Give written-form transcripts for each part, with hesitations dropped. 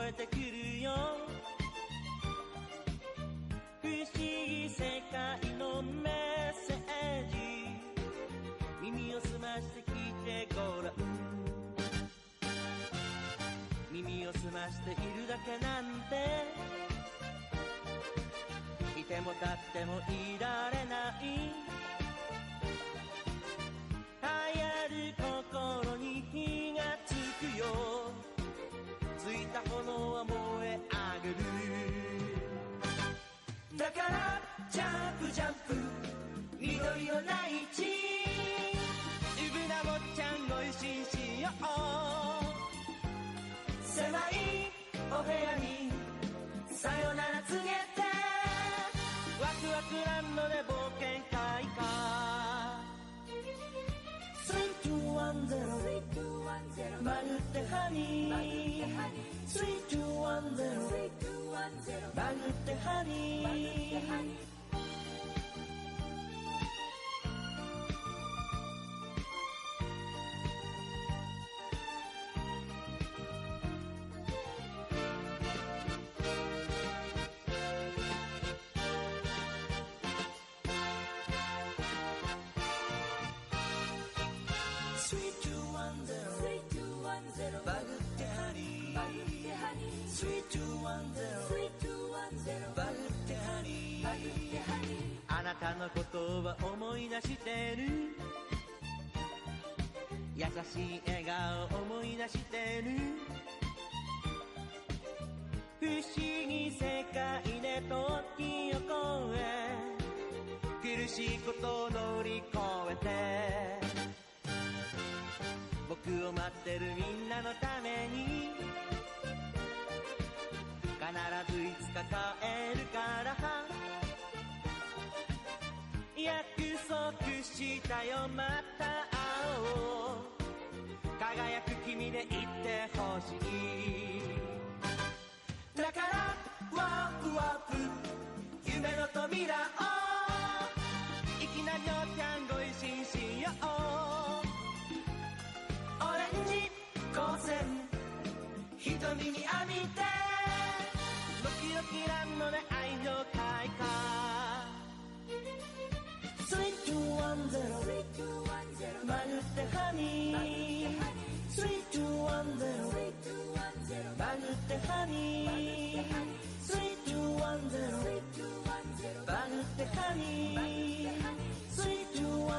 えてくるよ。不思議世界のメッセージ、耳を澄まして聞いてごらん。耳を澄ましているだけなんて、いても立ってもいられない。流行る心に火がつくよ。ついた炎は燃え上げる。だからジャンプジャンプ緑の大地、イブナ坊ちゃんご一緒しよう。狭いお部屋にさよなら告げて、ワクワクランドで冒険開花。3210マルテハニー、3210マルテハニー。バグってハニー、バグってハニー、3210バグってハニー、バグってハニー。あなたのことは思い出してる。優しい笑顔思い出してる。不思議世界で時を越え、苦しいことを乗り越えて、僕を待ってるみんなのために、必ずいつか帰るから、約束したよ、また会おう。輝く君でいてほしい。だからワープワープ夢の扉を、いきなりおちゃんご一緒しよう。オレンジ光線瞳に浴びて、ドキドキランドで愛情開花。3210マルテハニー、3210マルテハニー、3210マルテハニー、3210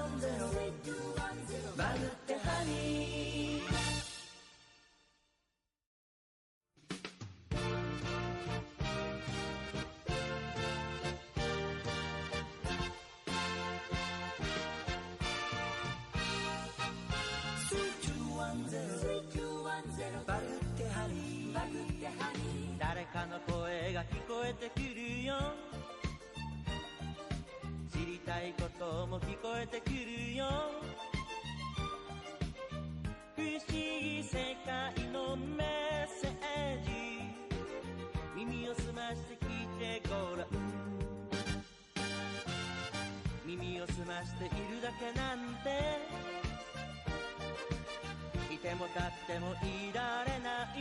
マルテハニー。バグってハニー、バグってハニー。誰かの声が聞こえてくるよ。知りたいことも聞こえてくるよ。不思議世界のメッセージ、耳を澄まして聞いてごらん。耳を澄ましているだけなんて、いても立ってもいられない。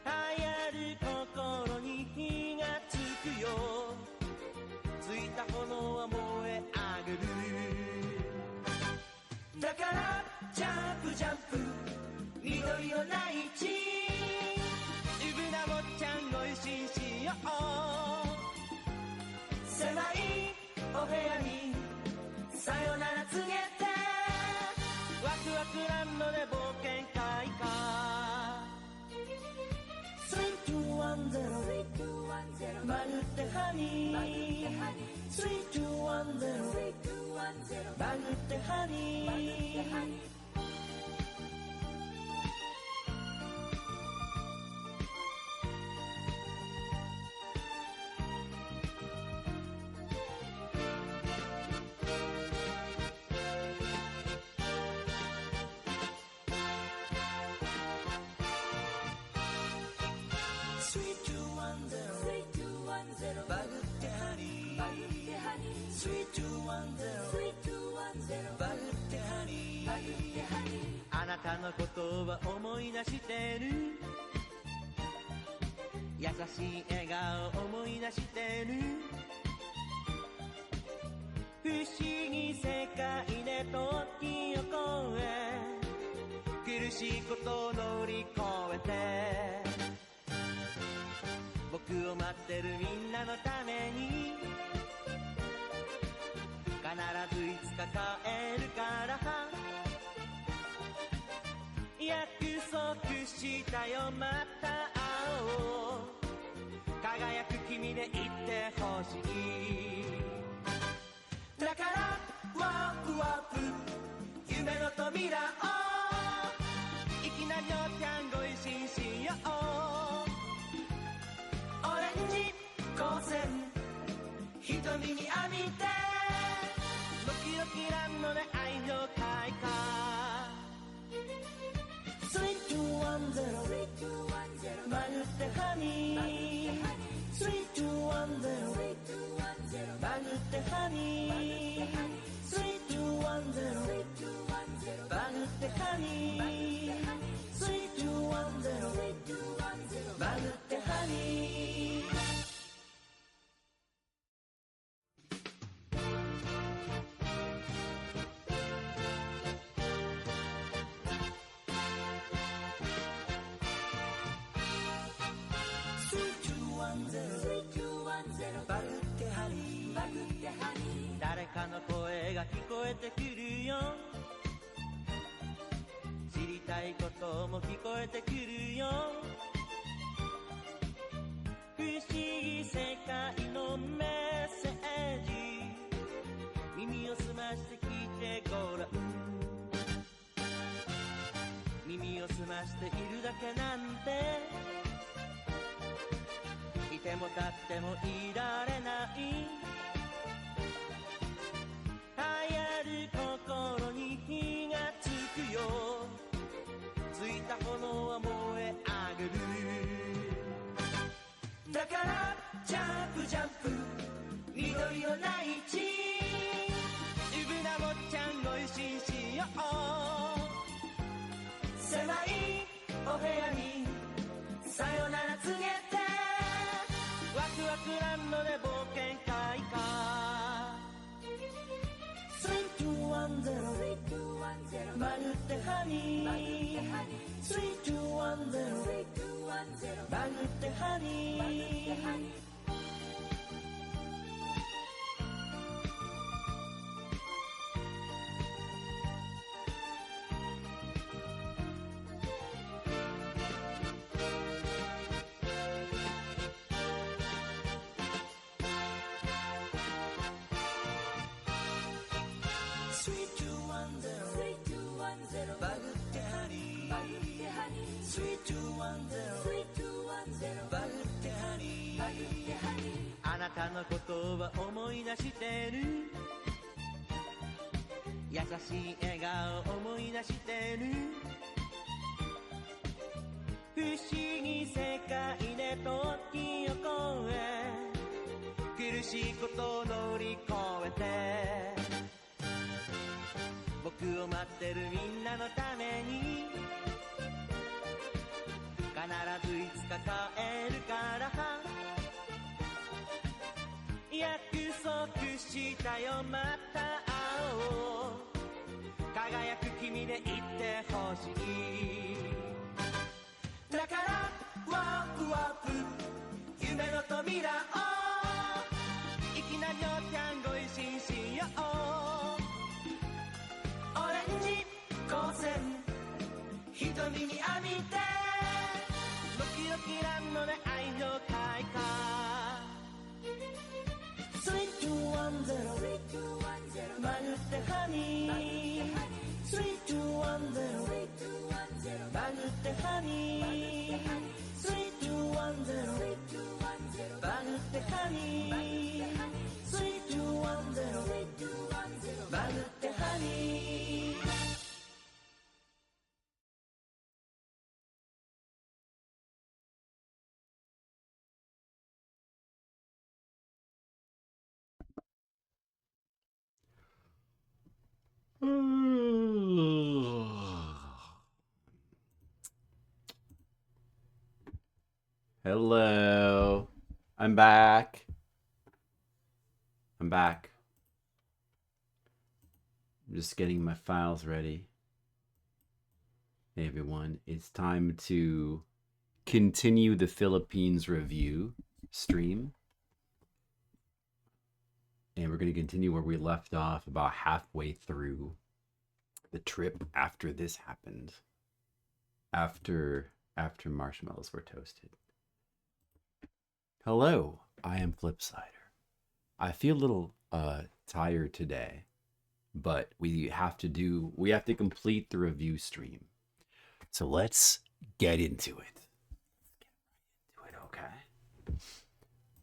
流行る心に火がつくよ。ついた炎は燃え上げる。だからジャンプジャンプ緑の大地、イブナ坊ちゃんご一緒しよう。狭いお部屋にさよなら告げて、ワクワクランドで冒険開花。3210マルテハニー、3210マルテハニー。バグってハニー、バグってハニー、3210バグってハニー。葉思い出してる優しい笑顔思い出してる不思議世界で時を越え苦しいことを乗り越えて僕を待ってるみんなのために必ずいつか帰るから約束したよまた会おう輝く君でいてほしいだからワクワク夢の扉をいきなりおちゃんご一緒しようオレンジ光線瞳に浴びてドキドキランドで愛情開花3210マグってハニー3210マグってハニー3210マグってハニー3210マグってハニー誰かの声が聞こえてくるよ知りたいことも聞こえてくるよ不思議世界のメッセージ耳を澄まして聞いてごらん耳を澄ましているだけなんていても立ってもいられない流行る心に火がつくよついた炎は燃え上がるだからジャンプジャンプ緑の大地イブな坊ちゃんご一緒しよう狭いお部屋にさよなら告げてワクワクランドで冒険開花3210マグってハニー3210マグってハニーあなたのことは思い出してる優しい笑顔思い出してる不思議世界で時を越え苦しいことを乗り越えて僕を待ってるみんなのために必ずいつか帰るから約束したよまた会おう輝く君でいてほしいだからワクワク夢の扉をいきなりおちゃんご一緒しようオレンジ光線瞳に浴びてドキドキランドで愛情開花3210マグってハニー3210マグってハニー3210マグってハニー3210マグってハニー Hello. I'm back. I'm back. I'm just getting my files ready. Hey everyone, it's time to continue the Philippines review stream. And we're going to continue where we left off about halfway through the trip after this happened. After marshmallows were toasted. Hello, I am Flipsider. I feel a little tired today, but we have to complete the review stream. So let's get into it. Okay.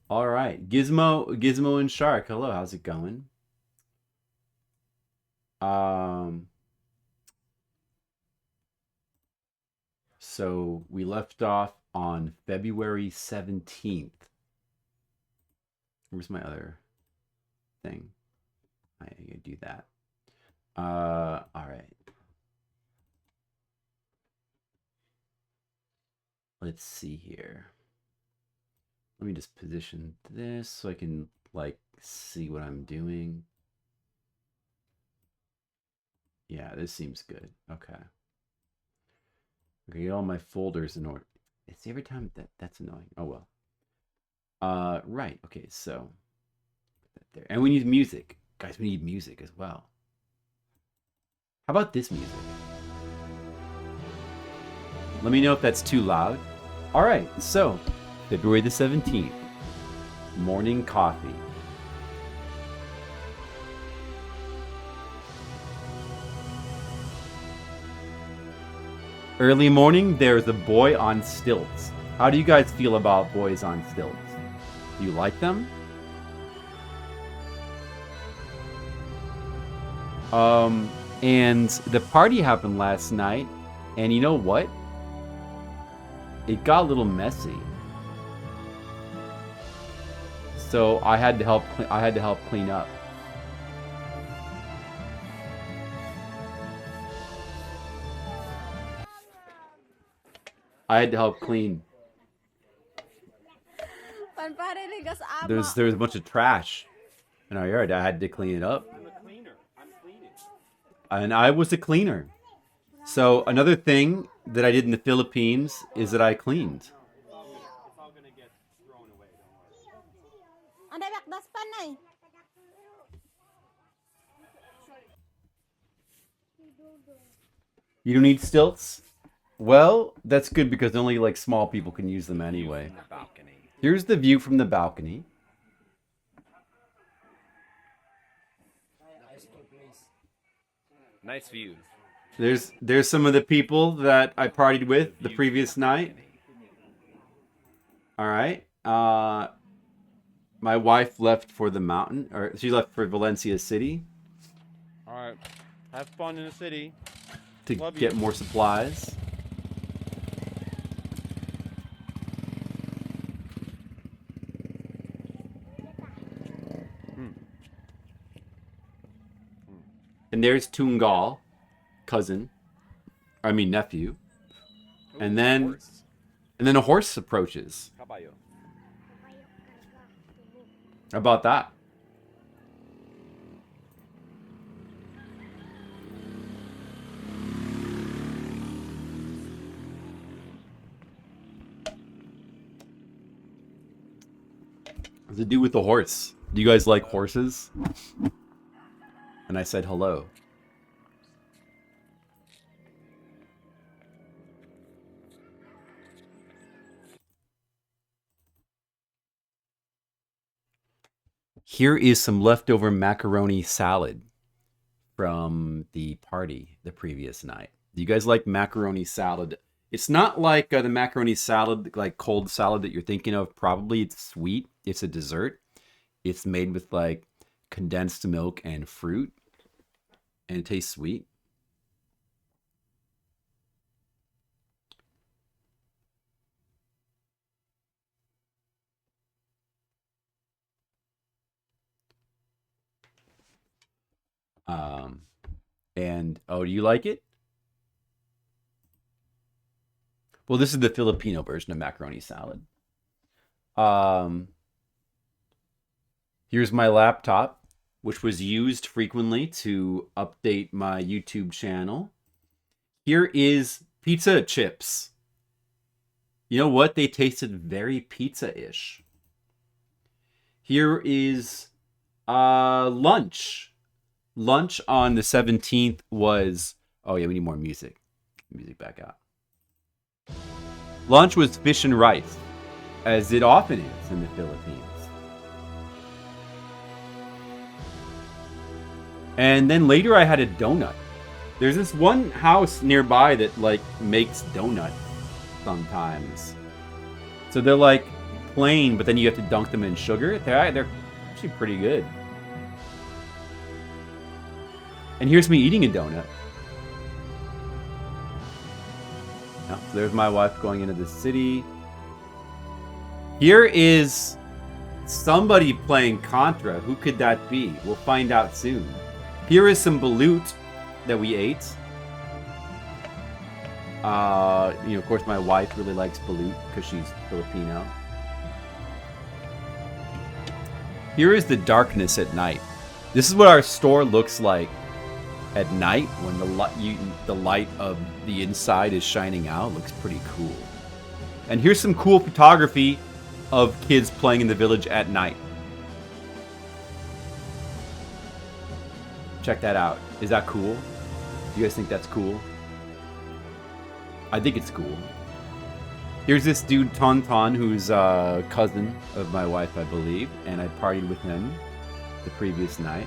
All right, Gizmo and Shark. Hello, how's it going? So we left off on February 17th. Where's my other thing? I gotta do that. All right. Let's see here. Let me just position this so I can like see what I'm doing. Yeah, this seems good. Okay. Okay, get all my folders in order. It's every time that's annoying. Oh well. Right. Okay, so there. And we need music. Guys, we need music as well. How about this music? Let me know if that's too loud. All right, so February the 17th, morning coffee. Early morning, there's a boy on stilts. How do you guys feel about boys on stilts? Do you like them? And the party happened last night, and you know what? It got a little messy. So I had to help clean up. I had to help clean. There's a bunch of trash in our yard. I had to clean it up. I'm a cleaner. I'm cleaning. And I was a cleaner. So another thing that I did in the Philippines is that I cleaned. It's all gonna get thrown away. Don't worry. You don't need stilts? Well, that's good because only like small people can use them anyway. Here's the view from the balcony. Nice view. There's some of the people that I partied with the previous night. All right. My wife left for the mountain, or she left for Valencia City. All right. Have fun in the city. To get more supplies. And there's Tungal, nephew. And then a horse approaches. Caballo. How about that? What's it do with the horse? Do you guys like horses? And I said hello. Here is some leftover macaroni salad from the party the previous night. Do you guys like macaroni salad? It's not like the macaroni salad, like cold salad that you're thinking of. Probably it's sweet. It's a dessert. It's made with like condensed milk and fruit. And it tastes sweet. And oh, do you like it? Well, this is the Filipino version of macaroni salad. Here's my laptop, which was used frequently to update my YouTube channel. Here is pizza chips. You know what? They tasted very pizza-ish. Here is lunch. Lunch on the 17th was... Oh, yeah, we need more music. Music back out. Lunch was fish and rice, as it often is in the Philippines. And then later I had a donut. There's this one house nearby that, like, makes donuts sometimes. So they're, like, plain, but then you have to dunk them in sugar. They're actually pretty good. And here's me eating a donut. So there's my wife going into the city. Here is somebody playing Contra. Who could that be? We'll find out soon. Here is some balut that we ate. Of course, my wife really likes balut because she's Filipino. Here is the darkness at night. This is what our store looks like at night when the light of the inside is shining out. It looks pretty cool. And here's some cool photography of kids playing in the village at night. Check that out. Is that cool? Do you guys think that's cool? I think it's cool. Here's this dude, Tonton, who's a cousin of my wife, I believe, and I partied with him the previous night.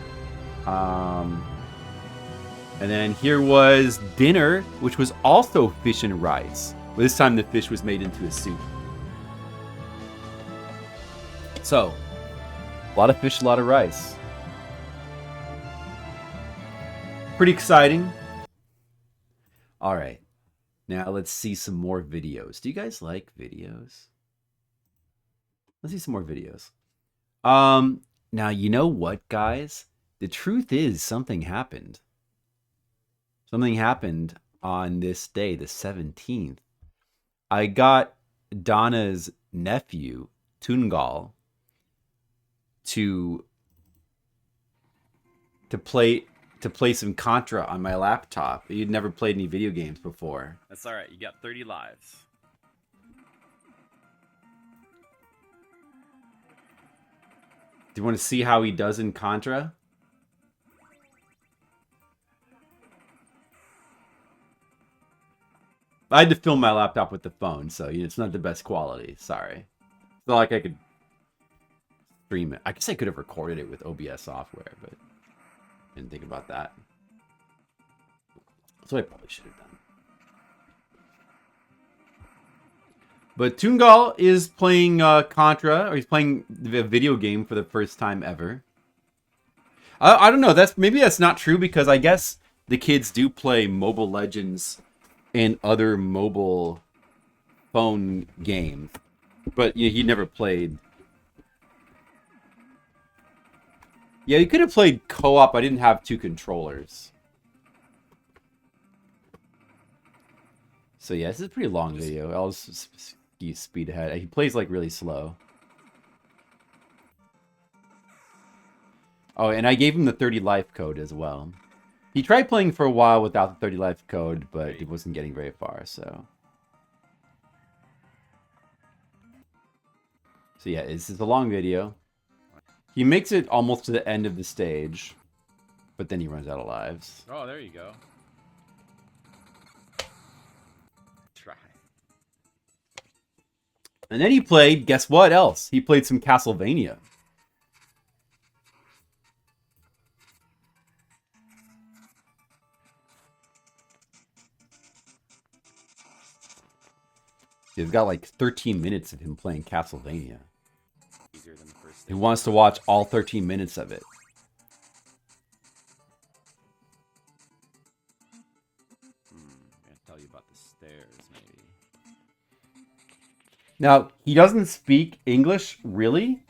And then here was dinner, which was also fish and rice. But this time the fish was made into a soup. So, a lot of fish, a lot of rice. Pretty exciting. All right. Now let's see some more videos. Do you guys like videos? Let's see some more videos. Now, you know what, guys? The truth is something happened. Something happened on this day, the 17th. I got Danna's nephew, Tungal, to play some Contra on my laptop. You'd never played any video games before. That's all right. You got 30 lives. Do you want to see how he does in Contra? I had to film my laptop with the phone, so it's not the best quality. Sorry. It's not like I could stream it. I guess I could have recorded it with OBS software, but didn't think about that. That's what I probably should have done. But Tungal is playing Contra, or he's playing a video game for the first time ever. I don't know. Maybe that's not true, because I guess the kids do play Mobile Legends and other mobile phone games, but he never played. Yeah, you could have played co-op. I didn't have two controllers. So yeah, this is a pretty long video. I'll just speed ahead. He plays like really slow. Oh, and I gave him the 30 life code as well. He tried playing for a while without the 30 life code, but he wasn't getting very far, so. So yeah, this is a long video. He makes it almost to the end of the stage, but then he runs out of lives. Oh, there you go. Try. And then he played, guess what else? He played some Castlevania. He's got like 13 minutes of him playing Castlevania. Easier than the first He wants to watch all 13 minutes of it. I'm gonna tell you about the stairs, maybe. Now, he doesn't speak English, really.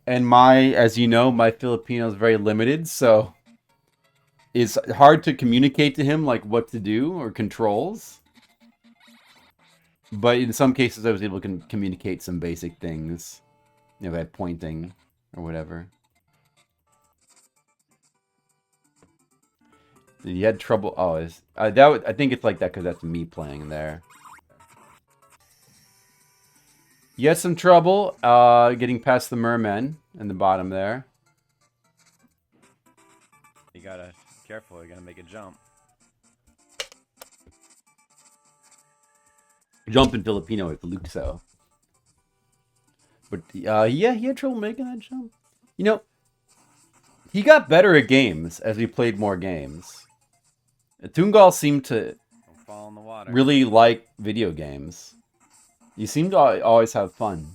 And as you know, my Filipino is very limited, so it's hard to communicate to him, like, what to do or controls. But in some cases, I was able to communicate some basic things. You know, that pointing or whatever. You had trouble. Oh, I think it's like that because that's me playing there. You had some trouble getting past the mermen in the bottom there. You gotta be careful. You're gonna make a jump. Jump in Filipino is luxo. But yeah, he had trouble making that jump. You know, he got better at games as we played more games. Tungal seemed to Don't fall in the water. really like video games. You seem to always have fun.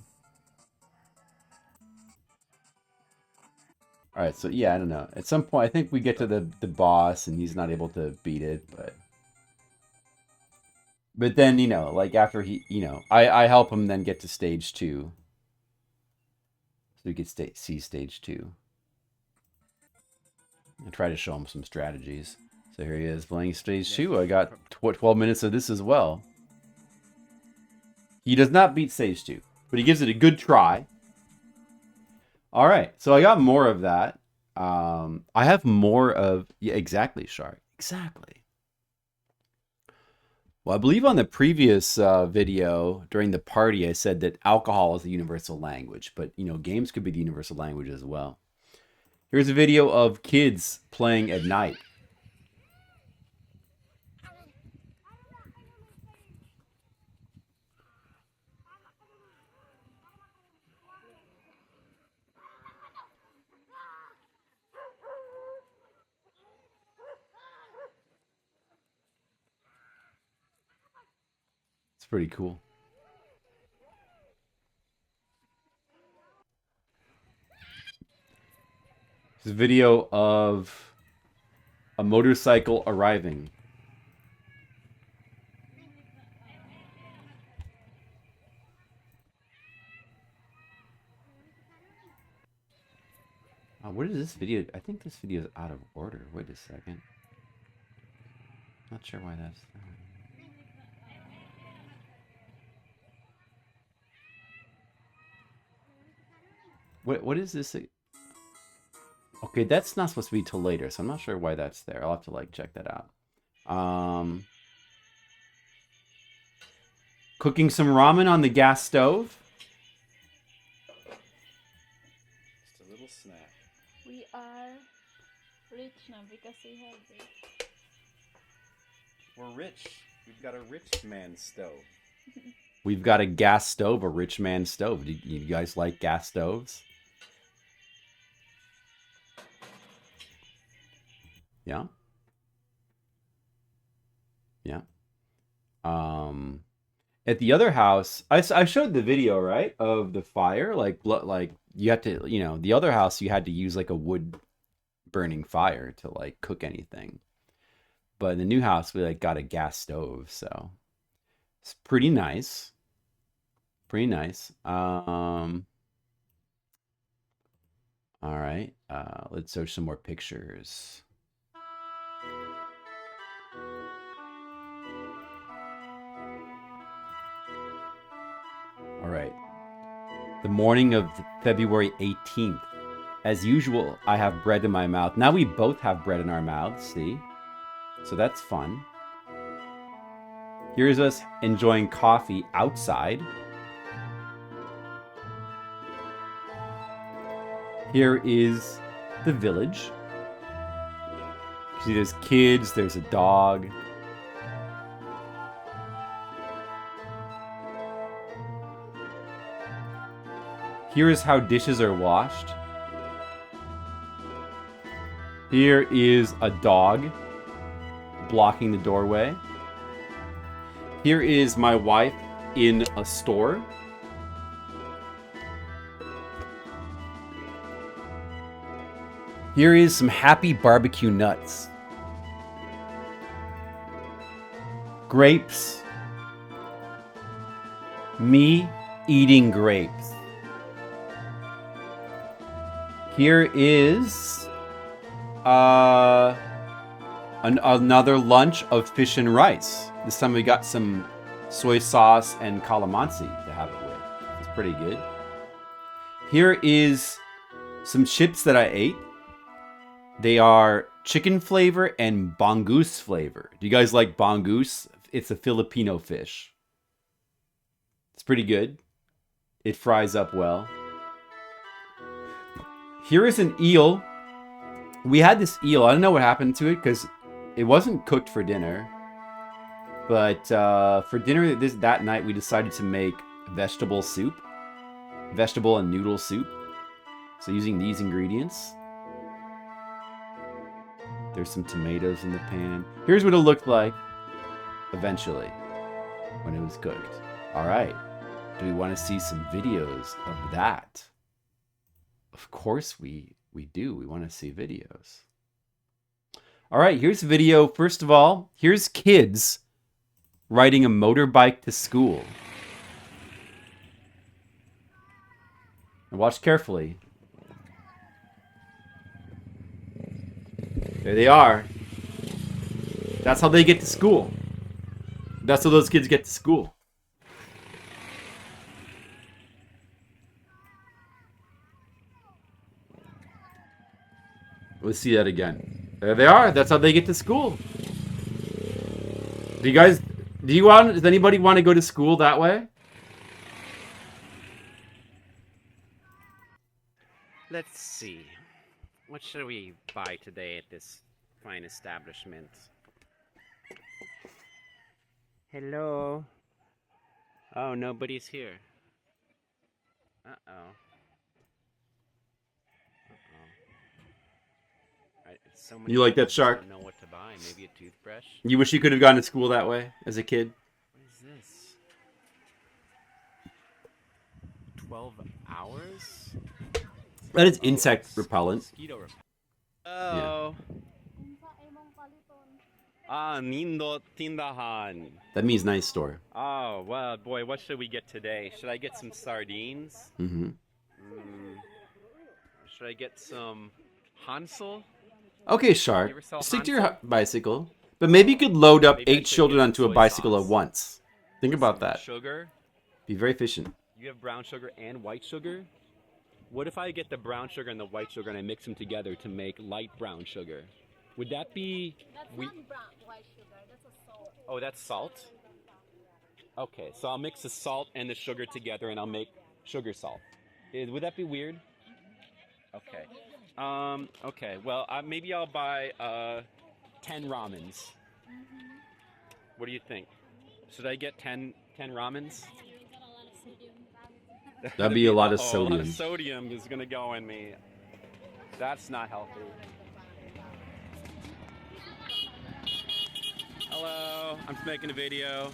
Alright, so yeah, I don't know. At some point, I think we get to the boss and he's not able to beat it, but... But then, you know, like after he, you know, I help him then get to stage 2. So we could see stage 2. I try to show him some strategies. So here he is playing stage 2. I got 12 minutes of this as well. He does not beat stage 2, but he gives it a good try. All right, so I got more of that. I have more of... Yeah, exactly, Shark. Exactly. Well, I believe on the previous video during the party, I said that alcohol is the universal language, but, you know, games could be the universal language as well. Here's a video of kids playing at night. It's pretty cool. This is a video of a motorcycle arriving. What is this video? I think this video is out of order. Wait a second. Not sure why that's... What is this? Okay, that's not supposed to be till later, so I'm not sure why that's there. I'll have to like check that out. Cooking some ramen on the gas stove. Just a little snack. We are rich now because we have this. We're rich. We've got a rich man stove. We've got a gas stove, a rich man stove. Do you guys like gas stoves? Yeah. Yeah. At the other house, I showed the video, right, of the fire. Like you had to, you know, the other house you had to use like a wood burning fire to like cook anything. But in the new house, we like got a gas stove, so it's pretty nice. Pretty nice. All right. Let's search some more pictures. All right. The morning of February 18th. As usual, I have bread in my mouth. Now we both have bread in our mouths, see? So that's fun. Here's us enjoying coffee outside. Here is the village. See, there's kids, there's a dog. Here is how dishes are washed. Here is a dog blocking the doorway. Here is my wife in a store. Here is some happy barbecue nuts. Grapes. Me eating grapes. Here is another lunch of fish and rice. This time we got some soy sauce and calamansi to have it with. It's pretty good. Here is some chips that I ate. They are chicken flavor and bangus flavor. Do you guys like bangus? It's a Filipino fish. It's pretty good. It fries up well. Here is an eel. We had this eel. I don't know what happened to it because it wasn't cooked for dinner. But for dinner that night, we decided to make vegetable soup. Vegetable and noodle soup. So using these ingredients. There's some tomatoes in the pan. Here's what it looked like eventually when it was cooked. All right. Do we want to see some videos of that? Of course we do. We want to see videos. All right, here's a video. First of all, here's kids riding a motorbike to school. And watch carefully. There they are. That's how they get to school. That's how those kids get to school. Let's see that again. There they are. That's how they get to school. Does anybody want to go to school that way? Let's see. What should we buy today at this fine establishment? Hello? Oh, nobody's here. Uh-oh. You like that, Shark? I don't know what to buy. Maybe a toothbrush? You wish you could have gone to school that way as a kid? What is this? 12 hours? That is insect repellent. Mosquito repellent. Oh. Nindot tindahan. That means nice store. Oh, well, boy, what should we get today? Should I get some sardines? Mm-hmm. Should I get some Hansel? Okay, Shark. Stick to your Hansel? bicycle. But maybe you could load up Maybe I 8 should children get onto a soy bicycle sauce. at once. Think about that. Sugar? Be very efficient. You have brown sugar and white sugar? What if I get the brown sugar and the white sugar and I mix them together to make light brown sugar? Would that be... That's not brown white sugar. That's a salt. Oh, that's salt? Okay, so I'll mix the salt and the sugar together and I'll make sugar salt. Would that be weird? Okay. Okay, well, maybe I'll buy 10 ramens. What do you think? Should I get 10 ramens? That'd be a lot of A lot sodium. of sodium is going to go in me. That's not healthy. Hello, I'm just making a video.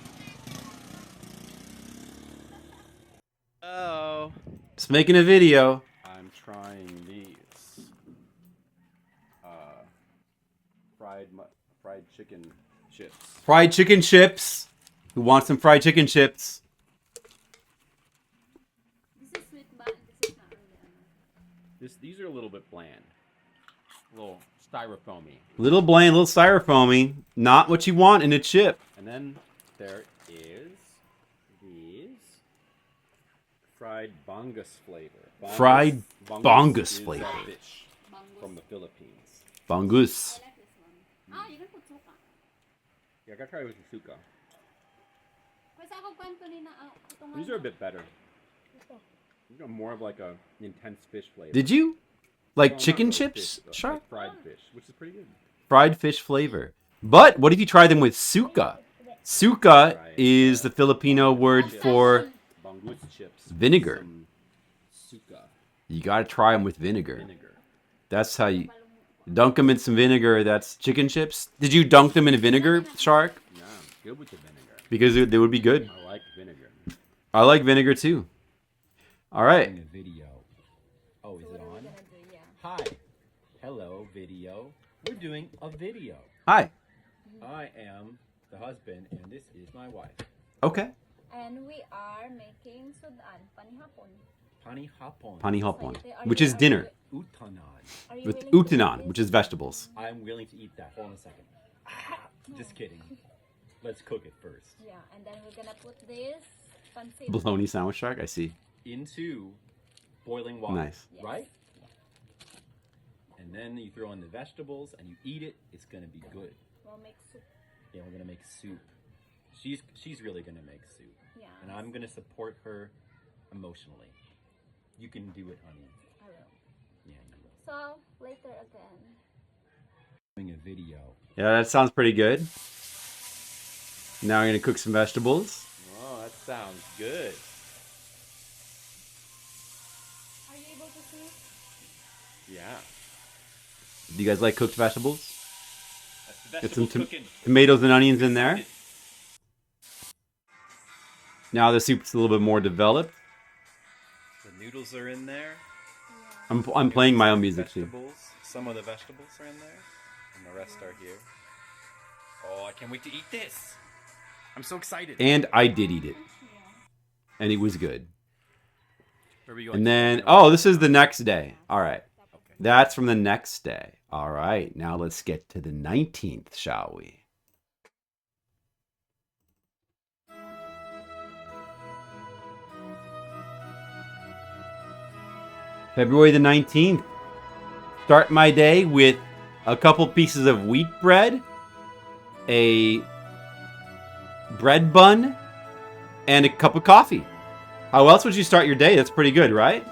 Oh. Just making a video. I'm trying these. Fried chicken chips. Fried chicken chips. Who wants some fried chicken chips? This is sweet, but this is not really. These are a little bit bland. A little styrofoamy. Little bland, little styrofoamy. Not what you want in a chip. And then there is these fried bangus flavor. Fried bangus is a flavor. fish from the Philippines. Bangus. I like this one. Ah, you can put suka. Yeah, I gotta try it with the suka. Kasi ako kwento ni na, ito nga These na. are a bit better. These are more of like a intense fish flavor. Did you? Well, Like not chicken really chips, fish, but Shark? like fried fish, which is pretty good. Fried fish flavor. But what if you try them with suka? Suka is the Filipino word for Bangus chips. with vinegar. some Suka you gotta try them with vinegar. vinegar. That's how you dunk them in some vinegar. That's chicken chips. Did you dunk them in vinegar, Shark? Yeah, good with the vinegar. Because they would be good. I like vinegar. I like vinegar too. All right. A video. Oh, is it on? Hi. Hello, video. We're doing a video. Hi. I am the husband, and this is my wife. Okay. And we are making sudan, panihapon. Pani hapon. Panihopon, which is dinner Utanan. Are you with willing to utanan, eat which is vegetables. I'm willing to eat that. Hold on a second. Just kidding. Let's cook it first. Yeah, and then we're gonna put this pancit. Bologna sandwich, Shark. I see. Into boiling water. Nice. Yes. Right? And then you throw in the vegetables and you eat it. It's gonna be good. We'll make soup. Yeah, we're gonna make soup. She's really gonna make soup. Yeah. And I'm gonna support her emotionally. You can do it, honey. I will. Yeah, you will. So later again. Doing a video. Yeah, that sounds pretty good. Now I'm gonna cook some vegetables. Oh, that sounds good. Are you able to see? Yeah. Do you guys like cooked vegetables? That's the Get some vegetables cooking. tomatoes and onions in there. Now the soup's a little bit more developed. The noodles are in there. I'm playing my own music too. Vegetables. Some of the vegetables are in there, and the rest are here. Oh, I can't wait to eat this. I'm so excited. And I did eat it, and it was good. Where are we going? And then, oh, this is the next day. All right. That's from the next day. All right. Now let's get to the 19th, shall we? February the 19th. Start my day with a couple pieces of wheat bread, a bread bun, and a cup of coffee. How else would you start your day? That's pretty good, right?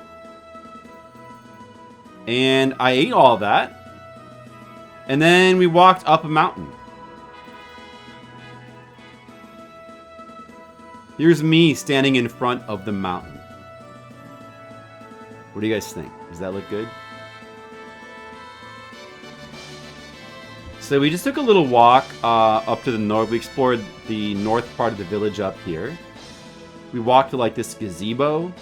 And I ate all that. And then we walked up a mountain. Here's me standing in front of the mountain. What do you guys think? Does that look good? So we just took a little walk up to the north. We explored the north part of the village up here. We walked to like this gazebo,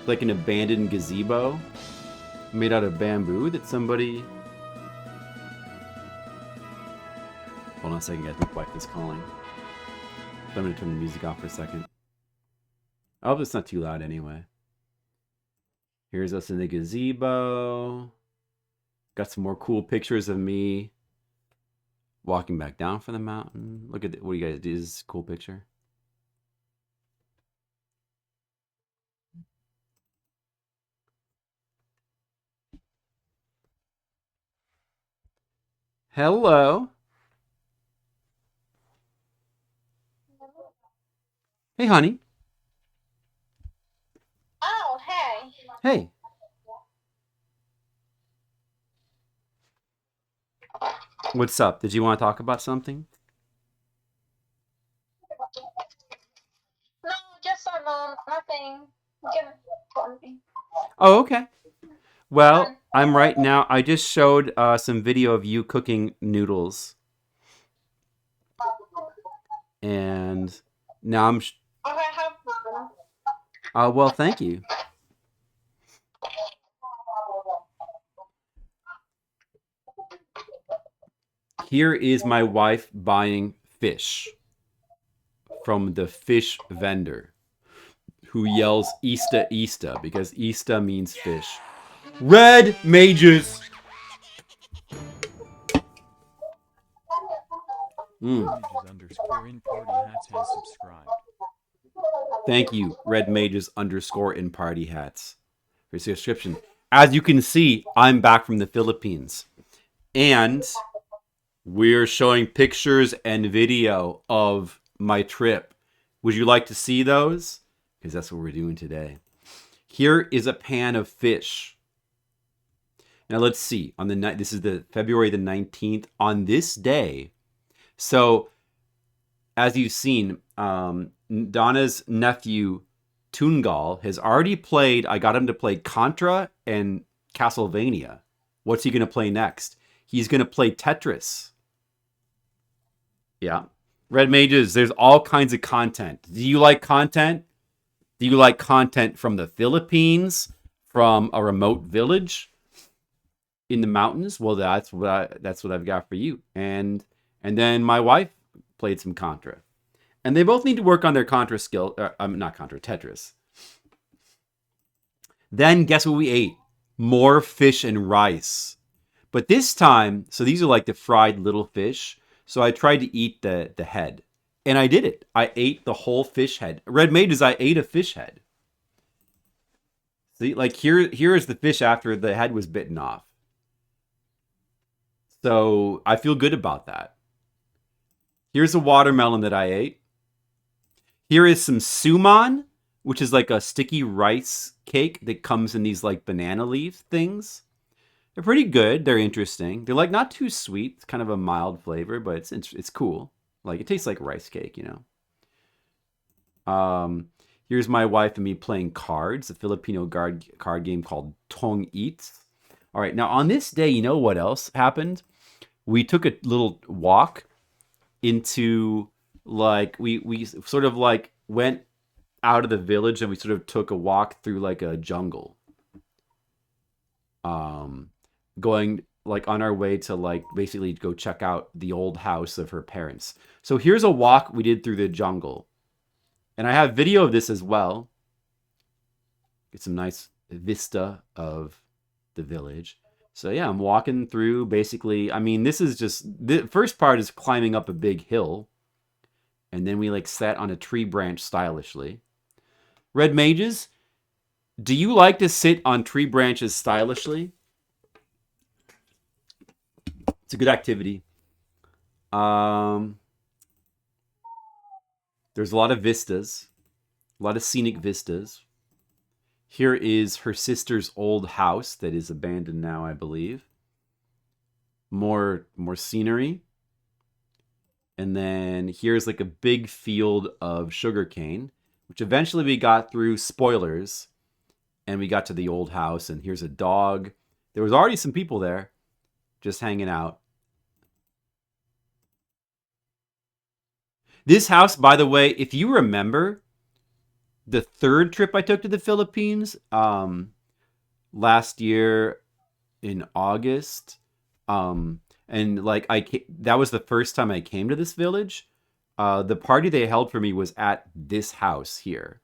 like an abandoned gazebo made out of bamboo that somebody... Hold on a second, guys. My wife is calling. So I'm going to turn the music off for a second. I hope it's not too loud anyway. Here's us in the gazebo. Got some more cool pictures of me walking back down from the mountain. Look at what you guys do. This is a cool picture. Hello. Hey, honey. Oh, hey. Hey. What's up? Did you want to talk about something? No, just nothing. You can call me. Oh, okay. Well, I'm right now. I just showed some video of you cooking noodles. And now I'm... Okay, have well, thank you. Here is my wife buying fish from the fish vendor who yells Easter, Easter, because Easter means fish. Red Mages! _in_party hats has subscribed. Thank you, Red Mages _ in party hats, for your subscription. As you can see, I'm back from the Philippines. And we're showing pictures and video of my trip. Would you like to see those? Because that's what we're doing today. Here is a pan of fish. Now let's see. On the night, this is the February the 19th. On this day, so as you've seen, Donna's nephew Tungal has already played. I got him to play Contra and Castlevania. What's he going to play next? He's going to play Tetris. Yeah. Red Mages, there's all kinds of content. Do you like content? Do you like content from the Philippines? From a remote village in the mountains? Well, that's what I've got for you. And then my wife played some Contra. And they both need to work on their Contra skill. Not Contra, Tetris. Then guess what we ate? More fish and rice. But this time, so these are like the fried little fish. So I tried to eat the head. And I did it. I ate the whole fish head. Red Mages, I ate a fish head. See, like here is the fish after the head was bitten off. So I feel good about that. Here's a watermelon that I ate. Here is some suman, which is like a sticky rice cake that comes in these like banana leaf things. They're pretty good. They're interesting. They're like not too sweet. It's kind of a mild flavor, but it's cool. Like it tastes like rice cake, you know. Here's my wife and me playing cards, a Filipino card game called Tong Eats. All right, now on this day, you know what else happened? We took a little walk into like we sort of like went out of the village and we sort of took a walk through like a jungle. Going like on our way to like basically go check out the old house of her parents. So here's a walk we did through the jungle. And I have video of this as well. Get some nice vista of the village. So yeah, I'm walking through basically. I mean, this is just the first part is climbing up a big hill. And then we like sat on a tree branch stylishly. Red mages, do you like to sit on tree branches stylishly? It's a good activity. There's a lot of vistas, a lot of scenic vistas. Here is her sister's old house that is abandoned now, I believe. More scenery. And then here's like a big field of sugarcane, which eventually we got through spoilers. And we got to the old house, and here's a dog. There was already some people there, just hanging out. This house, by the way, if you remember, the third trip I took to the Philippines, last year in August, and like that was the first time I came to this village. The party they held for me was at this house here,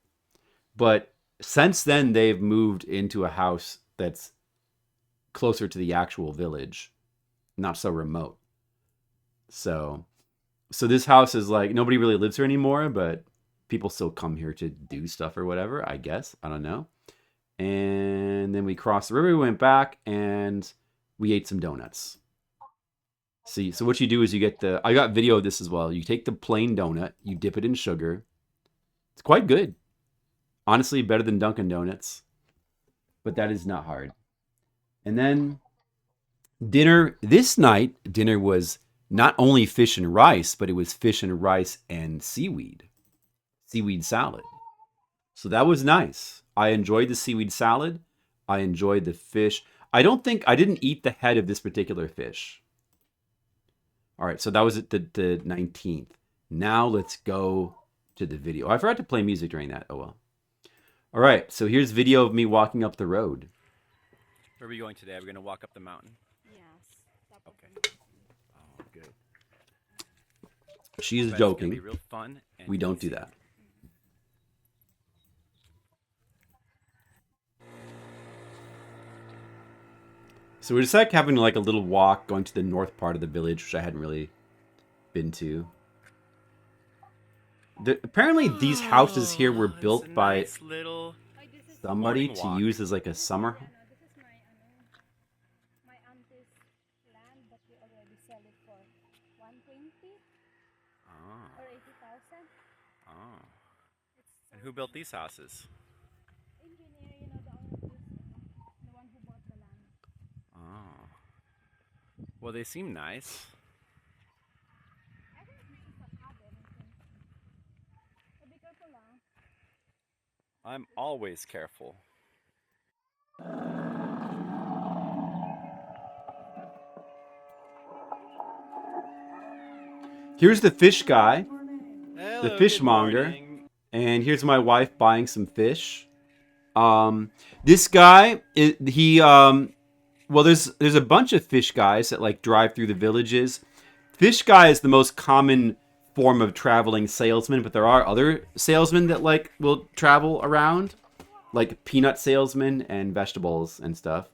but since then they've moved into a house that's closer to the actual village, not so remote. So this house is like nobody really lives here anymore, but people still come here to do stuff or whatever, I guess. I don't know. And then we crossed the river, we went back, and we ate some donuts. See, so what you do is you get I got video of this as well. You take the plain donut, you dip it in sugar. It's quite good. Honestly, better than Dunkin' Donuts. But that is not hard. And then dinner, this night, dinner was not only fish and rice, but it was fish and rice and seaweed salad. So that was nice. I enjoyed the seaweed salad. I enjoyed the fish. I didn't eat the head of this particular fish. All right, so that was at the 19th. Now let's go to the video. I forgot to play music during that. Oh well. All right, so here's video of me walking up the road. Where are we going today? Are we going to walk up the mountain? Yes. Okay. Oh, good. She's That's gonna joking. be real fun and We don't do easy. that. So we're just like having like a little walk going to the north part of the village, which I hadn't really been to. Apparently these houses here were It's built a by nice little somebody morning to walk. use as like a summer. This is my auntie's land, but we already sell it for 120 Oh, or 80,000. oh. It's And who built these houses? engineer, the owner, the one who bought the land. Oh. Well, they seem nice. I think this is a cabin. So be careful lang. I'm always careful. Here's the fish guy, Hello, the good fishmonger, morning. and here's my wife buying some fish. This guy, well, there's a bunch of fish guys that like drive through the villages. Fish guy is the most common form of traveling salesman, but there are other salesmen that like will travel around, like peanut salesmen and vegetables and stuff.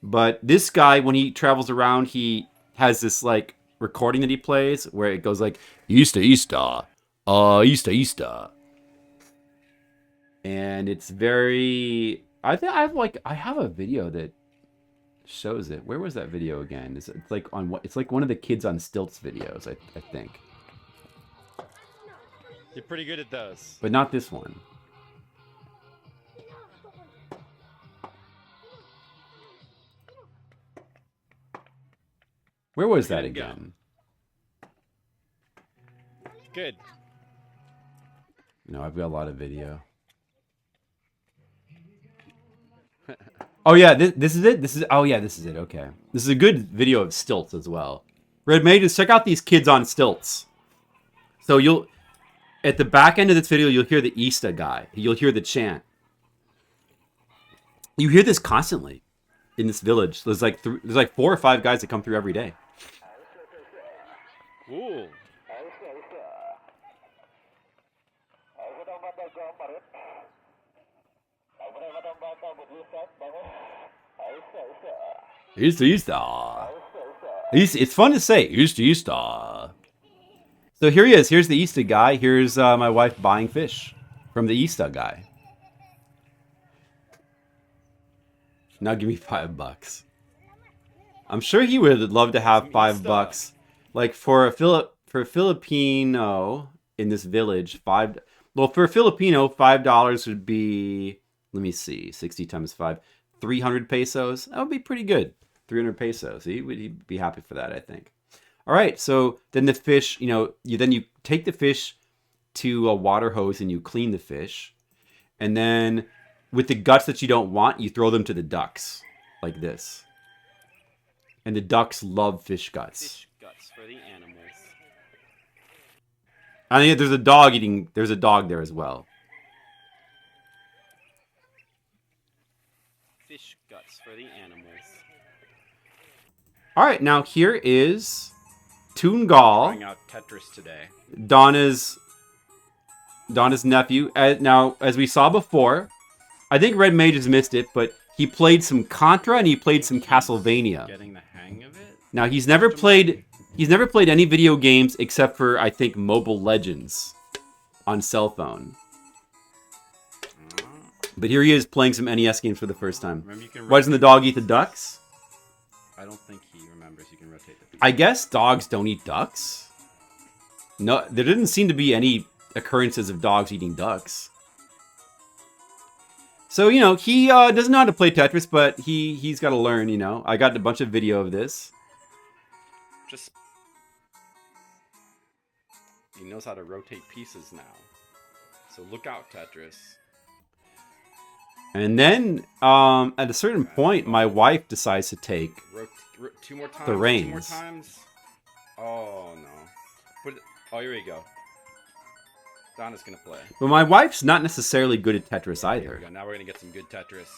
But this guy, when he travels around, he has this like recording that he plays where it goes like Easter, Easter, Easter, Easter, and it's very I think I have a video that shows it. Where was that video again? It's like on what? It's like one of the kids on stilts videos. I think, You're pretty good at those. but not this one. Where was that Didn't go. again? Good. No, I've got a lot of video. Oh yeah, this is it. This is oh yeah, this is it. Okay, this is a good video of stilts as well. Red Mages, check out these kids on stilts. So you'll at the back end of this video, you'll hear the Easter guy. You'll hear the chant. You hear this constantly in this village. There's like 4 or 5 guys that come through every day. Ooh. Easter. It's fun to say Easter. So here he is. Here's the Easter guy. Here's my wife buying fish from the Easter guy. Now give me $5. I'm sure he would love to have $5. Like for a Filipino in this village, well, for a Filipino, $5 would be, let me see, 60 times 5, 300 pesos. That would be pretty good. 300 pesos. He'd be happy for that, I think. All right, so then the fish, you take the fish to a water hose and you clean the fish. And then with the guts that you don't want, you throw them to the ducks, like this. And the ducks love fish guts. Fish guts for the animals. I think there's a dog there as well. Fish guts for the animals. All right, now here is Toongal, Trying out Tetris today. Donna's nephew. Now, as we saw before, I think Red Mage has missed it, but he played some Contra and he played some Castlevania. Getting the hang of it? Now he's never played any video games except for I think Mobile Legends on cell phone. But here he is playing some NES games for the first time. Remember, you can Why doesn't the dog eat the ducks? I don't think he remembers you can rotate the piece. I guess dogs don't eat ducks. No, there didn't seem to be any occurrences of dogs eating ducks. So, he doesn't know how to play Tetris, but he's got to learn, I got a bunch of video of this. He knows how to rotate pieces now. So look out, Tetris. And then, at a certain point, my wife decides to take 2 more times. the 2 more reins. times. Oh, no. Here we go. Donna's going to play. But my wife's not necessarily good at Tetris Here either. we go. Now we're going to get some good Tetris.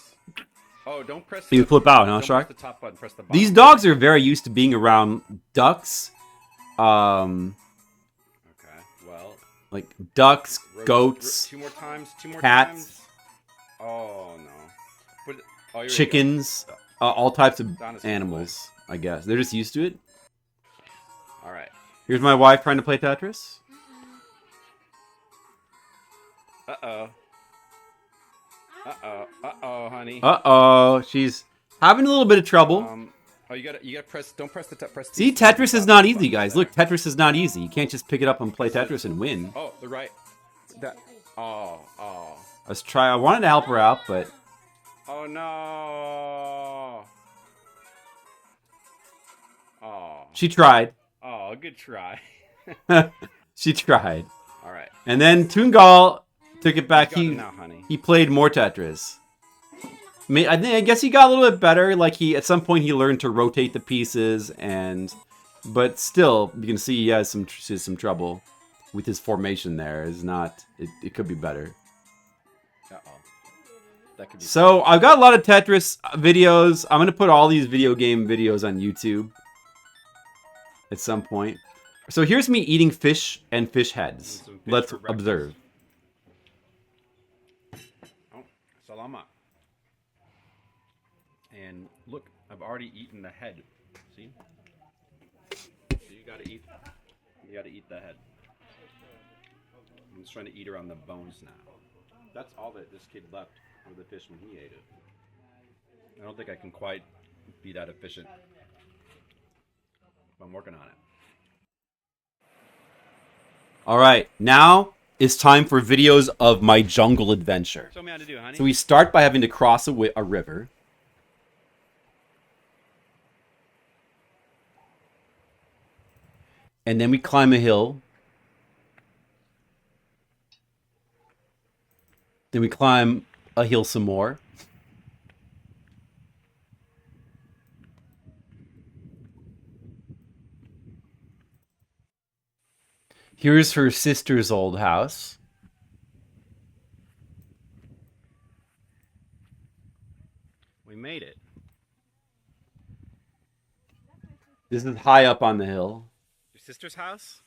Oh, don't press You flip out, huh, don't Shark? press the top button, press the bottom. These dogs are very used to being around ducks. Okay, well. Like ducks, goats, 2 more times. 2 more cats. times. Oh, no. Here we go. chickens, all types of Donna's gonna animals, I guess. They're just used to it. All right. Here's my wife trying to play Tetris. Uh-oh. Uh-oh. Uh-oh, honey. Uh-oh, she's having a little bit of trouble. You gotta press, don't press the press. See, Tetris is not easy, guys. Look, Tetris is not easy. You can't just pick it up and play Tetris and win. Oh, the right. Oh. I wanted to help her out, but Oh, no. Oh. she tried. Oh, good try. She tried. All right. And then Toongal took it back. You got it now, honey. He played more Tetris. I guess he got a little bit better. Like at some point he learned to rotate the pieces, but still you can see he has some trouble with his formation. There is not. It could be better. Uh-oh. That could be. So I've got a lot of Tetris videos. I'm gonna put all these video game videos on YouTube at some point. So here's me eating fish and fish heads. Some fish Let's for breakfast. observe. Oh, salama. And look, I've already eaten the head. See? So you gotta eat the head. I'm just trying to eat around the bones now. That's all that this kid left. with the fish when he ate it. I don't think I can quite be that efficient. But I'm working on it. All right, now it's time for videos of my jungle adventure. Show me how to do it, honey. So we start by having to cross a river. And then we climb a hill. Then we climb a hill some more. Here's her sister's old house. We made it. This is high up on the hill. Your sister's house?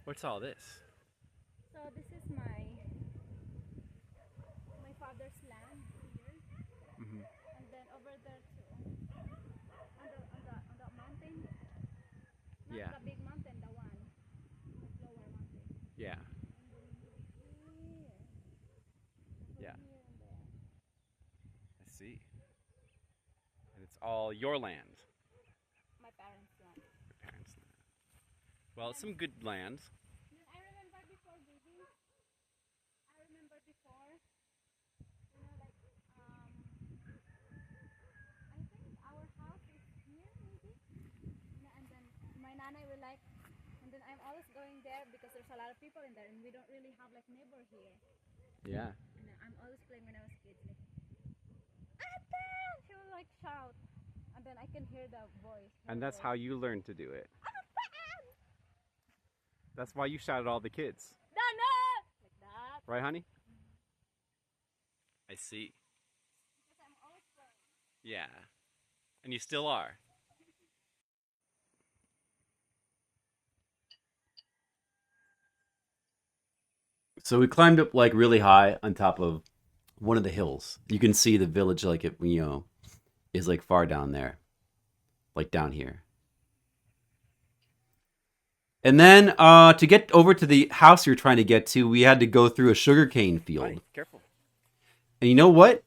What's all this? So this is my father's land here, and then over there too, on the mountain. Not Yeah. the big mountain, the one, the lower mountain. Yeah. And then here, Yeah. here and there. I see. And it's all your land. My parents' land. Your parents' land. Well, it's some good land. I remember before, baby. I remember before. You know, like I think our house is here, maybe. And then my nana will like, and then I'm always going there because there's a lot of people in there, and we don't really have like neighbor here. Yeah. And then I'm always playing when I was kid, like, Ate! She will like shout, and then I can hear the voice. And that's voice. how you learned to do it. That's why you shouted at all the kids. Danna! Like that. Right, honey? I see. Because I'm always playing. Yeah. And you still are. So we climbed up like really high on top of one of the hills. You can see the village like it, is like far down there. Like down here. And then to get over to the house you're trying to get to, we had to go through a sugarcane field. Honey, careful. And you know what?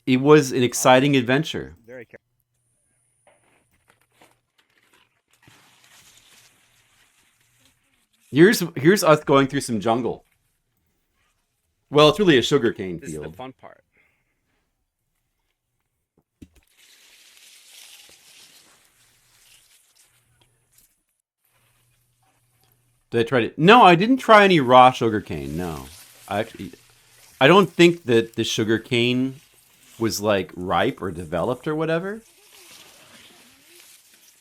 It was an exciting adventure. Very careful. Here's us going through some jungle. Well, it's really a sugarcane This is field. the fun part. Did I try to? No, I didn't try any raw sugarcane. No, I don't think that the sugarcane was like ripe or developed or whatever.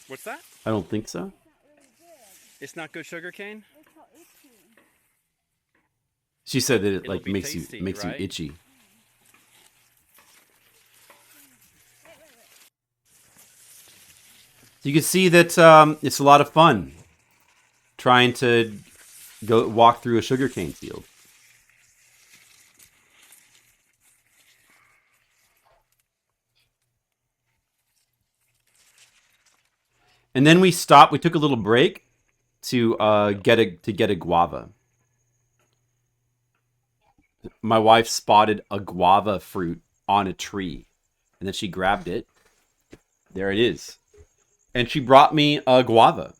What's that? I don't think so. It's not good sugar cane? It's so itchy. She said that it It'll like be makes tasty, you right? itchy. You can see that it's a lot of fun trying to go walk through a sugarcane field. And then we stopped. We took a little break to get a guava. My wife spotted a guava fruit on a tree, and then she grabbed it. There it is, and she brought me a guava.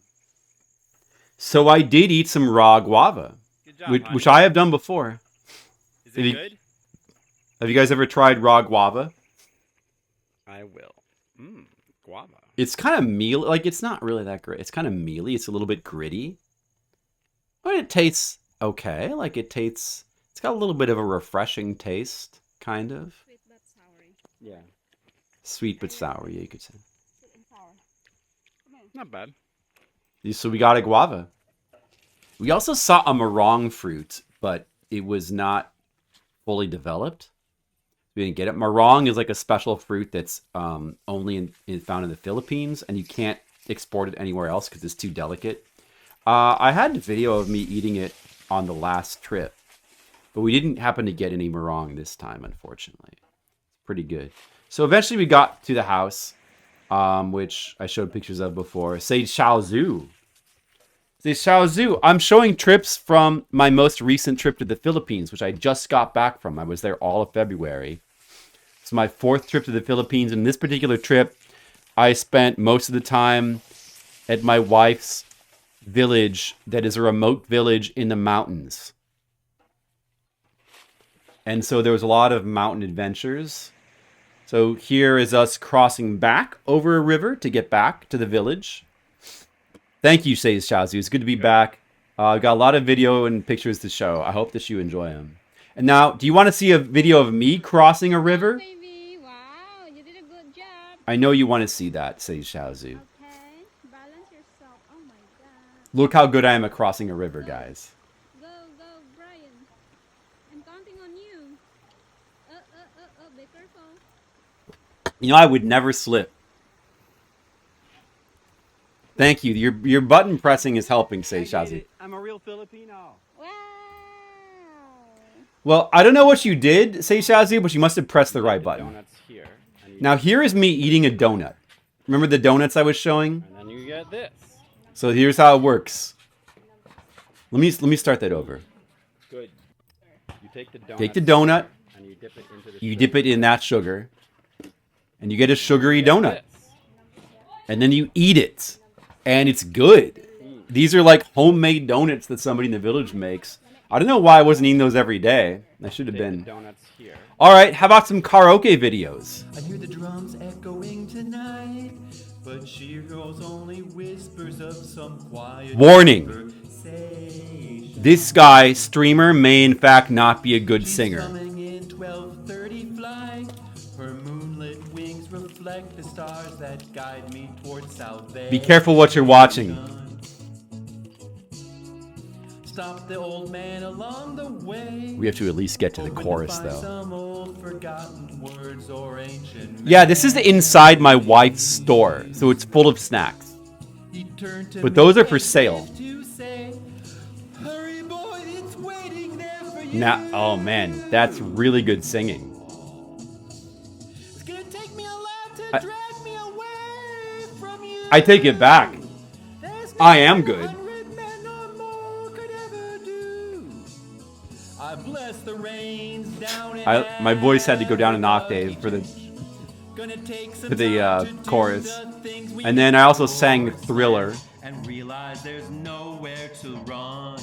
So I did eat some raw guava, Good job, which honey. I have done before. Is Did it you- good? Have you guys ever tried raw guava? I will. Guava. It's kind of mealy. Like, it's not really that great. It's kind of mealy. It's a little bit gritty. But it tastes okay. Like, it's got a little bit of a refreshing taste, kind of. Sweet but soury. Yeah. Sweet but sour, yeah, you could say. Sweet and sour. Come here. Not bad. So we got a guava. We also saw a marong fruit, but it was not fully developed. We didn't get it. Marong is like a special fruit that's only found in the Philippines, and you can't export it anywhere else because it's too delicate. I had a video of me eating it on the last trip, but we didn't happen to get any marong this time, unfortunately. It's pretty good. So eventually we got to the house, which I showed pictures of before. Say Chao Zhu. Say Shaozu, I'm showing trips from my most recent trip to the Philippines, which I just got back from. I was there all of February. It's my 4th trip to the Philippines. And this particular trip, I spent most of the time at my wife's village that is a remote village in the mountains. And so there was a lot of mountain adventures. So here is us crossing back over a river to get back to the village. Thank you, says Shaozu. It's good to be back. I've got a lot of video and pictures to show. I hope that you enjoy them. And now, do you want to see a video of me crossing a river? Baby, wow, you did a good job. I know you want to see that, says Shaozu. Okay, balance yourself. Oh my god. Look how good I am at crossing a river, guys. Go, Brian. I'm counting on you. Be careful. You know, I would never slip. Thank you. Your button pressing is helping, says Shaozu. I'm a real Filipino. Wow. Well, I don't know what you did, say Shaozu, but you must have pressed the right button. Donuts here. Now, here is me eating a donut. Remember the donuts I was showing? And then you get this. So here's how it works. Let me start that over. Good. You take the donut. Take the donut. And you dip it into the You sugar. dip it in that sugar. And you get a sugary donut. This. And then you eat it. And it's good. These are like homemade donuts that somebody in the village makes. I don't know why I wasn't eating those every day. I should have Take been. the donuts here. All right, how about some karaoke videos? I hear the drums echoing tonight, but she hears only whispers of some quiet Warning. conversation. This guy, streamer, may in fact not be a good She's singer. coming in 12:30 flight. Her moonlit wings reflect the stars that guide me towards salvation. Be careful what you're watching. Stop the old man along the way. We have to at least get to the Hoping chorus, find though. some old forgotten words or ancient Yeah, this is inside my wife's store, so it's full of snacks. He turned to But me those are for as sale. if to say, "Hurry, boy, it's waiting there for you." Now, oh man, that's really good singing. It's gonna take me a lot to I- drag me away from you. I take it back. There's I am good. 100 men or more could ever do. I bless the rains down in My voice had to go down an octave for the Gonna take some for the time to do chorus. the things we And then I also sang Thriller. and realize there's nowhere to run.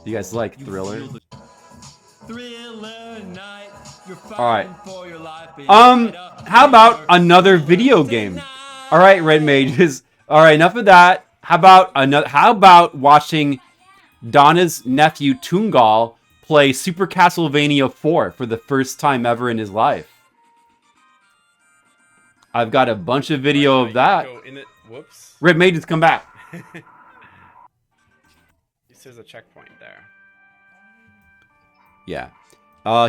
Do you guys like Thriller? Feel the Thriller night. You're All right. fighting for your life. How about another video game? All right, Red Mages. All right, enough of that. How about watching Danna's nephew Tungal play Super Castlevania 4 for the first time ever in his life? I've got a bunch of video of that. Go in it. Whoops. Red Mages, come back. This is a checkpoint there. Yeah.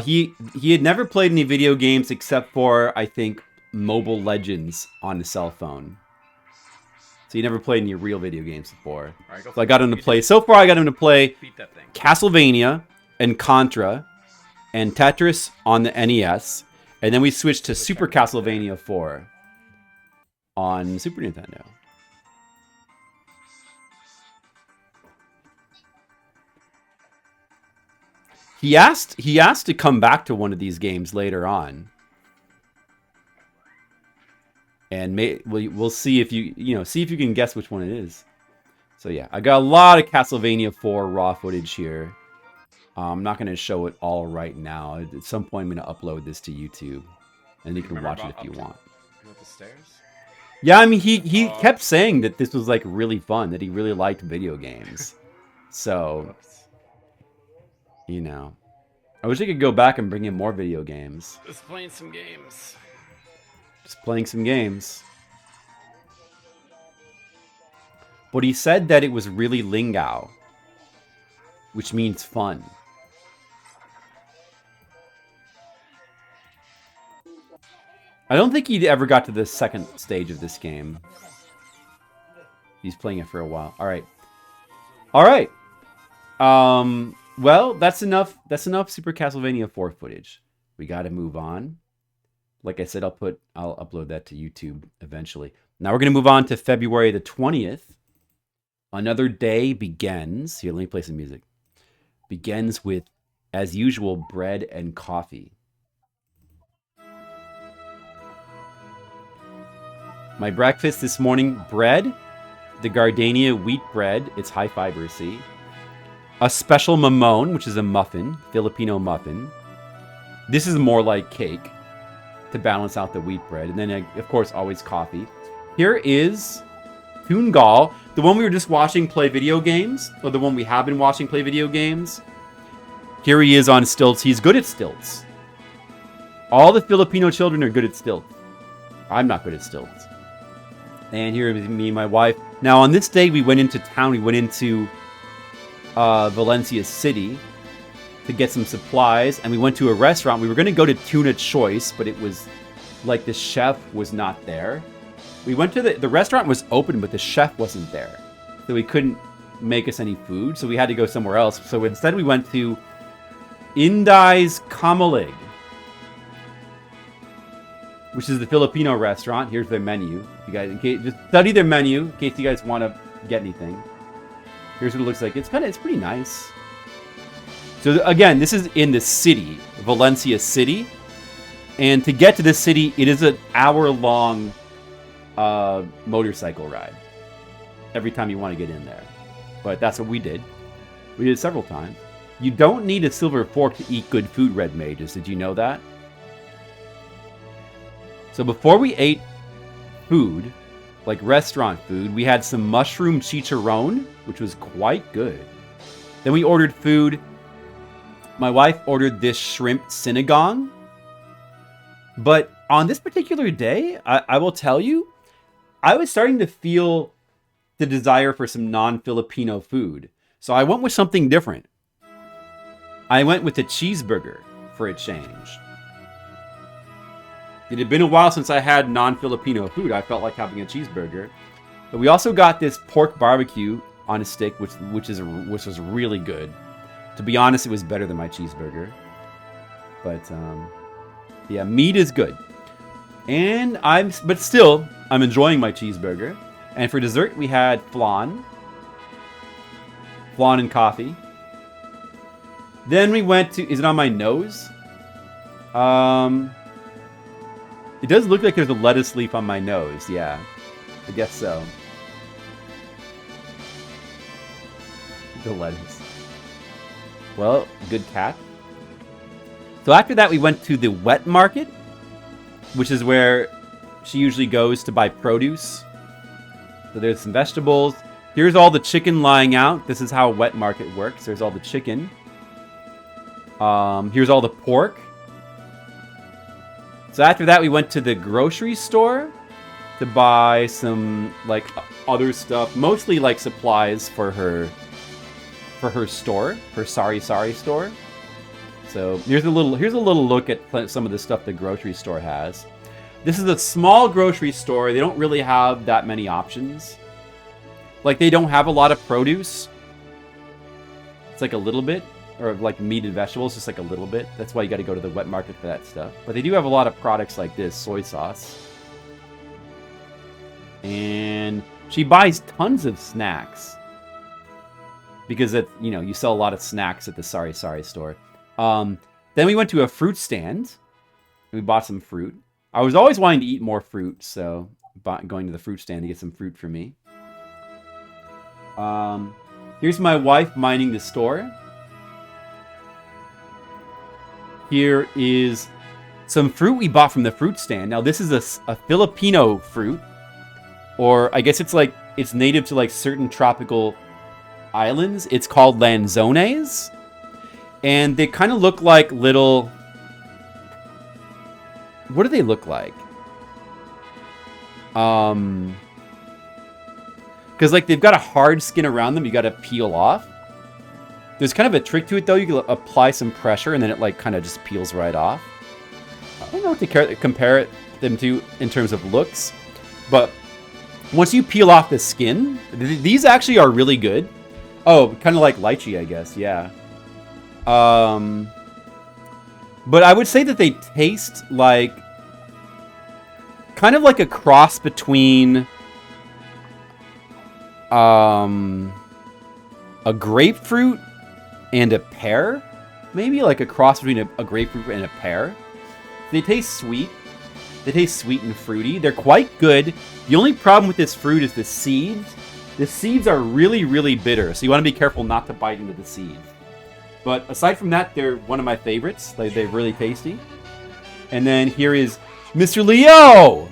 He had never played any video games except for, I think, Mobile Legends on his cell phone. So he never played any real video games before. All right, go So I got him to play. So far, I got him to play Beat that thing. Castlevania and Contra and Tetris on the NES. And then we switched to Super Castlevania 4 on Super Nintendo. He asked to come back to one of these games later on. And we'll see if you can guess which one it is. So yeah, I got a lot of Castlevania 4 raw footage here. I'm not going to show it all right now. At some point, I'm going to upload this to YouTube, and you can Remember watch it about if you up to- want. Up the stairs? Yeah, I mean, he kept saying that this was like really fun, that he really liked video games. So, Whoops. you know, I wish I could go back and bring in more video games. Just playing some games. Just playing some games. But he said that it was really Lingao, which means fun. I don't think he ever got to the second stage of this game. He's playing it for a while. All right. All right. Well, that's enough. That's enough Super Castlevania 4 footage. We got to move on. Like I said, I'll upload that to YouTube eventually. Now we're going to move on to February the 20th. Another day begins. Here, let me play some music. Begins with, as usual, bread and coffee. My breakfast this morning, bread, the Gardenia wheat bread. It's high fiber, see? A special mamon, which is a muffin, Filipino muffin. This is more like cake to balance out the wheat bread. And then, of course, always coffee. Here is Tungal, the one we were just watching play video games, or the one we have been watching play video games. Here he is on stilts. He's good at stilts. All the Filipino children are good at stilts. I'm not good at stilts. And here is me and my wife. Now, on this day, we went into town. We went into Valencia City to get some supplies, and we went to a restaurant. We were going to go to Tuna Choice, but it was like the chef was not there. We went to the restaurant was open, but the chef wasn't there, so he couldn't make us any food, so we had to go somewhere else. So instead, we went to Indai's Kamalig, which is the Filipino restaurant. Here's their menu. You guys, just study their menu in case you guys want to get anything. Here's what it looks like. It's pretty nice. So again, this is in the city, Valencia City, and to get to the city, it is an hour-long motorcycle ride every time you want to get in there. But that's what we did. We did it several times. You don't need a silver fork to eat good food, Red Mages. Did you know that? So before we ate food, like restaurant food, we had some mushroom chicharron, which was quite good. Then we ordered food. My wife ordered this shrimp sinigang. But on this particular day, I will tell you, I was starting to feel the desire for some non-Filipino food. So I went with something different. I went with a cheeseburger for a change. It had been a while since I had non-Filipino food. I felt like having a cheeseburger. But we also got this pork barbecue on a stick, which was really good. To be honest, it was better than my cheeseburger. But yeah, meat is good. And but still, I'm enjoying my cheeseburger. And for dessert, we had flan and coffee. Then we went to, is it on my nose? It does look like there's a lettuce leaf on my nose. Yeah, I guess so. The lettuce. Well, good cat. So after that, we went to the wet market, which is where she usually goes to buy produce. So there's some vegetables. Here's all the chicken lying out. This is how a wet market works. There's all the chicken. Here's all the pork. So after that, we went to the grocery store to buy some like other stuff, mostly like supplies for her store, her Sari store. So here's a little look at some of the stuff the grocery store has. This is a small grocery store. They don't really have that many options. Like they don't have a lot of produce. It's like a little bit. Or like meat and vegetables, just like a little bit. That's why you got to go to the wet market for that stuff. But they do have a lot of products like this, soy sauce. And she buys tons of snacks. Because you sell a lot of snacks at the Sari store. Then we went to a fruit stand. We bought some fruit. I was always wanting to eat more fruit, so going to the fruit stand to get some fruit for me. Here's my wife minding the store. Here is some fruit we bought from the fruit stand. Now, this is a Filipino fruit. Or I guess it's native to like certain tropical islands. It's called lanzones. And they kind of look like little... What do they look like? Because like they've got a hard skin around them. You got to peel off. There's kind of a trick to it, though. You can apply some pressure, and then it, like, kind of just peels right off. I don't know what to compare them to in terms of looks. But once you peel off the skin, these actually are really good. Oh, kind of like lychee, I guess. Yeah. But I would say that they taste like... kind of like a cross between... a grapefruit and a pear, maybe like a cross between a grapefruit and a pear. They taste sweet. They taste sweet and fruity. They're quite good. The only problem with this fruit is the seeds. The seeds are really, really bitter, so you want to be careful not to bite into the seeds. But aside from that, they're one of my favorites. They're really tasty. And then here is Mr. Leo!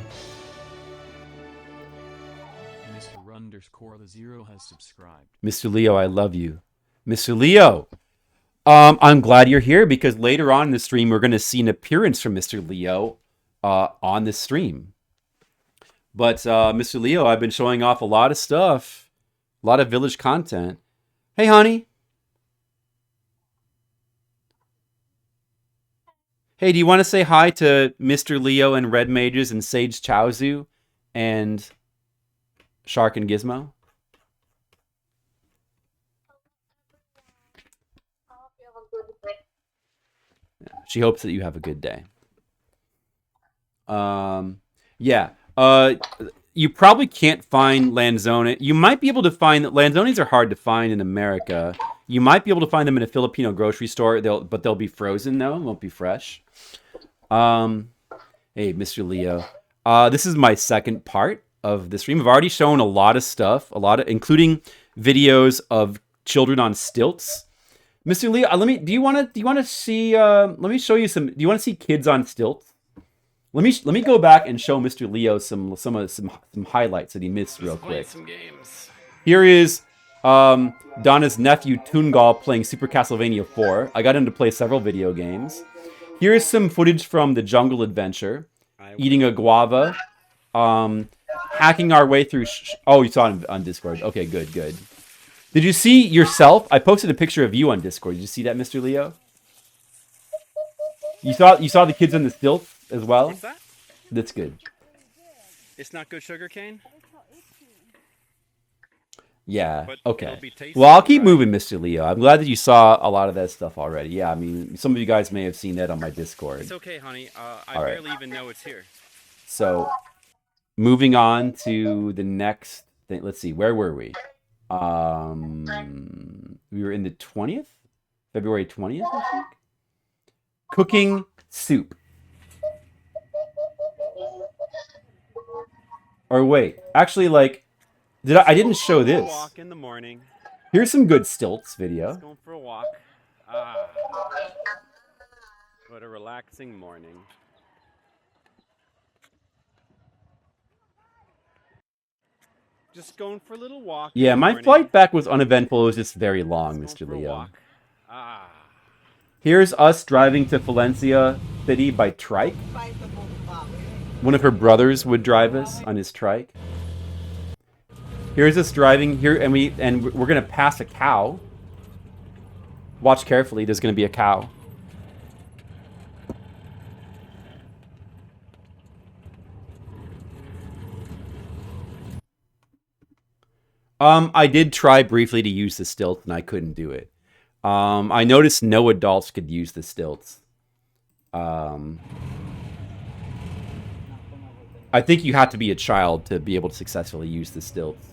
Mr. has subscribed. Mr. Leo, I love you. Mr. Leo, I'm glad you're here because later on in the stream, we're going to see an appearance from Mr. Leo on the stream. But Mr. Leo, I've been showing off a lot of stuff, a lot of village content. Hey, honey. Hey, do you want to say hi to Mr. Leo and Red Mages and Sage Chaozu and Shark and Gizmo? She hopes that you have a good day. Yeah. You probably can't find Lanzone. You might be able to find... Lanzones are hard to find in America. You might be able to find them in a Filipino grocery store, but they'll be frozen, though. Won't be fresh. Hey, Mr. Leo. This is my second part of the stream. I've already shown a lot of stuff, including videos of children on stilts. Mr. Leo, do you want to see? Let me show you some. Do you want to see kids on stilts? Let me go back and show Mr. Leo some highlights that he missed real quick. Some games. Here is Danna's nephew Tungal playing Super Castlevania 4. I got him to play several video games. Here is some footage from the Jungle Adventure, eating a guava, hacking our way through. Oh, you saw it on Discord. Okay, good. Did you see yourself? I posted a picture of you on Discord. Did you see that, Mr. Leo? You saw the kids on the stilts as well? What's that? That's good. It's not good sugarcane? Yeah, But okay. it'll be tasty, Well, I'll keep right? moving, Mr. Leo. I'm glad that you saw a lot of that stuff already. Yeah, I mean, some of you guys may have seen that on my Discord. It's okay, honey. I All right. barely even know it's here. So, moving on to the next thing. Let's see, where were we? We were in the 20th? February 20th, I think? Cooking soup. Or wait, actually, like, I didn't show this. Walk in the morning. Here's some good stilts video. Just going for a walk. What a relaxing morning. Just going for a little walk. Yeah, in the my morning. flight back was uneventful. It was just very long, Just Mr. going for a Leo. walk. Here's us driving to Valencia City by trike. One of her brothers would drive us on his trike. Here's us driving here, and we're gonna pass a cow. Watch carefully. There's gonna be a cow. I did try briefly to use the stilts, and I couldn't do it. I noticed no adults could use the stilts. I think you have to be a child to be able to successfully use the stilts.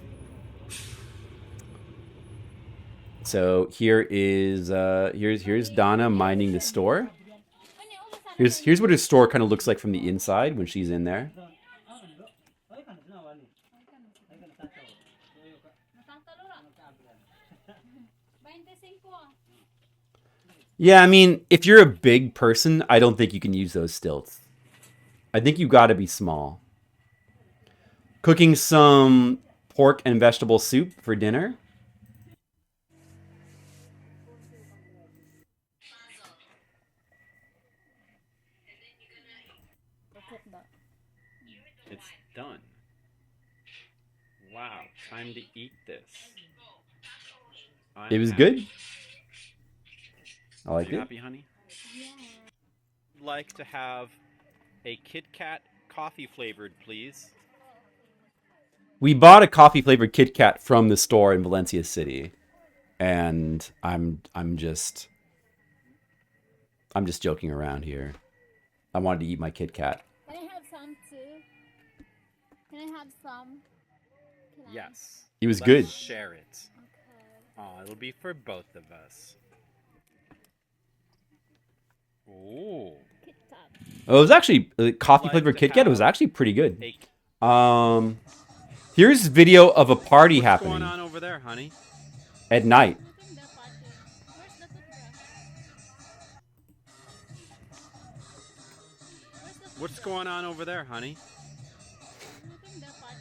So here is here's Danna minding the store. Here's what her store kind of looks like from the inside when she's in there. Yeah, I mean, if you're a big person, I don't think you can use those stilts. I think you gotta be small. Cooking some pork and vegetable soup for dinner. It's done. Wow, time to eat this. It was good. I like You it. happy, honey? Like to have a Kit Kat coffee flavored, please. We bought a coffee flavored Kit Kat from the store in Valencia City, and I'm just joking around here. I wanted to eat my Kit Kat. Can I have some too? Can I have some? Can I? Yes. It was Let's good. share it. Oh, it'll be for both of us. Ooh. Kit Kat. Oh, it was actually coffee Like flavored to Kit Kat. It was have actually pretty good. a- Here's video of a party What's happening going on over there, honey? at night. Smoothing the potty. Where's the toothbrush? Where's the toothbrush? What's going on over there, honey? Smoothing the potty.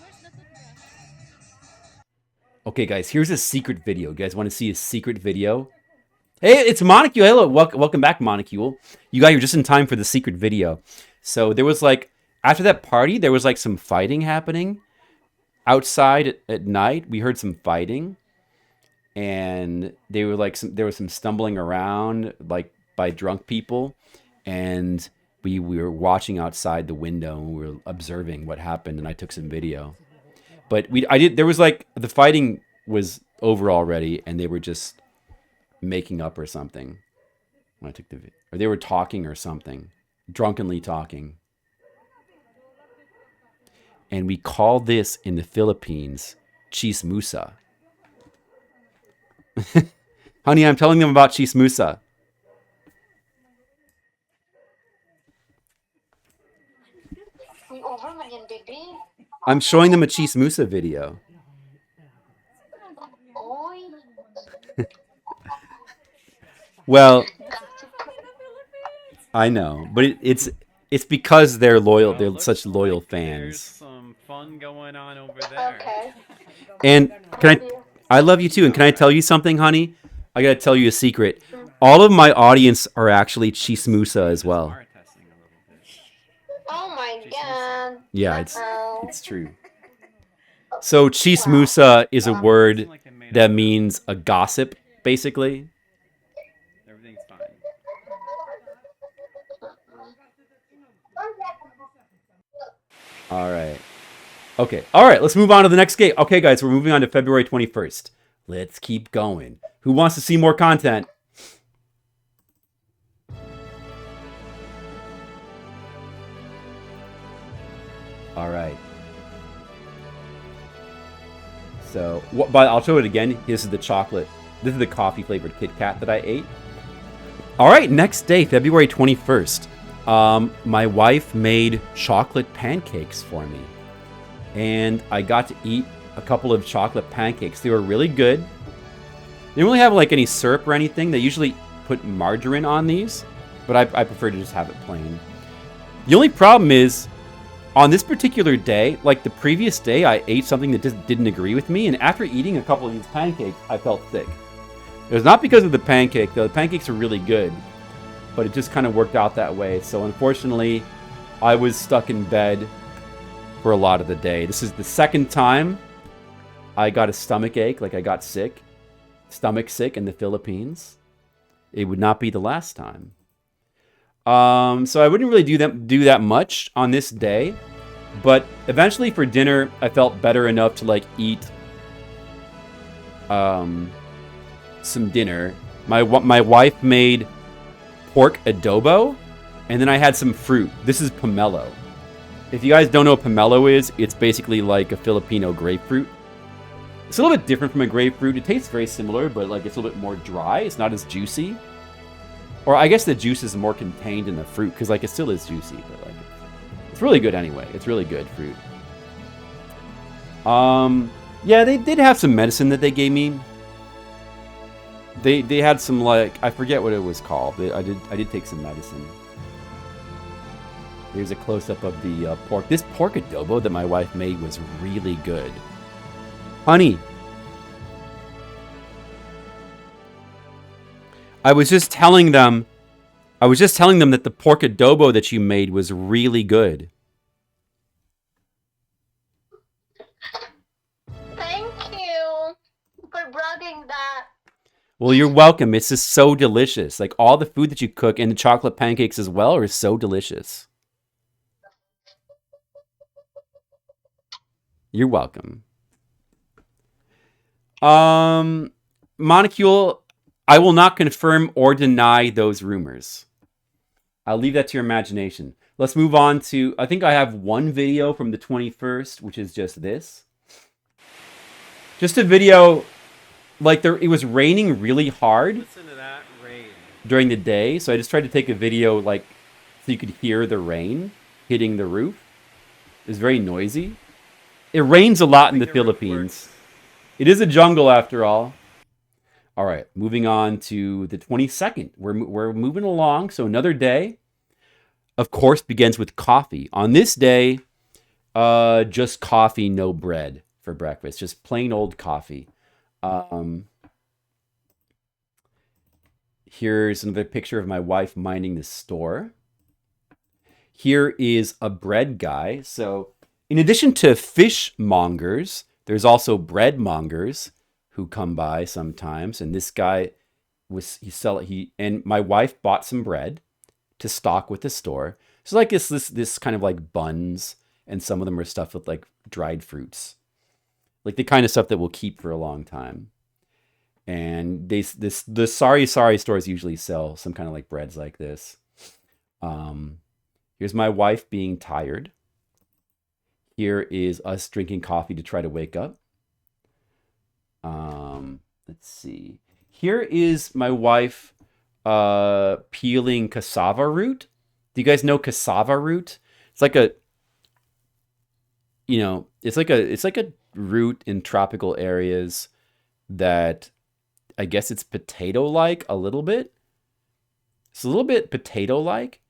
Where's the toothbrush? Okay, guys, here's a secret video. You guys want to see a secret video? Hey, it's Monocule. Hello, welcome back, Monocule. You guys are just in time for the secret video. So there was like, after that party, there was like some fighting happening outside at night. We heard some fighting, and they were like, there was some stumbling around like by drunk people, and we were watching outside the window and we were observing what happened, and I took some video. But there was like, the fighting was over already, and they were just making up or something when I took the video. Or they were talking or something, drunkenly talking. And we call this in the Philippines chismusa. Honey, I'm telling them about chismusa. I'm showing them a chismusa video. Well, I know, but it's because they're loyal. Well, They're looks such loyal like There's fans. some fun going on over there. Okay. And I love you too. And can I tell you something, honey? I gotta tell you a secret. All of my audience are actually chismusa as well. Smart testing a little bit. Oh my god. Yeah, Oh. it's true. So chismusa is a word that means a gossip, basically. Everything's fine. All right. Okay. All right. Let's move on to the next game. Okay, guys, we're moving on to February 21st. Let's keep going. Who wants to see more content? All right. So, but I'll show it again. This is the chocolate. This is the coffee flavored Kit Kat that I ate. All right. Next day, February 21st. My wife made chocolate pancakes for me, and I got to eat a couple of chocolate pancakes. They were really good. They don't really have like any syrup or anything. They usually put margarine on these, but I prefer to just have it plain. The only problem is, on this particular day, like the previous day, I ate something that just didn't agree with me, and after eating a couple of these pancakes, I felt sick. It was not because of the pancake, though. The pancakes are really good, but it just kind of worked out that way. So unfortunately, I was stuck in bed for a lot of the day. This is the second time I got a stomach ache, like I got sick, stomach sick in the Philippines. It would not be the last time. So I wouldn't really do that much on this day, but eventually for dinner, I felt better enough to like eat some dinner. My wife made pork adobo, and then I had some fruit. This is pomelo. If you guys don't know what pomelo is, it's basically like a Filipino grapefruit. It's a little bit different from a grapefruit. It tastes very similar, but like it's a little bit more dry. It's not as juicy. Or I guess the juice is more contained in the fruit, because like it still is juicy, but like it's really good anyway. It's really good fruit. Yeah, they did have some medicine that they gave me. They had some, like, I forget what it was called. I did take some medicine. Here's a close-up of the pork. This pork adobo that my wife made was really good. Honey, I was just telling them that the pork adobo that you made was really good. Thank you for bragging that. Well, you're welcome. It's just so delicious. Like all the food that you cook and the chocolate pancakes as well are so delicious. You're welcome. Monocule, I will not confirm or deny those rumors. I'll leave that to your imagination. Let's move on to, I think I have one video from the 21st, which is just this. Just a video, like it was raining really hard Listen to that rain. during the day, so I just tried to take a video like so you could hear the rain hitting the roof. It was very noisy. It rains a lot in the Philippines. It is a jungle after all. All right, moving on to the 22nd. We're moving along. So another day, of course, begins with coffee. On this day, just coffee, no bread for breakfast. Just plain old coffee. Here's another picture of my wife minding the store. Here is a bread guy. So in addition to fishmongers, there's also bread mongers who come by sometimes. And this guy and my wife bought some bread to stock with the store. So like this kind of like buns, and some of them are stuffed with like dried fruits. Like the kind of stuff that will keep for a long time. And the Sorry stores usually sell some kind of like breads like this. Here's my wife being tired. Here is us drinking coffee to try to wake up. Let's see. Here is my wife peeling cassava root. Do you guys know cassava root? It's like a, it's like a root in tropical areas that I guess it's potato-like a little bit. It's a little bit potato-like.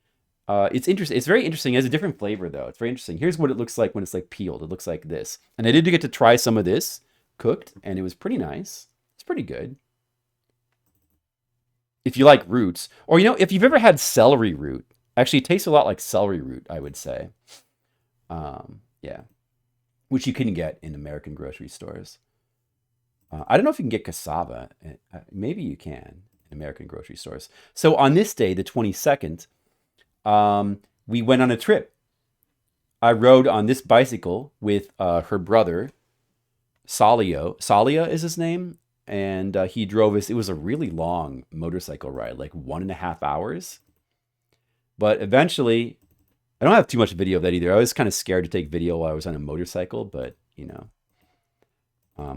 It's interesting. It's very interesting. It has a different flavor though. It's very interesting. Here's what it looks like when it's like peeled. It looks like this. And I did get to try some of this cooked, and it was pretty nice. It's pretty good. If you like roots, or if you've ever had celery root, actually it tastes a lot like celery root, I would say. Yeah, which you can get in American grocery stores. I don't know if you can get cassava. Maybe you can in American grocery stores. So on this day, the 22nd, we went on a trip. I rode on this bicycle with her brother, Salio. Salia is his name. And he drove us. It was a really long motorcycle ride, like 1.5 hours. But eventually, I don't have too much video of that either. I was kind of scared to take video while I was on a motorcycle, but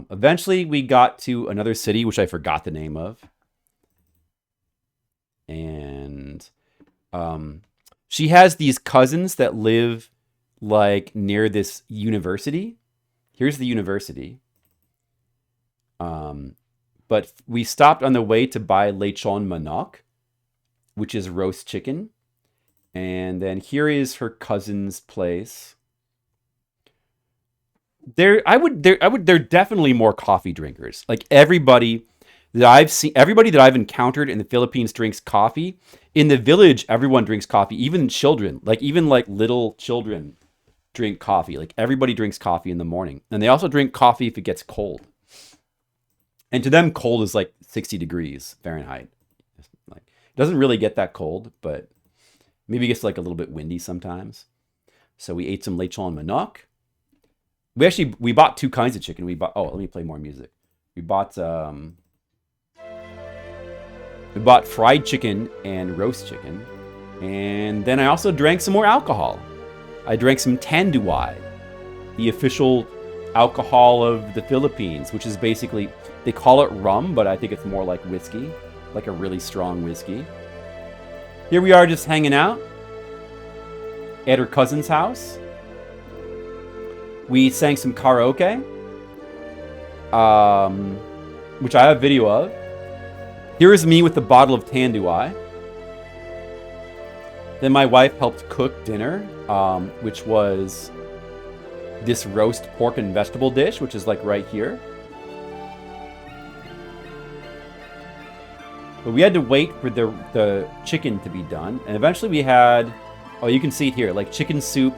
eventually we got to another city, which I forgot the name of. And she has these cousins that live like near this university. Here's the university. But we stopped on the way to buy lechon manok, which is roast chicken. And then here is her cousin's place. They're definitely more coffee drinkers. Like everybody that I've encountered in the Philippines drinks coffee. In the village, everyone drinks coffee, even children. Even little children drink coffee. Like everybody drinks coffee in the morning. And they also drink coffee if it gets cold. And to them, cold is like 60 degrees Fahrenheit. It doesn't really get that cold, but maybe it gets like a little bit windy sometimes. So we ate some lechon manok. We bought two kinds of chicken. Let me play more music. We bought fried chicken and roast chicken. And then I also drank some more alcohol. I drank some tanduay, the official alcohol of the Philippines, which is basically, they call it rum, but I think it's more like whiskey, like a really strong whiskey. Here we are just hanging out at her cousin's house. We sang some karaoke, which I have video of. Here is me with the bottle of tanduay. Then my wife helped cook dinner, which was this roast pork and vegetable dish, which is like right here. But we had to wait for the chicken to be done. And eventually we had, you can see it here, like chicken soup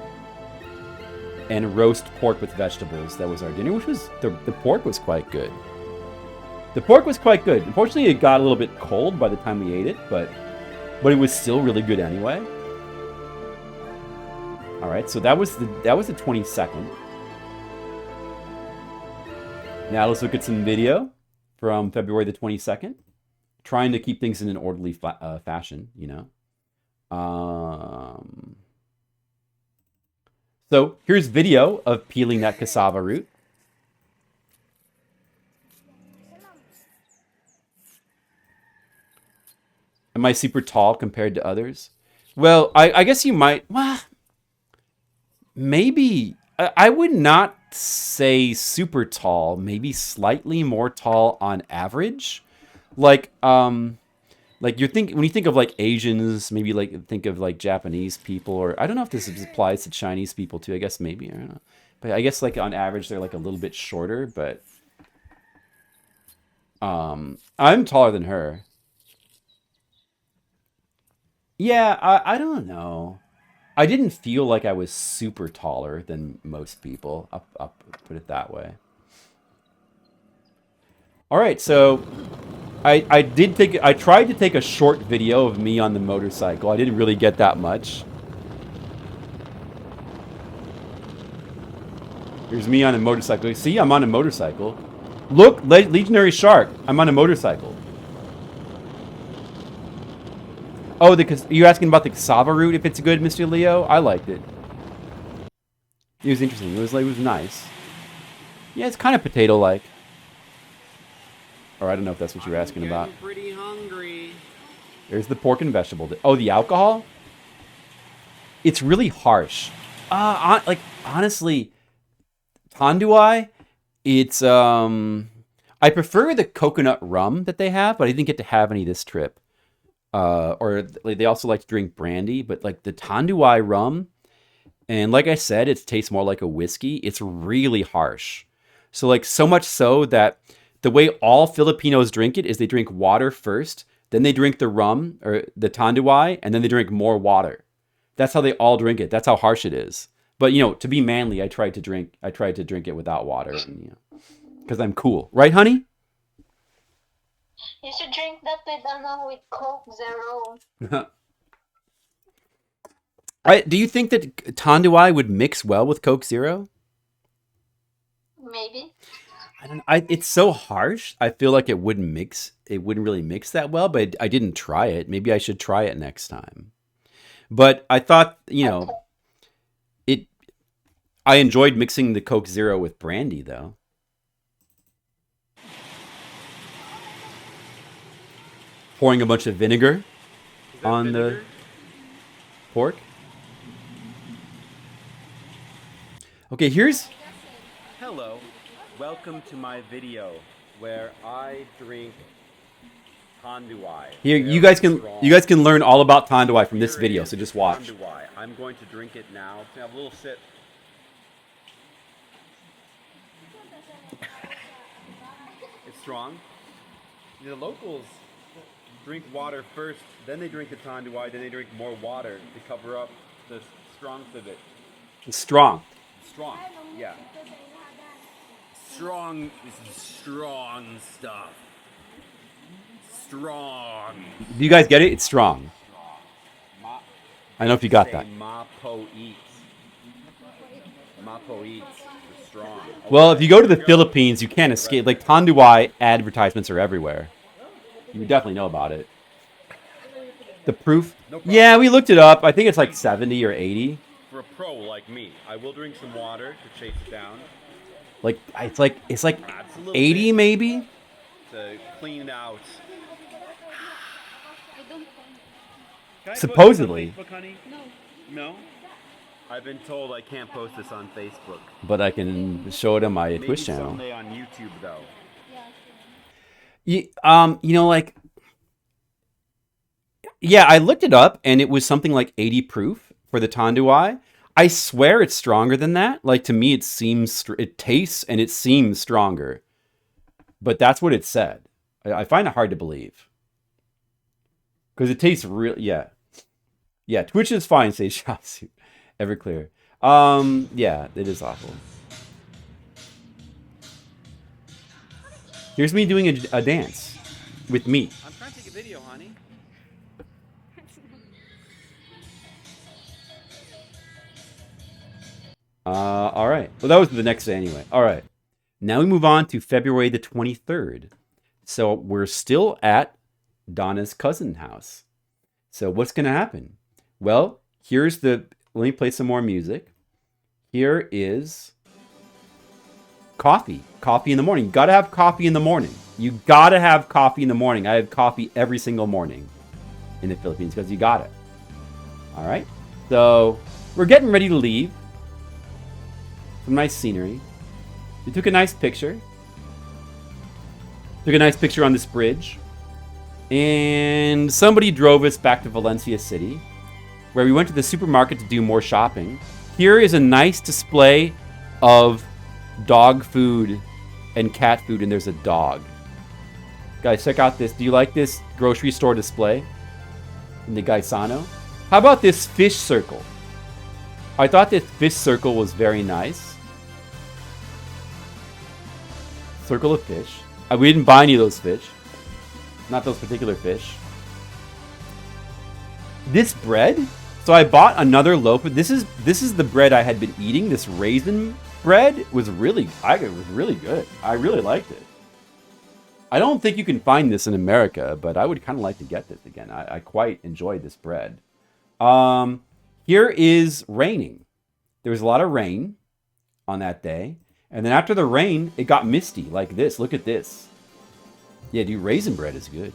and roast pork with vegetables. That was our dinner, which was, the pork was quite good. The pork was quite good. Unfortunately, it got a little bit cold by the time we ate it, but it was still really good anyway. All right, so that was the 22nd. Now let's look at some video from February the 22nd. Trying to keep things in an orderly fashion, So here's video of peeling that cassava root. Am I super tall compared to others? Well, I guess you might. Well, maybe I would not say super tall. Maybe slightly more tall on average. Like like when you think of like Asians, maybe like think of like Japanese people, or I don't know if this applies to Chinese people too. I guess maybe, I don't know. But I guess like on average they're like a little bit shorter, but I'm taller than her. Yeah, I don't know. I didn't feel like I was super taller than most people. I'll put it that way. All right, so I tried to take a short video of me on the motorcycle. I didn't really get that much. Here's me on a motorcycle. See, I'm on a motorcycle. Look, Legionary Shark. I'm on a motorcycle. Oh, you're asking about the cassava root, if it's good, Mr. Leo? I liked it. It was interesting. It was nice. Yeah, it's kind of potato-like. Or I don't know if that's what you're asking about. Pretty hungry. There's the pork and vegetable. Oh, the alcohol? It's really harsh. Like honestly, Tanduai, it's I prefer the coconut rum that they have, but I didn't get to have any this trip. Or they also like to drink brandy, but like the Tanduai rum, and like I said, it tastes more like a whiskey. It's really harsh. So like so much so that the way all Filipinos drink it is they drink water first, then they drink the rum or the Tanduai, and then they drink more water. That's how they all drink it. That's how harsh it is. But to be manly, I tried to drink it without water, and, because I'm cool, right, honey? You should drink that with Coke Zero. Do you think that Tanduai would mix well with Coke Zero? Maybe. I don't know. It's so harsh. I feel like it wouldn't mix. It wouldn't really mix that well. But I didn't try it. Maybe I should try it next time. But I thought, I enjoyed mixing the Coke Zero with brandy, though. Pouring a bunch of vinegar on the pork. Okay, Hello, welcome to my video where I drink Tanduai. Here, you guys can learn all about Tanduai from this video, so just watch. Tanduai. I'm going to drink it now. Have a little sip. It's strong. The locals drink water first, then they drink the Tanduai, then they drink more water to cover up the strength of it. It's strong. Strong, yeah. Strong stuff. Strong. Do you guys get it? It's strong. I don't know if you got that. Mapo eats. Mapo eats. It's strong. Well, if you go to the Philippines, you can't escape. Like, Tanduai advertisements are everywhere. You definitely know about it. The proof? Yeah, we looked it up. I think it's like 70 or 80. For a pro like me, I will drink some water to chase it down. Like it's like 80 maybe to clean it out. Supposedly. Can I post this on Facebook, honey? No. I've been told I can't post this on Facebook. But I can show it on my Maybe Twitch channel. Someday on YouTube though. Yeah, I looked it up and it was something like 80 proof for the Tanduai. I swear it's stronger than that. Like, to me, it tastes and it seems stronger. But that's what it said. I find it hard to believe. Because it tastes real. Yeah. Yeah, Twitch is fine, says Shasu. Everclear. Yeah, it is awful. Here's me doing a dance with meat. I'm trying to take a video, honey. All right. Well, that was the next day anyway. All right. Now we move on to February the 23rd. So we're still at Donna's cousin's house. So what's going to happen? Well, let me play some more music. Here is coffee. Coffee in the morning. You got to have coffee in the morning. You got to have coffee in the morning. I have coffee every single morning. in the Philippines because you got it. All right. So we're getting ready to leave. Some nice scenery. We took a nice picture. Took a nice picture on this bridge. And somebody drove us back to Valencia City, where we went to the supermarket to do more shopping. Here is a nice display of dog food and cat food, and there's a dog. Guys, check out this. Do you like this grocery store display in the Gaisano? How about this fish circle? I thought this fish circle was very nice. Circle of fish. We didn't buy any of those fish. Not those particular fish. This bread. So I bought another loaf. This is the bread I had been eating. This raisin bread was really good. I really liked it. I don't think you can find this in America, but I would kind of like to get this again. I quite enjoyed this bread. Here is raining. There was a lot of rain on that day. And then after the rain, it got misty like this. Look at this. Yeah, dude, raisin bread is good.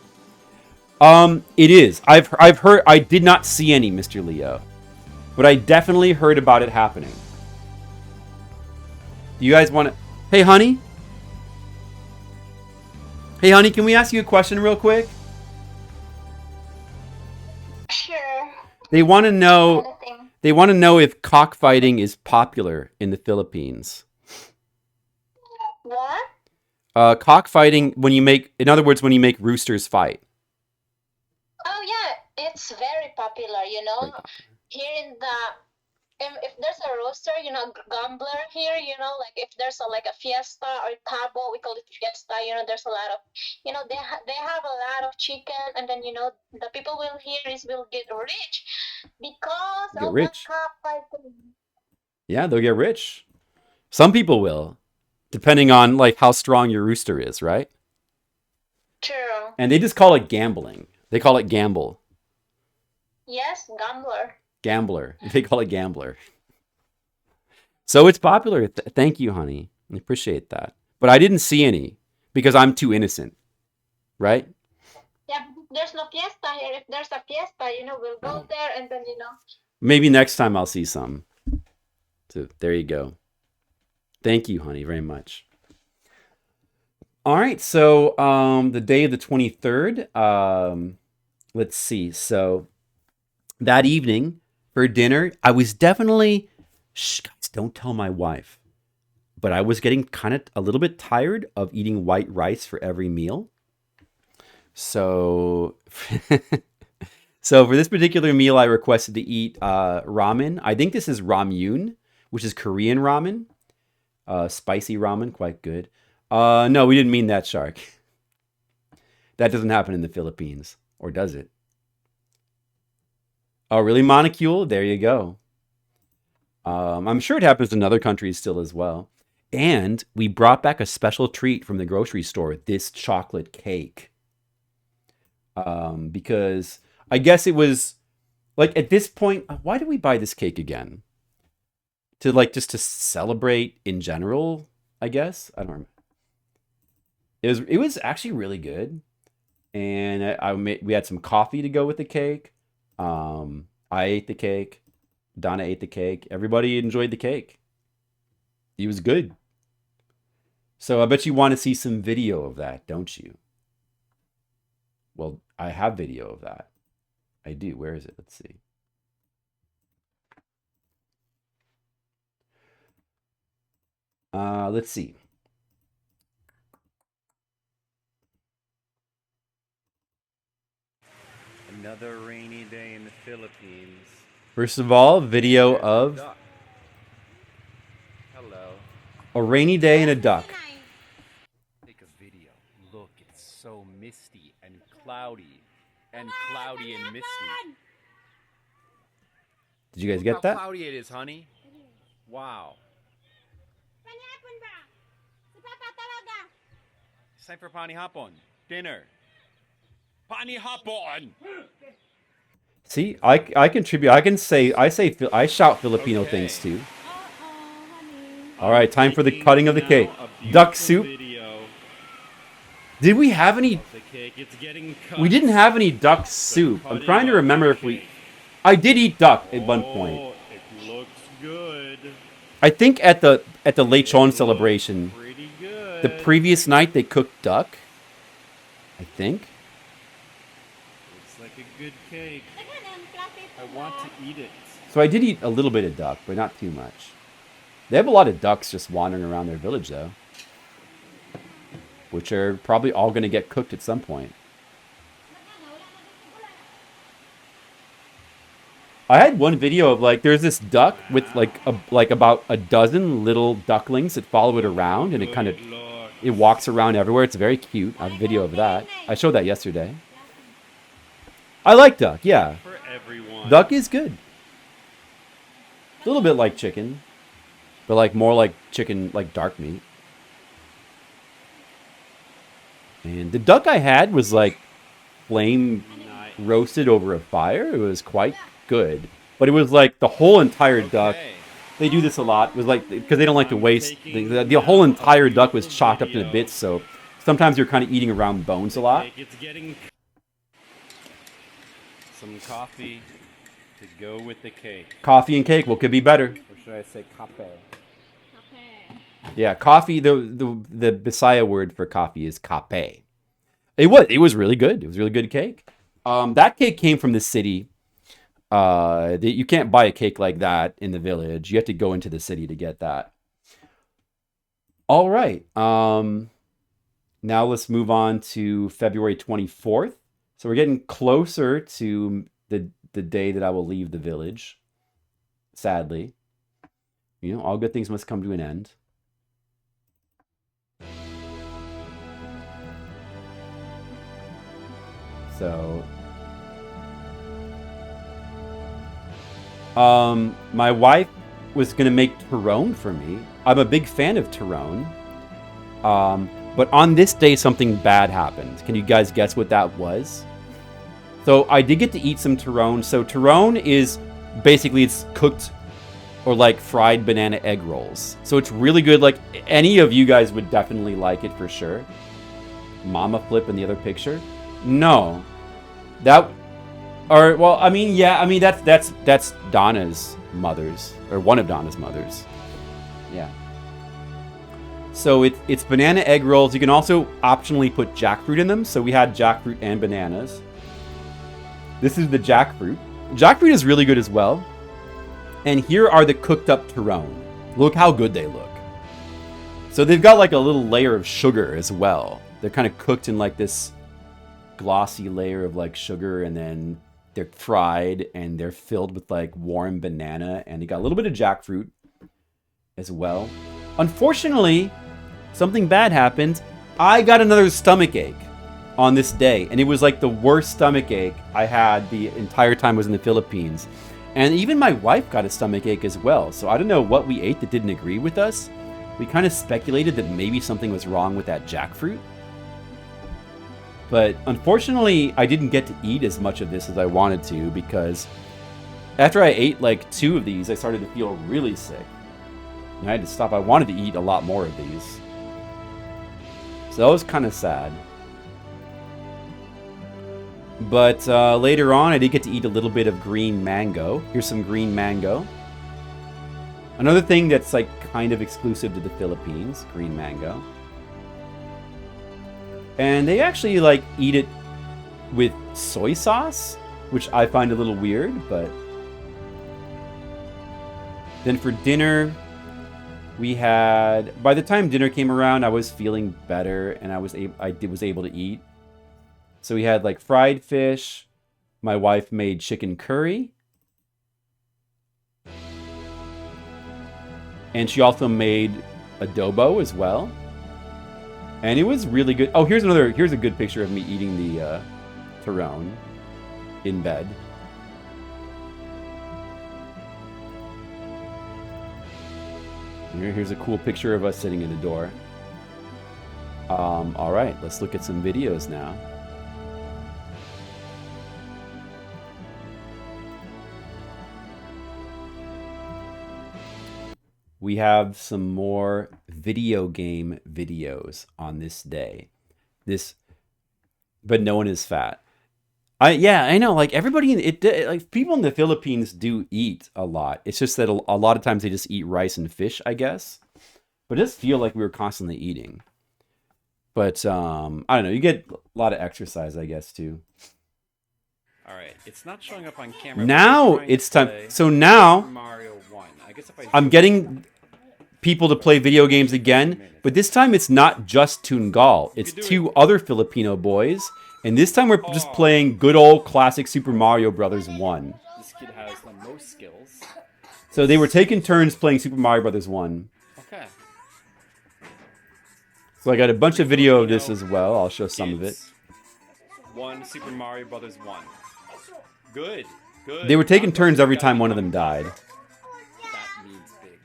It is. I've heard. I did not see any, Mr. Leo, but I definitely heard about it happening. Do you guys want to? Hey, honey. Hey, honey. Can we ask you a question real quick? Sure. They want to know. Anything. They want to know if cockfighting is popular in the Philippines. What? Cockfighting, when you make, in other words, when you make roosters fight. Oh yeah, it's very popular. You know, here in the if there's a roaster, you know, gambler here, you know, like if there's a fiesta or tabo, we call it fiesta. You know, there's a lot of, you know, they have a lot of chicken, and then you know the people will get rich because Get of rich. the cockfighting. Yeah, they'll get rich. Some people will, depending on like how strong your rooster is, right? True. And they just call it gambling. They call it gamble. Yes, gambler. Gambler. They call it gambler. So it's popular. Thank you, honey. I appreciate that. But I didn't see any because I'm too innocent, right? Yeah, there's no fiesta here. If there's a fiesta, you know, we'll go there and then, you know. Maybe next time I'll see some. So there you go. Thank you, honey, very much. All right, so the day of the 23rd, let's see. So that evening for dinner, I was definitely, guys, don't tell my wife, but I was getting kind of a little bit tired of eating white rice for every meal. So, so for this particular meal, I requested to eat ramen. I think this is ramyun, which is Korean ramen. Spicy ramen, quite good. No, we didn't mean that, Shark. That doesn't happen in the Philippines. Or does it? Oh, really, Monocule? There you go. I'm sure it happens in other countries still as well. And we brought back a special treat from the grocery store, this chocolate cake. Because I guess it was, like, at this point, why did we buy this cake again? To, like, just to celebrate in general, I guess? I don't remember. It was actually really good. And we had some coffee to go with the cake. I ate the cake. Donna ate the cake. Everybody enjoyed the cake. It was good. So I bet you want to see some video of that, don't you? Well, I have video of that. I do. Where is it? Let's see. Let's see. Another rainy day in the Philippines. First of all, video of Hello. a rainy day and a duck. Take a video. Look, it's so misty and cloudy. And cloudy and misty. Did you guys Look get how that? cloudy it is, honey. Wow. It's time for pani hapon. Dinner. Pani hapon! See, I contribute. I shout Filipino Okay. things too. All right, time for the cutting of the cake. Duck soup. Video. Did we have any? The cake, it's getting cut. We didn't have any duck soup. I'm trying to remember if we. I did eat duck at one point. Oh, it looks good. I think at the Lechon celebration, Pretty good. the previous night they cooked duck. I think. Looks like a good cake. I want to eat it. So I did eat a little bit of duck, but not too much. They have a lot of ducks just wandering around their village, though, which are probably all going to get cooked at some point. I had one video of like there's this duck with like about a dozen little ducklings that follow it around, and it walks around everywhere. It's very cute. I have a video of that. I showed that yesterday. I like duck, yeah. For everyone. Duck is good. A little bit like chicken, but like more like chicken, like dark meat. And the duck I had was like flame roasted over a fire. It was quite good, but it was like the whole entire duck. They do this a lot. It was like because they don't like to waste. The whole entire duck was chopped up into bits, so sometimes you're kind of eating around bones a lot. It's getting some coffee to go with the cake. Coffee and cake, what could be better? Or should I say cafe? Yeah, coffee. The Bisaya word for coffee is cape. It was really good. It was really good cake. That cake came from the city. You can't buy a cake like that in the village. You have to go into the city to get that. All right. Now let's move on to February 24th. So we're getting closer to the day that I will leave the village. Sadly. You know, all good things must come to an end. So, my wife was going to make Tyrone for me. I'm a big fan of Tyrone. But on this day, something bad happened. Can you guys guess what that was? So I did get to eat some Tyrone. So Tyrone is basically it's cooked or like fried banana egg rolls. So it's really good. Like any of you guys would definitely like it for sure. Mama Flip in the other picture. No, that, or well, I mean, yeah, I mean that's Donna's mother's or one of Donna's mothers. Yeah. So it's banana egg rolls. You can also optionally put jackfruit in them. So we had jackfruit and bananas. This is the jackfruit. Jackfruit is really good as well. And here are the cooked up Tyrone. Look how good they look. So they've got like a little layer of sugar as well. They're kind of cooked in like this glossy layer of like sugar, and then they're fried and they're filled with like warm banana, and they got a little bit of jackfruit as well. Unfortunately, something bad happened. I got another stomach ache on this day, and it was like the worst stomach ache I had the entire time I was in the Philippines. And even my wife got a stomach ache as well. So I don't know what we ate that didn't agree with us. We kind of speculated that maybe something was wrong with that jackfruit. But unfortunately, I didn't get to eat as much of this as I wanted to, because after I ate like 2 of these, I started to feel really sick. And I had to stop. I wanted to eat a lot more of these. So that was kind of sad. But later on, I did get to eat a little bit of green mango. Here's some green mango. Another thing that's like kind of exclusive to the Philippines, green mango. And they actually like eat it with soy sauce, which I find a little weird, but then for dinner, we had, by the time dinner came around, I was feeling better and I was able to eat. So we had like fried fish. My wife made chicken curry. And she also made adobo as well. And it was really good. Oh, here's a good picture of me eating the Tyrone in bed. Here's a cool picture of us sitting in the door. All right, let's look at some videos now. We have some more video game videos on this day. this, but no one is fat. I know. Like everybody, like people in the Philippines do eat a lot. It's just that a lot of times they just eat rice and fish, I guess. But it does feel like we were constantly eating. But I don't know. You get a lot of exercise, I guess, too. All right, it's not showing up on camera. Now it's time. So now Mario 1. I guess if I'm getting people to play video games again, but this time it's not just Tungal. It's two other Filipino boys, and this time we're just playing good old classic Super Mario Brothers 1. This kid has the most skills. So they were taking turns playing Super Mario Brothers 1. Okay. So I got a bunch of video of this as well. I'll show some of it. 1 Super Mario Brothers 1. Good. Good. They were taking turns every time one of them died. That means big.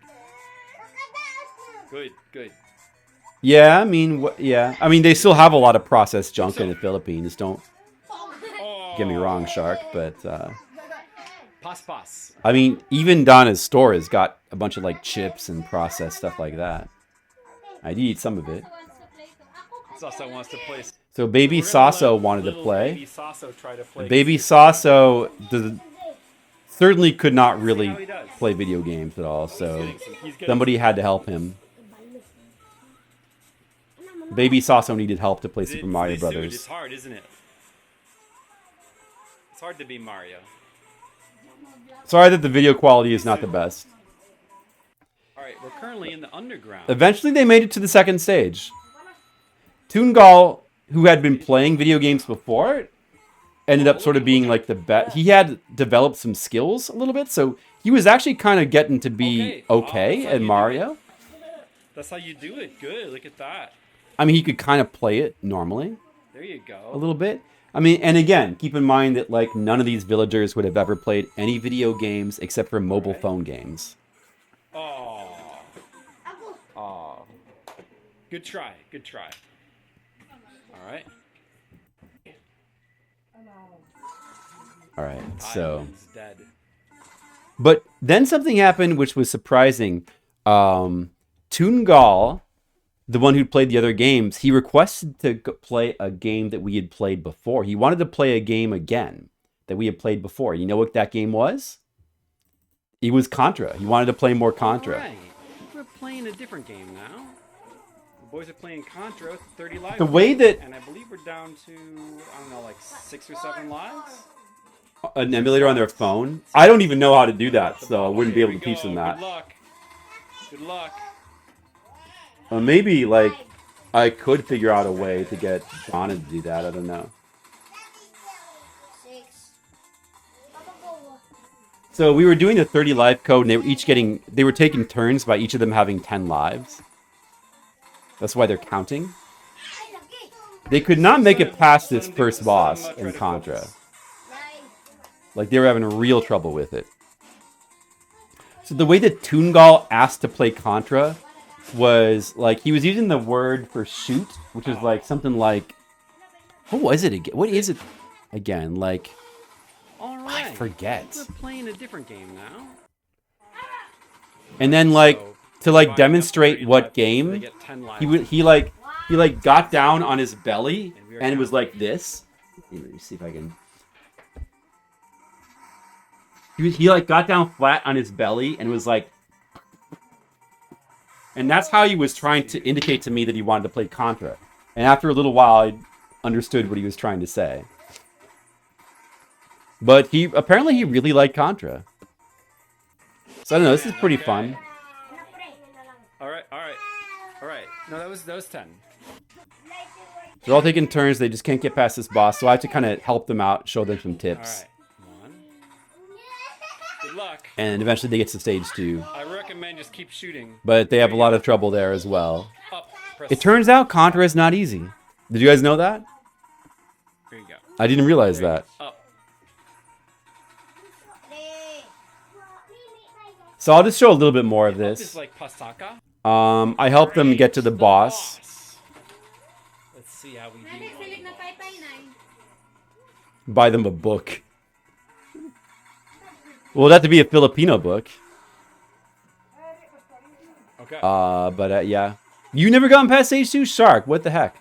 Good. Good. Yeah, I mean, yeah. I mean, they still have a lot of processed junk in the Philippines. Don't get me wrong, Shark, but Pas. I mean, even Danna's store has got a bunch of like chips and processed stuff like that. I did eat some of it. Sasso wants to play. So Baby Sasso wanted to play. Baby Sasso tried to play. Baby Sasso certainly could not really play video games at all, so somebody had to help him. Baby Sasso needed help to play Super Mario Brothers. It's hard, isn't it? It's hard to be Mario. Sorry that the video quality is not the best. Alright, we're currently in the underground. Eventually they made it to the second stage. Tungal, who had been playing video games before, ended up sort of being like the best. He had developed some skills a little bit, so he was actually kind of getting to be okay at Mario. That's how you do it. Good, look at that. I mean, he could kind of play it normally. There you go. A little bit. I mean, and again, keep in mind that like none of these villagers would have ever played any video games except for mobile phone games. Oh. Good try. Good try. All right. All right. So. Dead. But then something happened which was surprising. Tungal, the one who played the other games, he requested to play a game that we had played before. He wanted to play a game again that we had played before. You know what that game was? It was Contra. He wanted to play more Contra. Right. We're playing a different game now. The boys are playing Contra 30 lives. The way that... And I believe we're down to, I don't know, like 6 or 7 lives? An emulator on their phone? I don't even know how to do that, so I wouldn't be able to teach them that. Good luck. Good luck. Maybe, like, I could figure out a way to get Danna to do that. I don't know. So we were doing the 30 life code, and they were taking turns by each of them having 10 lives. That's why they're counting. They could not make it past this first boss in Contra. Like, they were having real trouble with it. So the way that Tungal asked to play Contra was, like, he was using the word for shoot, which is, like, something like... What was it again? What is it again? Like... Right. I forget. We're playing a different game now. And then, like, to, like, demonstrate what game, he got down on his belly and was like this. Let me see if I can... He like got down flat on his belly and was like, and that's how he was trying to indicate to me that he wanted to play Contra. And after a little while, I understood what he was trying to say. But he really liked Contra. So I don't know. This is pretty fun. All right. No, that was 10. They're all taking turns. They just can't get past this boss, so I have to kind of help them out, show them some tips. All right. Good luck. And eventually they get to stage 2. I recommend just keep shooting. But they have a lot of trouble there as well. Up, It turns out Contra is not easy. Did you guys know that? Here you go. I didn't realize that. Up. So I'll just show a little bit more of this. It's like Pasaka. I helped them get to the boss. Let's see how we do. Buy them a book. Well, it'd have to be a Filipino book. Okay. But yeah. You never gotten past stage 2? Shark, what the heck?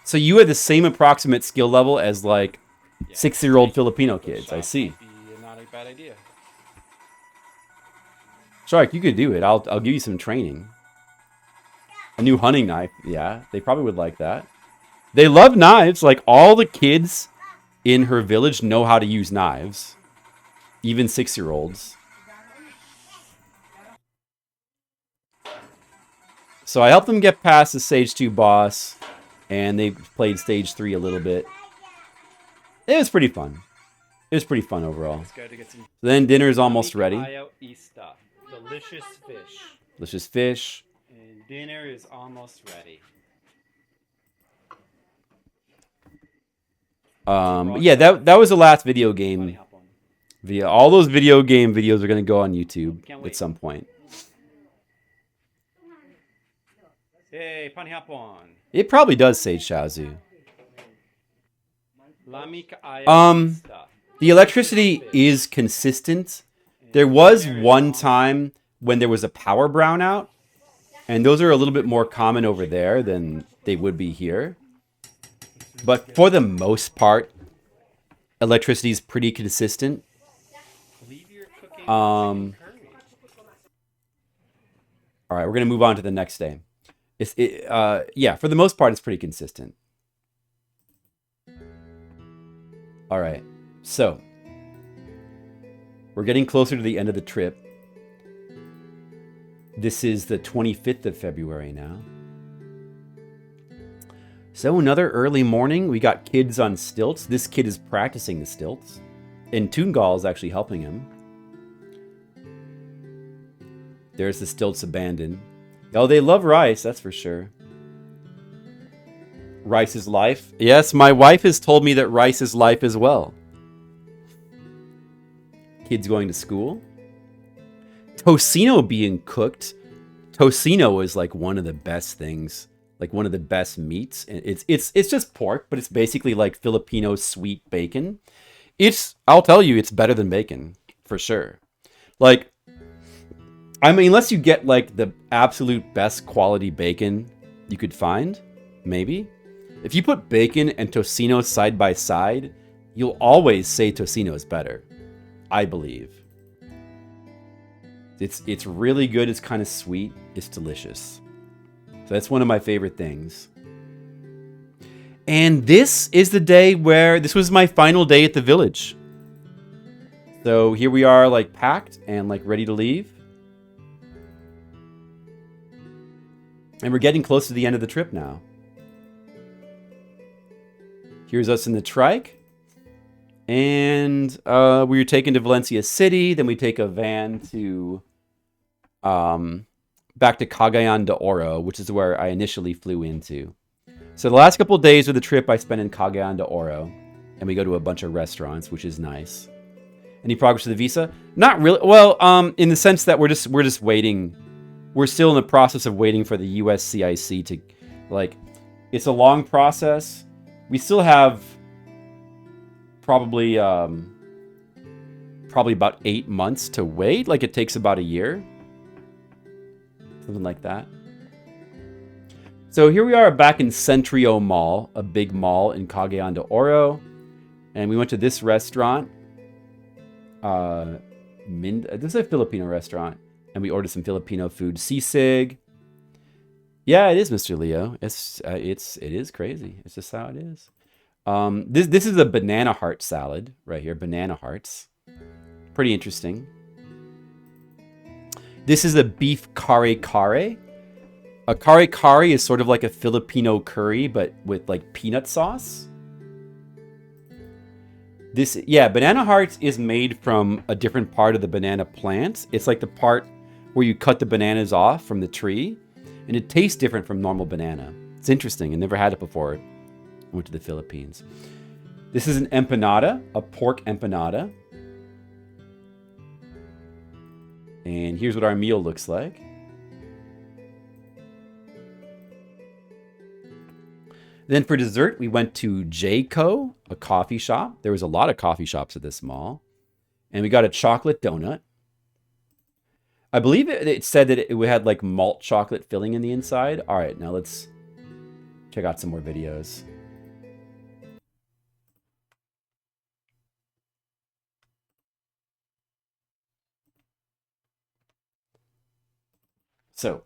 So you had the same approximate skill level as like Yeah. 6-year-old Filipino kids. I see. Might be not a bad idea. Shark, you could do it. I'll give you some training. A new hunting knife. Yeah, they probably would like that. They love knives. Like, all the kids in her village know how to use knives. Even 6-year-olds. So I helped them get past the Stage 2 boss. And they played Stage 3 a little bit. It was pretty fun. It was pretty fun overall. Let's go to get some Then dinner's almost ready. Ayo Ista. Delicious fish. Delicious fish. And dinner is almost ready. Yeah, that was the last video game video. All those video game videos are gonna go on YouTube at some point. Hey, panihapon. It probably does say Shazu. Lamika Ayo Ista. The electricity is consistent. There was one time when there was a power brownout, and those are a little bit more common over there than they would be here. But for the most part, electricity is pretty consistent. All right, we're gonna move on to the next day. Yeah, for the most part, it's pretty consistent. All right, so we're getting closer to the end of the trip. This is the 25th of February now. So another early morning. We got kids on stilts. This kid is practicing the stilts, and Toongal is actually helping him. There's the stilts abandoned. Oh, they love rice, that's for sure. Rice is life. Yes, my wife has told me that rice is life as well. Kids going to school. Tocino being cooked. Tocino is like one of the best things, like one of the best meats. It's just pork, but it's basically like Filipino sweet bacon. I'll tell you, it's better than bacon for sure. Like, I mean, unless you get like the absolute best quality bacon you could find, maybe. If you put bacon and tocino side by side, you'll always say tocino is better, I believe. It's really good. It's kind of sweet. It's delicious. So that's one of my favorite things. And this is the day where this was my final day at the village. So here we are, like packed and like ready to leave. And we're getting close to the end of the trip now. Here's us in the trike. And we were taken to Valencia City. Then we take a van to back to Cagayan de Oro, which is where I initially flew into. So the last couple of days of the trip I spent in Cagayan de Oro. And we go to a bunch of restaurants, which is nice. Any progress with the visa? Not really. Well, in the sense that we're just waiting. We're still in the process of waiting for the USCIC to, like, it's a long process. We still have probably about 8 months to wait. Like, it takes about a year. Something like that. So here we are back in Centrio Mall, a big mall in Cagayan de Oro. And we went to this restaurant. This is a Filipino restaurant. And we ordered some Filipino food. Sisig. Yeah, it is, Mr. Leo. It is crazy. It's just how it is. This is a banana heart salad right here. Banana hearts. Pretty interesting. This is a beef kare kare. A kare kare is sort of like a Filipino curry, but with like peanut sauce. Banana hearts is made from a different part of the banana plant. It's like the part where you cut the bananas off from the tree, and it tastes different from normal banana. It's interesting. I never had it before I went to the Philippines. This is an empanada, a pork empanada. And here's what our meal looks like. Then for dessert, we went to Jayco, a coffee shop. There was a lot of coffee shops at this mall. And we got a chocolate donut. I believe it said that it had like malt chocolate filling in the inside. All right, now let's check out some more videos. So,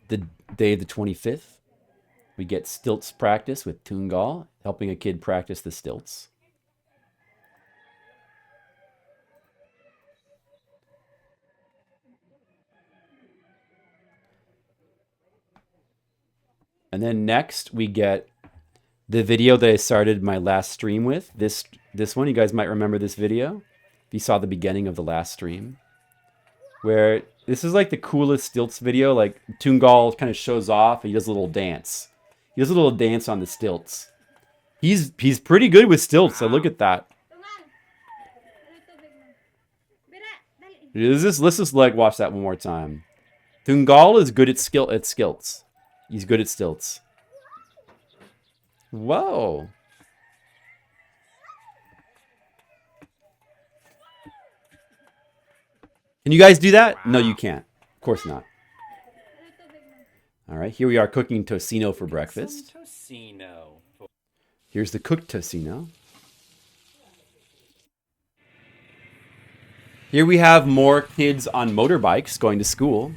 the day of the 25th, we get stilts practice with Tungal, helping a kid practice the stilts. And then next we get the video that I started my last stream with. This one, you guys might remember this video if you saw the beginning of the last stream, where this is like the coolest stilts video. Like Tungal kind of shows off and he does a little dance. He does a little dance on the stilts. He's pretty good with stilts. So look at that. Let's just like watch that one more time. Tungal is good at stilts. He's good at stilts. Whoa. Can you guys do that? No, you can't. Of course not. All right, here we are cooking tocino for breakfast. Tocino. Here's the cooked tocino. Here we have more kids on motorbikes going to school.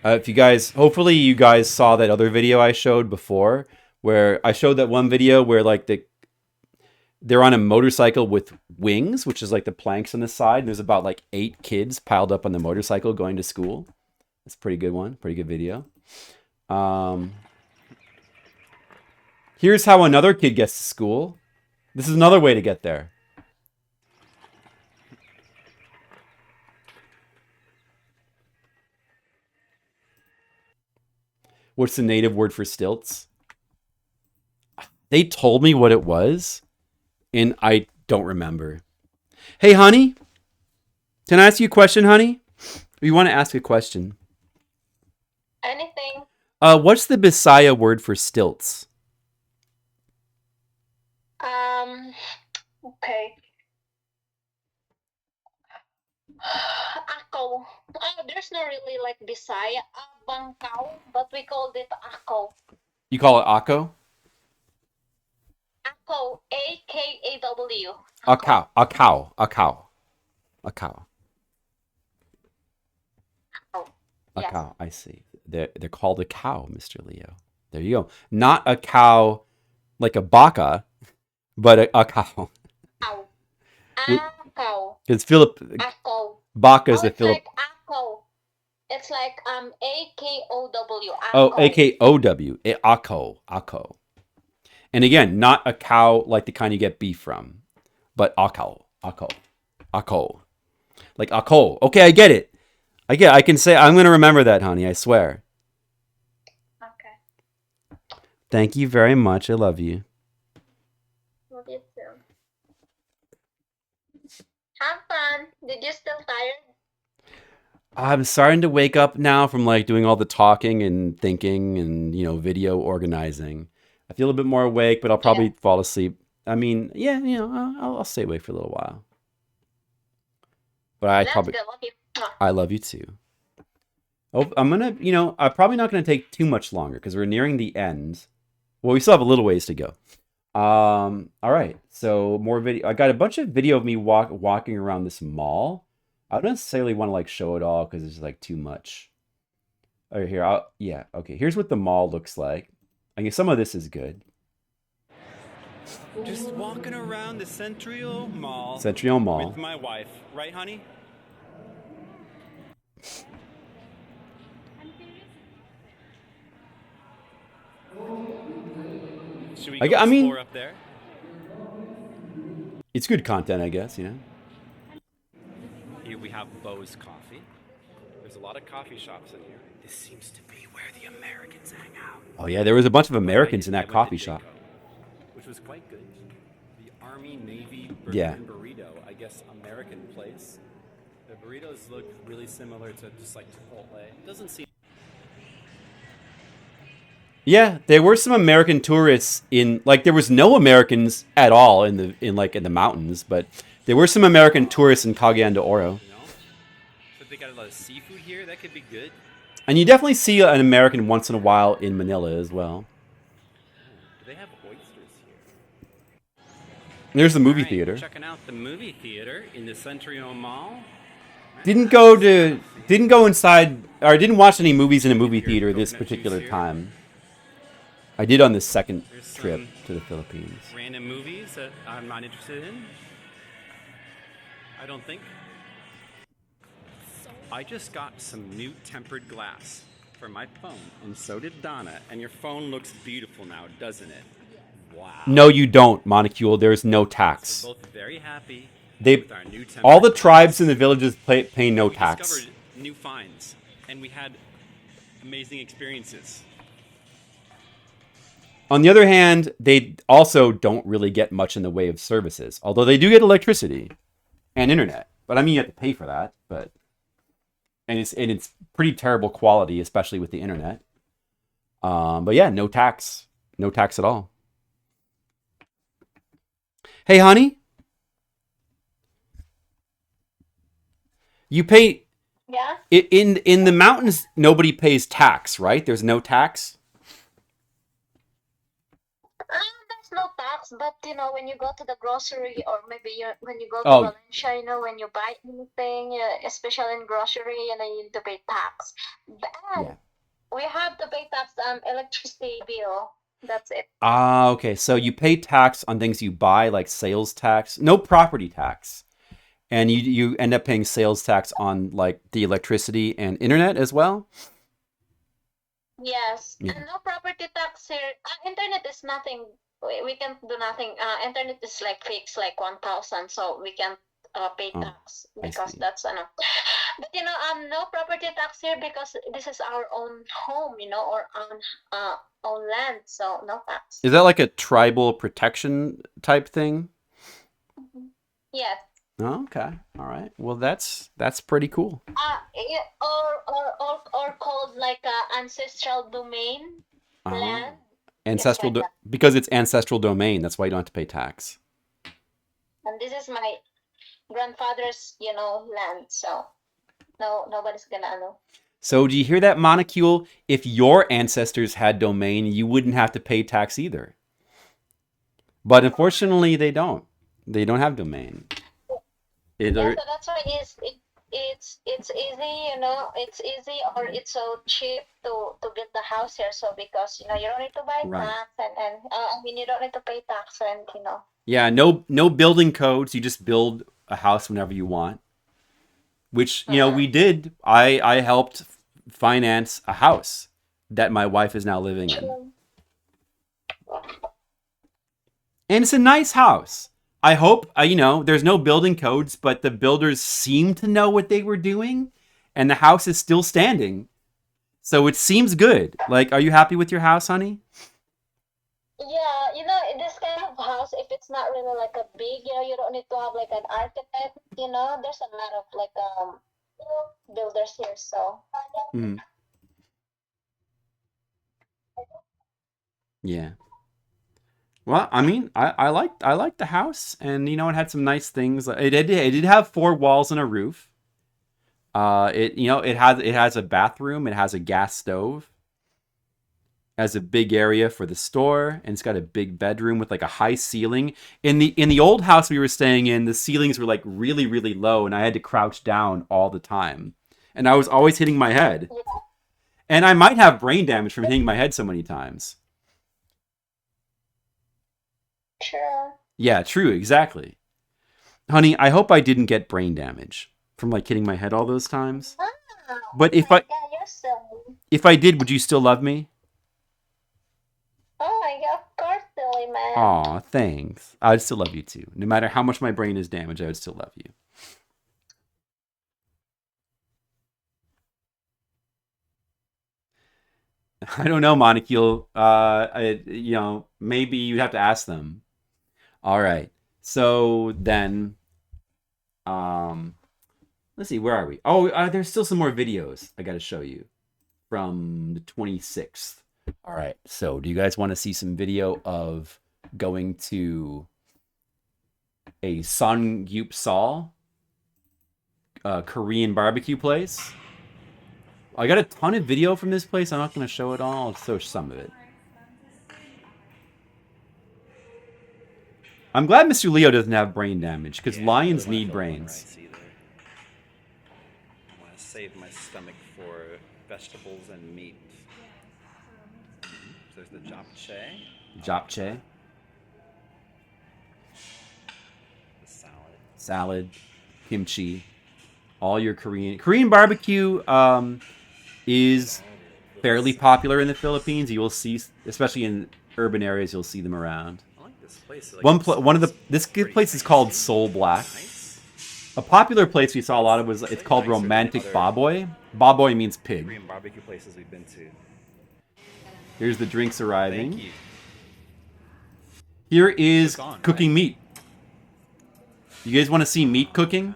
If you guys, hopefully you guys saw that other video I showed before, where I showed that one video where like they're on a motorcycle with wings, which is like the planks on the side. And there's about like 8 kids piled up on the motorcycle going to school. That's a pretty good one, pretty good video. Here's how another kid gets to school. This is another way to get there. What's the native word for stilts? They told me what it was, and I don't remember. Hey, honey. Can I ask you a question, honey? Or you want to ask a question? Anything? What's the Bisaya word for stilts? Okay. Ako. Oh, there's no really like Bisaya, Bangkaw, but we called it Ako. You call it Ako? Ako, A-K-A-W. A cow. A cow. A cow. A cow. Oh, A yes. cow. I see. They're called a cow, Mr. Leo. There you go. Not a cow like a baka, but a cow. Ow. Wh- Ako. Because Ako. baka is Oh, the it's Philip. like Ako. It's like A-K-O-W. Oh, Ako. A-K-O-W. Ako. Ako. And again, not a cow like the kind you get beef from, but ako. Ako. Ako. Like ako. Okay, I get it. I can say, I'm going to remember that, honey. I swear. Okay. Thank you very much. I love you. Love you too. Have fun. Did you still tired? I'm starting to wake up now from like doing all the talking and thinking and, video organizing. I feel a bit more awake, but I'll probably fall asleep. I mean, yeah, I'll stay awake for a little while. But That's good. Love you. I love you too. Oh, I'm gonna, I'm probably not gonna take too much longer because we're nearing the end. Well, we still have a little ways to go. All right. So more video. I got a bunch of video of me walking around this mall. I don't necessarily want to like show it all because it's like too much. All right, here. Yeah. Okay. Here's what the mall looks like. I guess some of this is good. Just walking around the Central Mall. Central Mall. With my wife. Right, honey? Should we go explore up there? It's good content, I guess, Here we have Bo's Coffee. There's a lot of coffee shops in here. This seems to be where the Americans hang out. Oh yeah, there was a bunch of Americans in that coffee shop. Which was quite good. The Army, Navy, burrito, I guess American place. The burritos look really similar to just like Chipotle. It doesn't seem... Yeah, there were some American tourists there was no Americans at all in the mountains, but there were some American tourists in Cagayan de Oro. So they got a lot of seafood here. That could be good. And you definitely see an American once in a while in Manila as well. Do they have oysters here? There's the movie theater. Checking out the movie theater in the Centrio Mall. Didn't go inside or didn't watch any movies in a movie theater this particular time. I did on this second There's trip some to the Philippines. random movies that I'm not interested in. I don't think. I just got some new tempered glass for my phone, and so did Donna. And your phone looks beautiful now, doesn't it? Wow. No, you don't, Monocule. There's no tax. We're both very happy They, with our new tempered all the glass. tribes in the villages pay no We tax. discovered new finds, and we had amazing experiences. On the other hand, they also don't really get much in the way of services, although they do get electricity and internet. But I mean, you have to pay for that. And it's pretty terrible quality, especially with the internet. But yeah, no tax at all. Hey, honey, you pay Yeah. in the mountains. Nobody pays tax, right? There's no tax. There's no tax, but when you go to the grocery or maybe when you go to Oh. Valencia, when you buy anything, especially in grocery, you need to pay tax. And Yeah. we have to pay tax electricity bill. That's it. Ah, okay. So you pay tax on things you buy, like sales tax. No property tax. And you end up paying sales tax on like the electricity and internet as well. Yes, Yeah. and no property tax here. Internet is nothing. We can't do nothing. Internet is like fixed, like 1,000, so we can't pay Oh, tax I because see. that's enough. But no property tax here because this is our own home, or own land, so no tax. Is that like a tribal protection type thing? Yes. Oh, okay. All right. Well, that's pretty cool. Yeah, or called like ancestral domain land. Ancestral like that. because it's ancestral domain. That's why you don't have to pay tax. And this is my grandfather's, land, so nobody's gonna know. So do you hear that, Monocule? If your ancestors had domain, you wouldn't have to pay tax either. But unfortunately, they don't. They don't have domain. Yeah, so that's why it's easy, it's easy or it's so cheap to get the house here. So because you don't need to buy Right. tax and you don't need to pay tax and Yeah, no building codes. You just build a house whenever you want. Which, we did. I helped finance a house that my wife is now living in. And it's a nice house. I hope, there's no building codes, but the builders seem to know what they were doing, and the house is still standing. So it seems good. Like, are you happy with your house, honey? Yeah, this kind of house, if it's not really like a big, you don't need to have like an architect, there's a lot of like builders here, so. Mm. Yeah. Well, I mean, I liked the house, and it had some nice things. It did have 4 walls and a roof. It has a bathroom. It has a gas stove. It has a big area for the store, and it's got a big bedroom with like a high ceiling. In the old house we were staying in, the ceilings were like really, really low, and I had to crouch down all the time, and I was always hitting my head. And I might have brain damage from hitting my head so many times. Sure. Yeah, true, exactly. Honey, I hope I didn't get brain damage from like hitting my head all those times. But if Yeah, you're silly. if I did, would you still love me? Oh my god, of course, silly man. Aw, thanks. I'd still love you too. No matter how much my brain is damaged, I would still love you. I don't know, Monocule. Maybe you'd have to ask them. All right. So then, let's see, where are we? Oh, there's still some more videos I got to show you from the 26th. All right. So, do you guys want to see some video of going to a Samgyeopsal, Korean barbecue place? I got a ton of video from this place. I'm not going to show it all. I'll show some of it. I'm glad Mr. Leo doesn't have brain damage, because lions need brains. save my stomach for vegetables and meat. So there's the japchae, Japchae, the salad. salad, kimchi, all your Korean barbecue is fairly popular in the Philippines. You will see, especially in urban areas, you'll see them around. I like this place. Like, This place is called Soul Black. Nice. A popular place we saw a lot of was it's called nicer than Romantic other- Baboy. Baboy means pig. Korean barbecue places we've been to. Here's the drinks arriving. Thank you. Here is Cook on, cooking right? meat. You guys want to see meat cooking?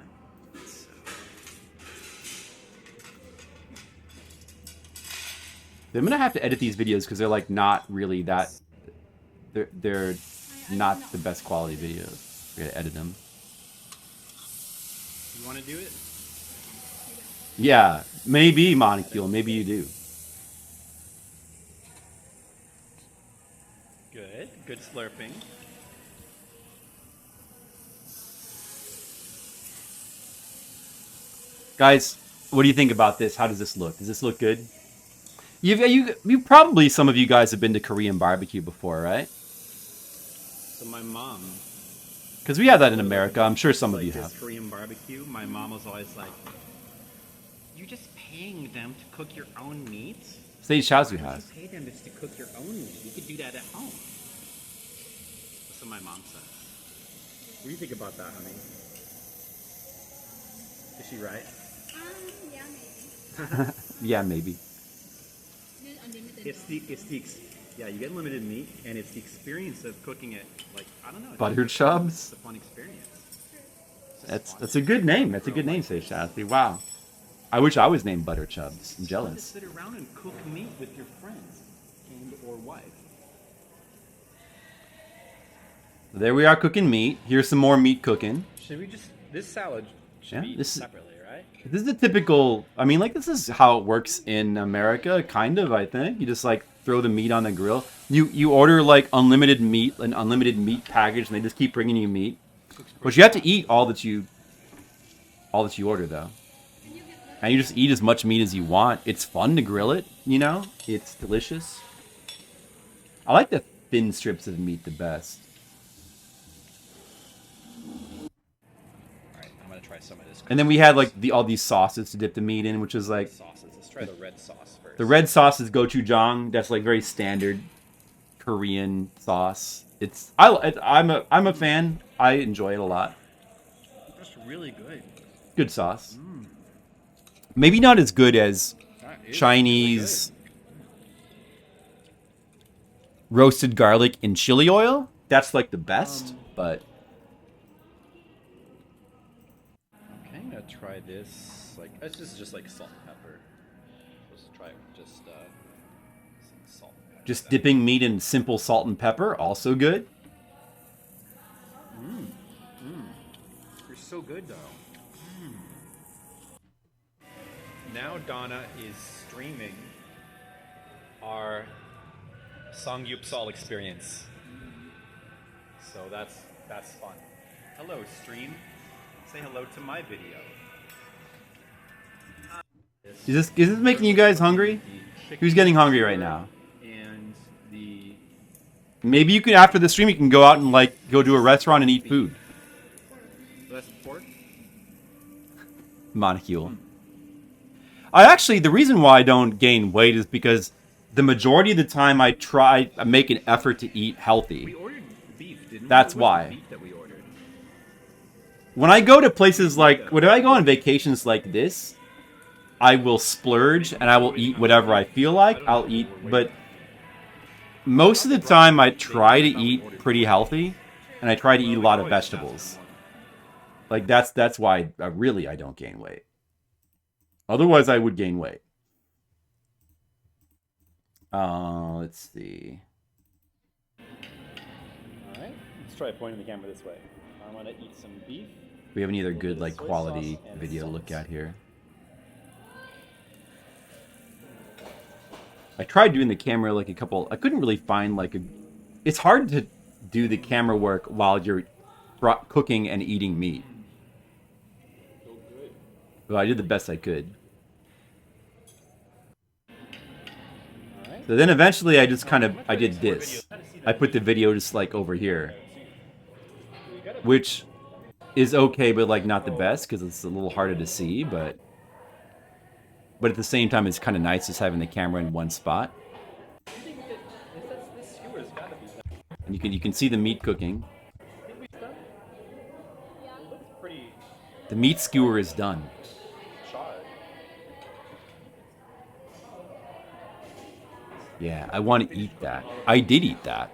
I'm gonna have to edit these videos because they're like not really that. They're not the best quality videos. We gotta edit them. You want to do it? Yeah, maybe Monicule. Maybe you do. Good. Good slurping. Guys, what do you think about this? How does this look? Does this look good? You probably, some of you guys have been to Korean barbecue before, right? So my mom. Because we have that in America. I'm sure some of like you this have. Korean barbecue. My mom was always like, "You're just paying them to cook your own meat. Sage Shaozu Why don't has. you pay them just to cook your own meat? You could do that at home." That's what my mom says. What do you think about that, honey? Is she right? Yeah, maybe. Yeah, maybe. Unlimited. Yeah, you get limited meat, and it's the experience of cooking it. Like, I don't know. it's Butter just- chubs? It's a fun experience. It's just fun. That's a good name. That's a good name, Sage Shaozu. Wow. I wish I was named Butter Chubs. I'm It's fun to jealous. sit around and cook meat with your friends and or wife. There we are cooking meat. Here's some more meat cooking. Should we just this salad should Yeah, be this is- separately, right? This is the typical. I mean, like this is how it works in America, kind of. I think you just like throw the meat on the grill. You order like unlimited meat, an unlimited meat package, and they just keep bringing you meat. But you have to eat all that you order though, and you just eat as much meat as you want. It's fun to grill it, you know. It's delicious. I like the thin strips of meat the best. Alright, I'm gonna try some of this. And then we had like all these sauces to dip the meat in, which is like sauces. Let's try the red sauce first. the red sauce is gochujang. That's like very standard Korean sauce. I'm a fan. I enjoy it a lot. That's really good. Good sauce. Maybe not as good as That is Chinese roasted garlic in chili oil. That's like the best, but Okay, I'm gonna try this. Like, this is just like salt and pepper. Let's try just some salt. And pepper. just dipping meat in simple salt and pepper, also good. You're so good though. Now Donna is streaming our Songyupsal experience. So that's fun. Hello, stream. Say hello to my video. Is this making you guys hungry? Who's getting hungry right now? And the Maybe you can, after the stream, you can go out and like go to a restaurant and eat food. less pork. Molecule. The reason why I don't gain weight is because the majority of the time I make an effort to eat We healthy. ordered beef, didn't we? That's What was the why. beef that we ordered? When I go to places like, when I go on vacations like this, I will splurge and I will eat whatever I feel like. I'll eat, but most of the time I try to eat pretty healthy, and I try to eat a lot of vegetables. Like that's why I don't gain weight. Otherwise, I would gain weight. Let's see. Alright, let's try pointing the camera this way. I want to eat some beef. We have any other good like quality video to look at here? I tried doing the camera like a couple. I couldn't really find like a. It's hard to do the camera work while you're cooking and eating meat. But I did the best I could. So then eventually I just I did this. I put the video just like over here. Which is okay, but like not the best because it's a little harder to see, but at the same time it's kind of nice just having the camera in one spot. And you can see the meat cooking. The meat skewer is done. Yeah, I want to eat that. I did eat that.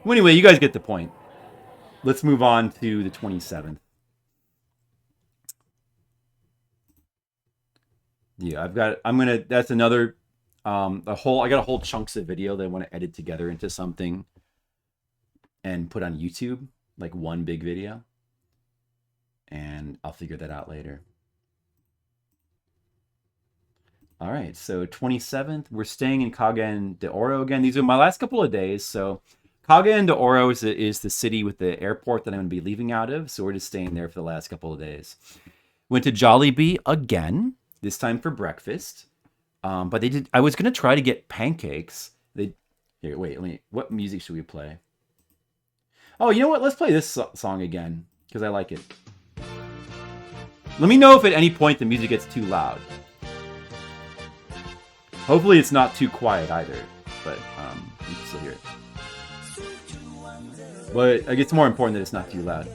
Well, anyway, you guys get the point. Let's move on to the 27th. Yeah, that's another, I got a whole chunks of video that I want to edit together into something and put on YouTube, like one big video. And I'll figure that out later. All right, so 27th, we're staying in Cagayan de Oro again. These are my last couple of days. So Cagayan de Oro is the city with the airport that I'm going to be leaving out of. So we're just staying there for the last couple of days. Went to Jollibee again, this time for breakfast. But I was going to try to get pancakes. What music should we play? Oh, you know what? Let's play this song again because I like it. Let me know if at any point the music gets too loud. Hopefully it's not too quiet either, but you can still hear it. But it's more important that it's not too loud.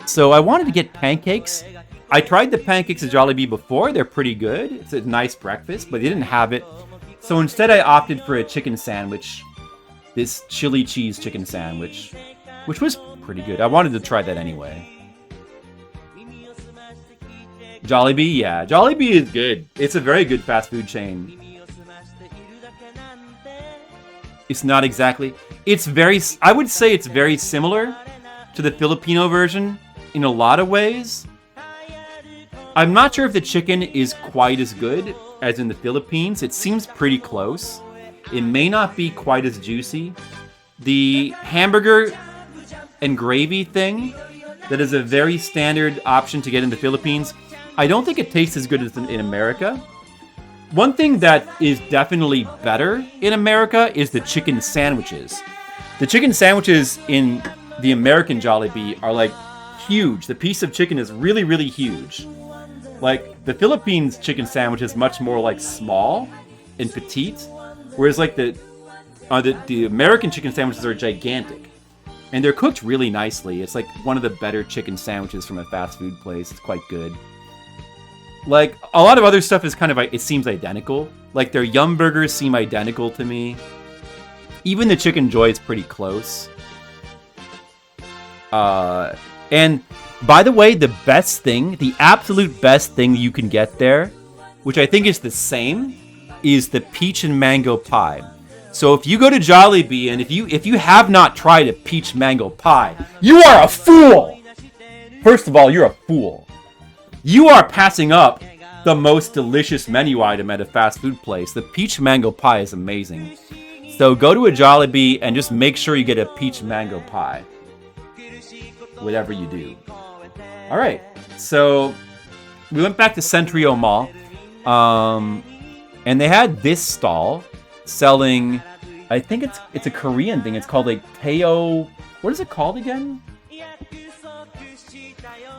So I wanted to get pancakes. I tried the pancakes at Jollibee before. They're pretty good. It's a nice breakfast, but they didn't have it. So instead I opted for a chicken sandwich. This chili cheese chicken sandwich, which was pretty good. I wanted to try that anyway. Jollibee, yeah. Jollibee is good. It's a very good fast food chain. It's not exactly... I would say it's very similar to the Filipino version in a lot of ways. I'm not sure if the chicken is quite as good as in the Philippines. It seems pretty close. It may not be quite as juicy. The hamburger and gravy thing, that is a very standard option to get in the Philippines. I don't think it tastes as good as in America. One thing that is definitely better in America is the chicken sandwiches. The chicken sandwiches in the American Jollibee are like huge. The piece of chicken is really, really huge. Like the Philippines chicken sandwich is much more like small and petite, whereas like the American chicken sandwiches are gigantic. And they're cooked really nicely. It's like one of the better chicken sandwiches from a fast food place. It's quite good. Like, a lot of other stuff is kind of, it seems identical. Like, their Yum Burgers seem identical to me. Even the Chicken Joy is pretty close. And, by the way, the absolute best thing you can get there, which I think is the same, is the peach and mango pie. So if you go to Jollibee and if you have not tried a peach mango pie, you are a fool! First of all, you're a fool. You are passing up the most delicious menu item at a fast food place. The peach mango pie is amazing. So go to a Jollibee and just make sure you get a peach mango pie. Whatever you do. Alright, so we went back to Centrio Mall. And they had this stall selling, I think it's a Korean thing. It's called like Teo... What is it called again?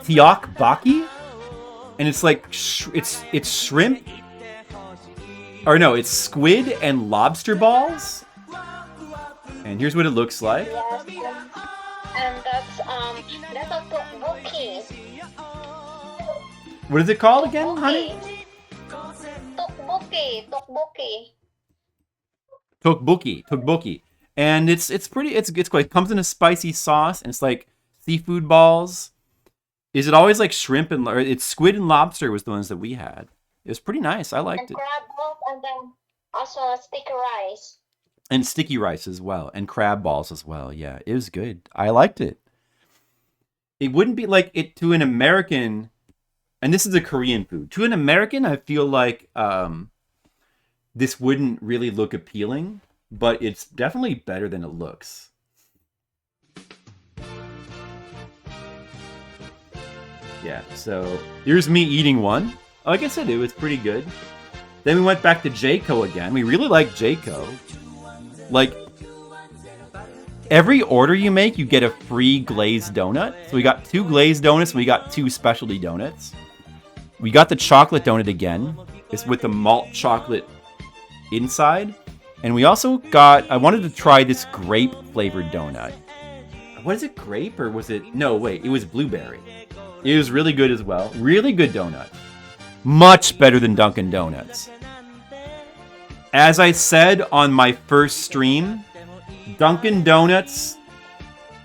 Tteokbokki? And it's like, it's shrimp. Or no, it's squid and lobster balls. And here's what it looks like. Yes, and that's a tteokbokki. What is it called again, honey? Tteokbokki. And it's pretty, it's quite, it comes in a spicy sauce, and it's like seafood balls. Is it always like shrimp and, or it's squid and lobster was the ones that we had. It was pretty nice. I liked it. And crab balls, and then also sticky rice. And sticky rice as well. And crab balls as well. Yeah, it was good. I liked it. It wouldn't be like it to an American, and this is a Korean food. To an American, I feel like this wouldn't really look appealing, but it's definitely better than it looks. Yeah, so here's me eating one. Like I said, it was pretty good. Then we went back to Jayco again. We really like Jayco. Like, every order you make, you get a free glazed donut. So we got 2 glazed donuts, and we got 2 specialty donuts. We got the chocolate donut again. It's with the malt chocolate inside. And we also got, I wanted to try this grape flavored donut. What is it, grape or was it, no, wait, it was blueberry. It was really good as well. Really good donut. Much better than Dunkin' Donuts. As I said on my first stream, Dunkin' Donuts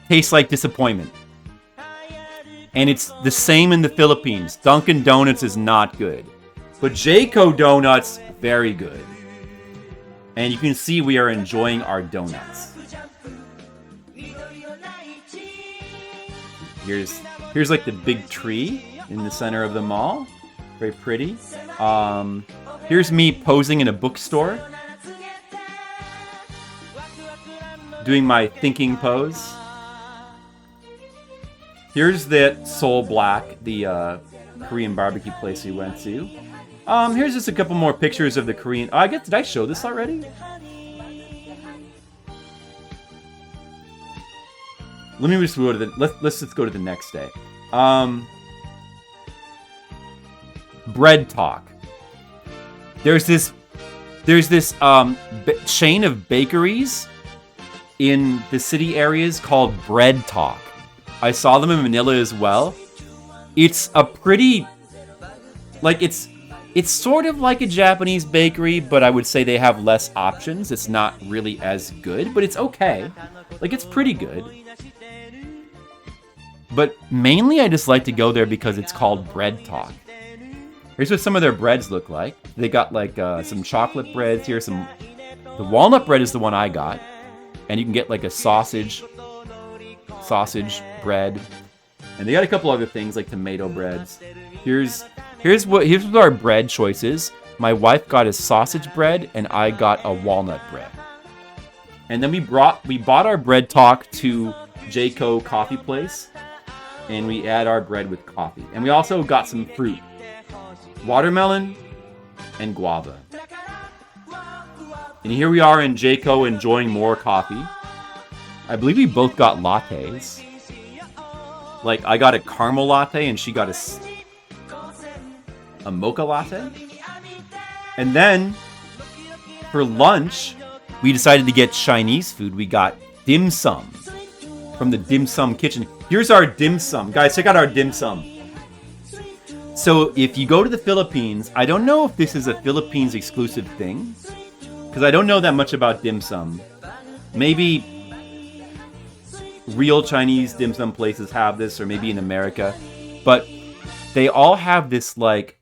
tastes like disappointment. And it's the same in the Philippines. Dunkin' Donuts is not good. But Jayco Donuts, very good. And you can see we are enjoying our donuts. Here's like the big tree in the center of the mall. Very pretty. Here's me posing in a bookstore. Doing my thinking pose. Here's that Soul Black, the Korean barbecue place we went to. Here's just a couple more pictures of the Korean. Oh, I guess, did I show this already? Let me just go to the. Let's just go to the next day. Bread talk. There's this chain of bakeries in the city areas called Bread Talk. I saw them in Manila as well. It's a pretty, like, it's sort of like a Japanese bakery, but I would say they have less options. It's not really as good, but it's okay. Like, it's pretty good. But mainly I just like to go there because it's called Bread Talk. Here's what some of their breads look like. They got like some chocolate breads here. The walnut bread is the one I got. And you can get like a sausage bread. And they got a couple other things like tomato breads. Here's what our bread choices. My wife got a sausage bread and I got a walnut bread. And then we bought our Bread Talk to Jayco Coffee Place. And we add our bread with coffee. And we also got some fruit. Watermelon and guava. And here we are in Jayco enjoying more coffee. I believe we both got lattes. Like, I got a caramel latte and she got a mocha latte. And then, for lunch, we decided to get Chinese food. We got dim sum from the dim sum kitchen. Here's our dim sum. Guys, check out our dim sum. So if you go to the Philippines, I don't know if this is a Philippines exclusive thing, because I don't know that much about dim sum. Maybe real Chinese dim sum places have this, or maybe in America. But they all have this like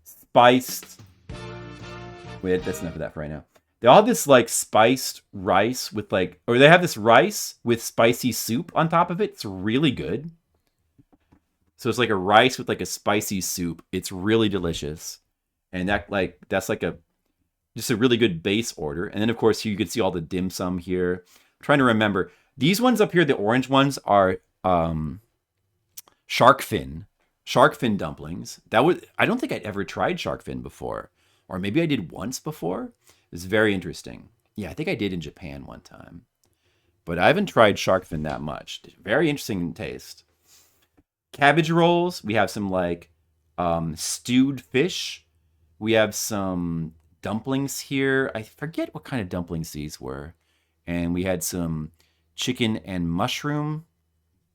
spiced... Wait, that's enough of that for right now. They all have this like spiced rice with like... Or they have this rice with spicy soup on top of it. It's really good. So it's like a rice with like a spicy soup. It's really delicious. And that's like just a really good base order. And then of course you can see all the dim sum here. I'm trying to remember. These ones up here, the orange ones, are shark fin dumplings. I don't think I'd ever tried shark fin before. Or maybe I did once before. It's very interesting. Yeah, I think I did in Japan one time. But I haven't tried shark fin that much. Very interesting in taste. Cabbage rolls. We have some like stewed fish. We have some dumplings here. I forget what kind of dumplings these were. And we had some chicken and mushroom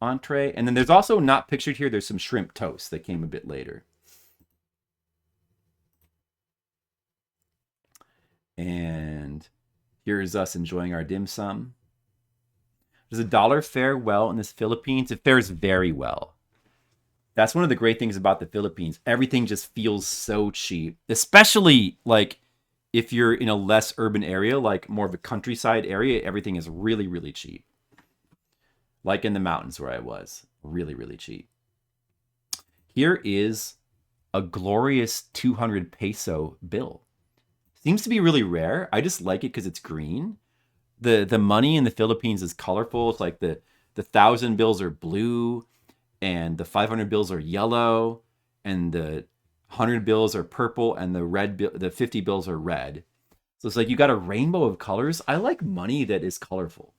entree. And then there's also, not pictured here, there's some shrimp toast that came a bit later. And here's us enjoying our dim sum. Does $1 fare well in the Philippines? It fares very well. That's one of the great things about the Philippines. Everything just feels so cheap. Especially like if you're in a less urban area, like more of a countryside area, everything is really, really cheap. Like in the mountains where I was. Really, really cheap. Here is a glorious 200 peso bill. Seems to be really rare. I just like it because it's green. The money in the Philippines is colorful. It's like the 1,000 bills are blue. and the 500 bills are yellow, and the 100 bills are purple, and the 50 bills are red. So it's like you got a rainbow of colors. I like money that is colorful,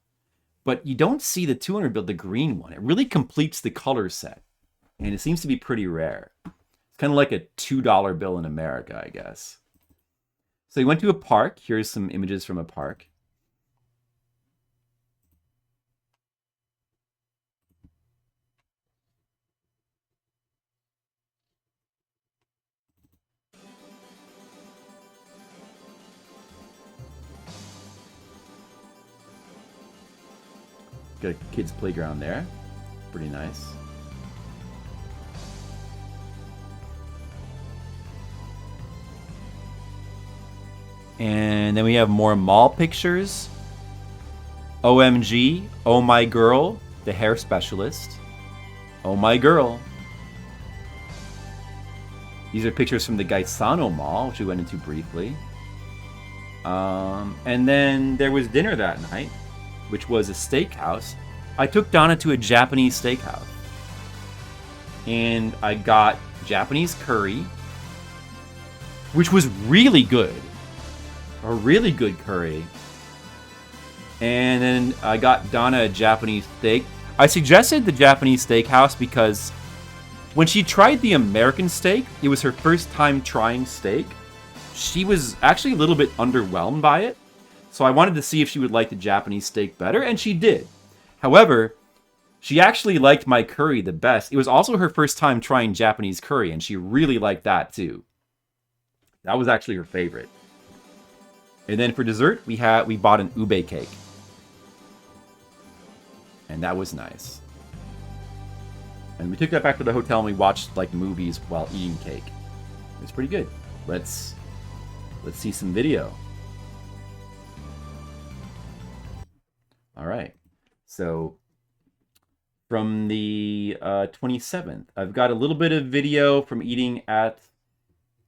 but you don't see the 200 bill, the green one. It really completes the color set, and it seems to be pretty rare. It's kind of like a $2 bill in America, I guess. So we went to a park. Here's some images from a park. Got a kids' playground there. Pretty nice. And then we have more mall pictures. OMG, oh my girl, the hair specialist. Oh my girl. These are pictures from the Gaisano Mall, which we went into briefly. And then there was dinner that night, which was a steakhouse. I took Donna to a Japanese steakhouse. And I got Japanese curry, which was really good. A really good curry. And then I got Donna a Japanese steak. I suggested the Japanese steakhouse because when she tried the American steak, it was her first time trying steak. She was actually a little bit underwhelmed by it. So I wanted to see if she would like the Japanese steak better, and she did. However, she actually liked my curry the best. It was also her first time trying Japanese curry, and she really liked that too. That was actually her favorite. And then for dessert, we bought an ube cake. And that was nice. And we took that back to the hotel and we watched like movies while eating cake. It was pretty good. Let's see some video. All right. So from the 27th, I've got a little bit of video from eating at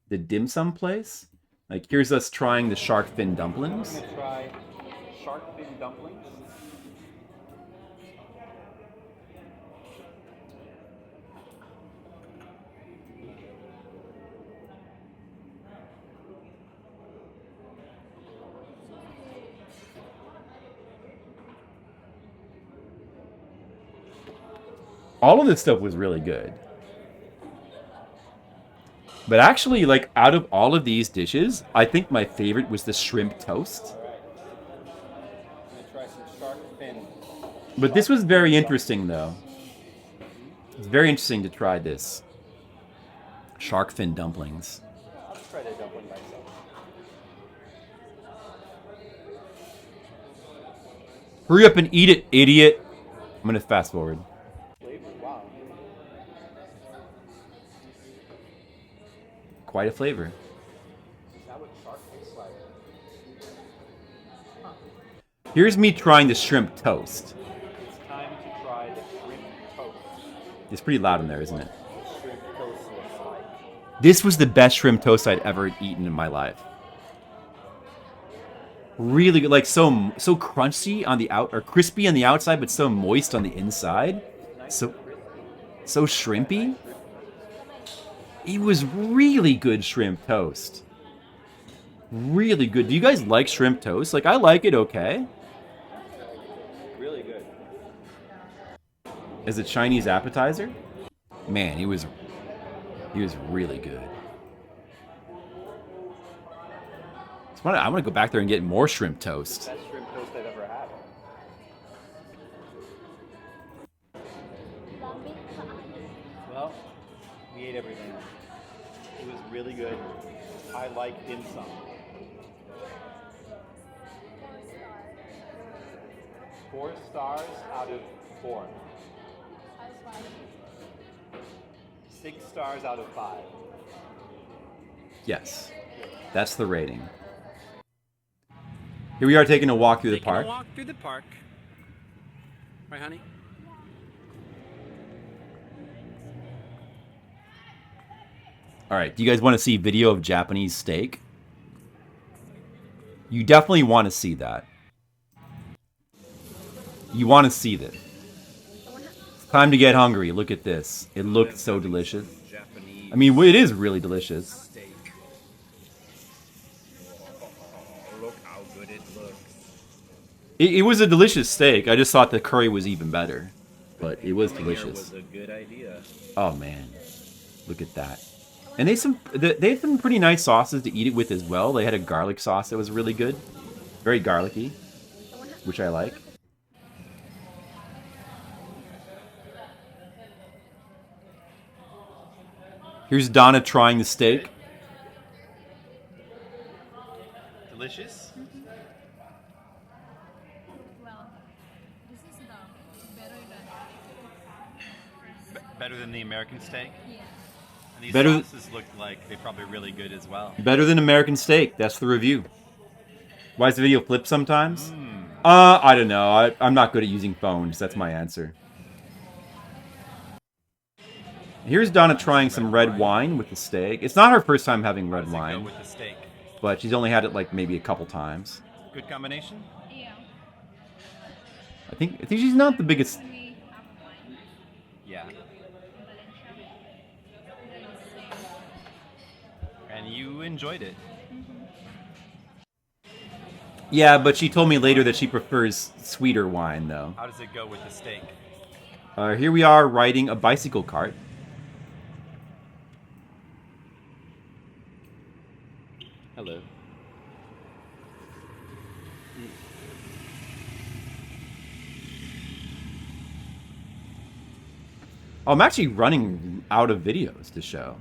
the dim sum place. Like, here's us trying the shark fin dumplings. I'm gonna try shark fin dumplings. All of this stuff was really good. But actually, like, out of all of these dishes, I think my favorite was the shrimp toast. I'm gonna try some shark fin. But this was very interesting, though. It's very interesting to try this. Shark fin dumplings. I'll try the dumpling myself. Hurry up and eat it, idiot. I'm going to fast forward. Flavor, wow. Quite a flavor. Is that what shark tastes like? Here's me trying the shrimp toast. It's time to try the shrimp toast. It's pretty loud in there, isn't it? Shrimp toast looks like. This was the best shrimp toast I'd ever eaten in my life. Really good, like so crunchy on the or crispy on the outside, but so moist on the inside. So shrimpy. It was really good shrimp toast. Really good. Do you guys like shrimp toast? Like, I like it okay. Really good. As a Chinese appetizer? Man, he was really good. I'm gonna go back there and get more shrimp toast. Best shrimp toast I've ever had. Well, we ate everything. It was really good. I like dim sum. 4 stars out of 4. 6 stars out of 5. Yes, that's the rating. Here we are taking a walk through the park. Walk through the park. Right, honey? All right, do you guys want to see video of Japanese steak? You definitely want to see that. You want to see this. Time to get hungry. Look at this. It looked so delicious. Japanese I mean, it is really delicious. steak. Oh, look how good it looks. It was a delicious steak. I just thought the curry was even better. But it was Coming here delicious. was a good idea. Oh, man. Look at that. And they had some pretty nice sauces to eat it with as well. They had a garlic sauce that was really good. Very garlicky, which I like. Here's Donna trying the steak. Delicious? Well, this is the better than Better than the American steak? yeah. And these Better- sauces look like they're probably really good as well. Better than American steak. That's the review. Why does the video flip sometimes? I don't know. I'm not good at using phones. That's my answer. Here's Donna trying some red wine with the steak. It's not her first time having How red does it go wine, with the steak? but she's only had it like maybe a couple times. Good combination? Yeah. I think she's not the biggest. We have wine Yeah. in Valencia. They're the same. And you enjoyed it. Yeah, but she told me later that she prefers sweeter wine, though. How does it go with the steak? Here we are riding a bicycle cart. Hello. Oh, I'm actually running out of videos to show.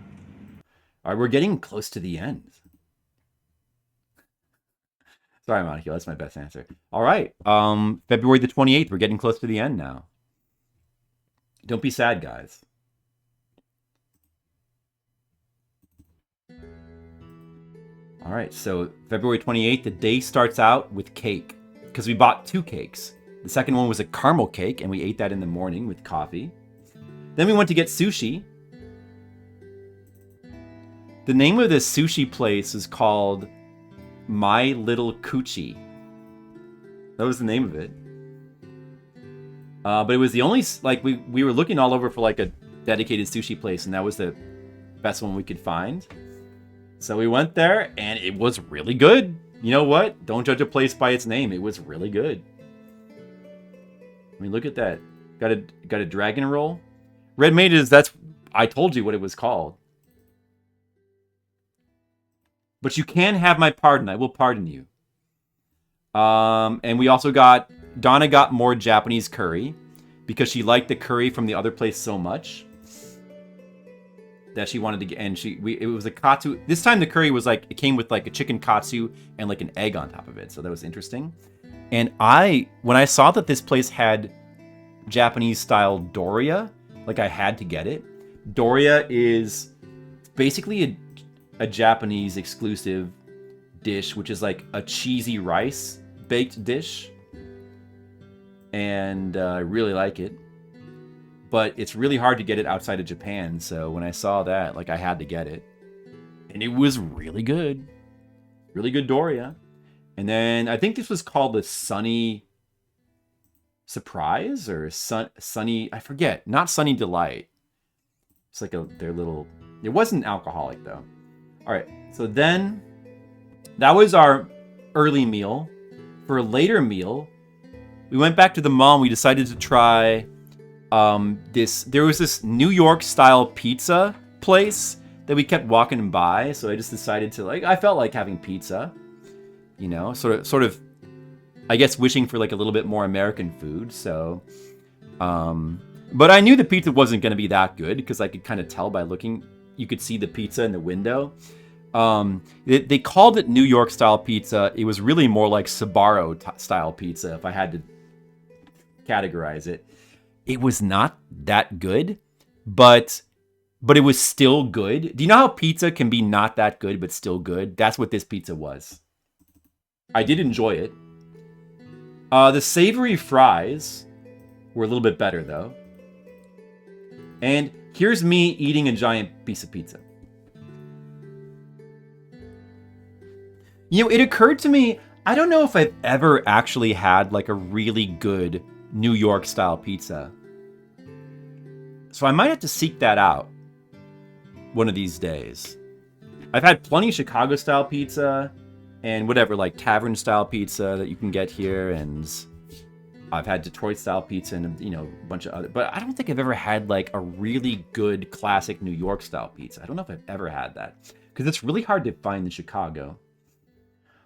All right, we're getting close to the end. Sorry, Monica, that's my best answer. All right, February the 28th, we're getting close to the end now. Don't be sad, guys. All right, so February 28th, the day starts out with cake because we bought 2 cakes. The second one was a caramel cake, and we ate that in the morning with coffee. Then we went to get sushi. The name of this sushi place is called My Little Coochie. That was the name of it. But it was the only, like, we were looking all over for like a dedicated sushi place, and that was the best one we could find. So we went there, and it was really good. You know what? Don't judge a place by its name. It was really good. I mean, look at that. Got a dragon roll. Red Maid I told you what it was called. But you can have my pardon. I will pardon you. And we also Donna got more Japanese curry because she liked the curry from the other place so much that she wanted to get, and it was a katsu. This time the curry was like, it came with like a chicken katsu and like an egg on top of it. So that was interesting. And when I saw that this place had Japanese style doria, like I had to get it. Doria is basically a Japanese exclusive dish, which is like a cheesy rice baked dish. And I really like it. But it's really hard to get it outside of Japan. So when I saw that, like I had to get it. And it was really good. Really good doria. And then I think this was called the Sunny Surprise or Sunny, I forget. Not Sunny Delight. It's like their little, it wasn't alcoholic though. All right, so then that was our early meal. For a later meal, we went back to the mall and we decided to try there was this New York style pizza place that we kept walking by. So I just decided to I felt like having pizza, you know, sort of, I guess wishing for like a little bit more American food. So, but I knew the pizza wasn't going to be that good because I could kind of tell by looking. You could see the pizza in the window. They called it New York style pizza. It was really more like Sbarro style pizza, if I had to categorize it. It was not that good, but it was still good. Do you know how pizza can be not that good but still good? That's what this pizza was. I did enjoy it. The savory fries were a little bit better though. And here's me eating a giant piece of pizza. You know, it occurred to me, I don't know if I've ever actually had like a really good New York style pizza. So I might have to seek that out one of these days. I've had plenty of Chicago-style pizza and whatever, like tavern-style pizza that you can get here, and I've had Detroit-style pizza and, you know, a bunch of other... But I don't think I've ever had, like, a really good classic New York-style pizza. I don't know if I've ever had that, because it's really hard to find in Chicago.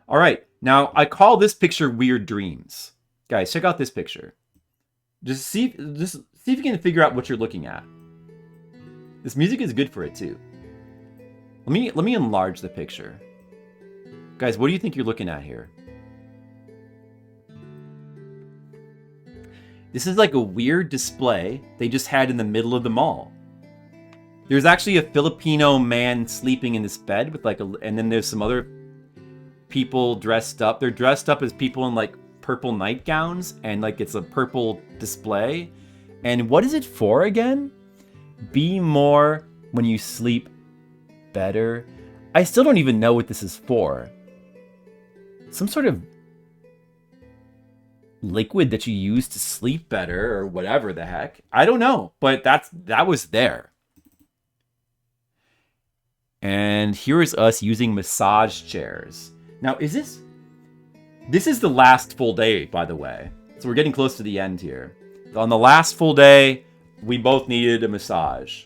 All right, now I call this picture Weird Dreams. Guys, check out this picture. Just see if you can figure out what you're looking at. This music is good for it too. Let me enlarge the picture. Guys, what do you think you're looking at here? This is like a weird display they just had in the middle of the mall. There's actually a Filipino man sleeping in this bed with like and then there's some other people dressed up. They're dressed up as people in like purple nightgowns, and like it's a purple display. And what is it for again? Be more when you sleep better. I still don't even know what this is for. Some sort of liquid that you use to sleep better or whatever the heck. I don't know, but that was there. And here is us using massage chairs. Now, is this is the last full day, by the way. So we're getting close to the end here. On the last full day, we both needed a massage.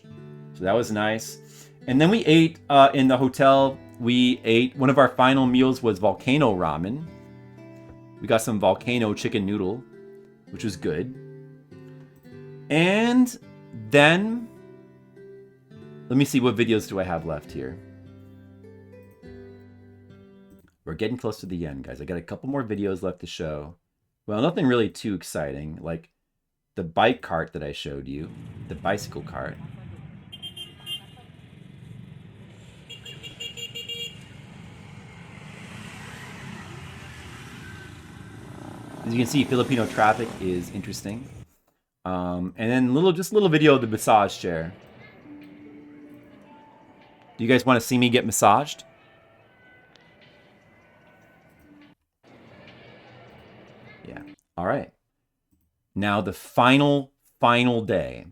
So that was nice. And then we ate in the hotel. We ate, one of our final meals was volcano ramen. We got some volcano chicken noodle, which was good. And then, let me see, what videos do I have left here? We're getting close to the end, guys. I got a couple more videos left to show. Well, nothing really too exciting, like the bike cart that I showed you, the bicycle cart. As you can see, Filipino traffic is interesting. And then just a little video of the massage chair. Do you guys want to see me get massaged? Yeah. All right. Now the final day,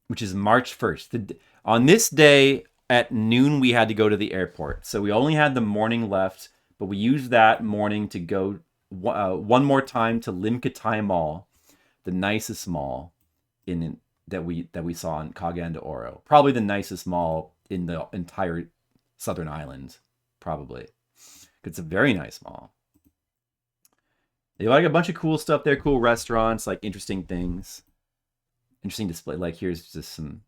which is March 1st. On this day at noon, we had to go to the airport. So we only had the morning left, but we used that morning to go one more time to Limkatay Mall, the nicest mall that we saw in Cagayan de Oro. Probably the nicest mall in the entire Southern Island, probably. It's a very nice mall. They like a bunch of cool stuff there, cool restaurants, like interesting things. Interesting display. Like here's just some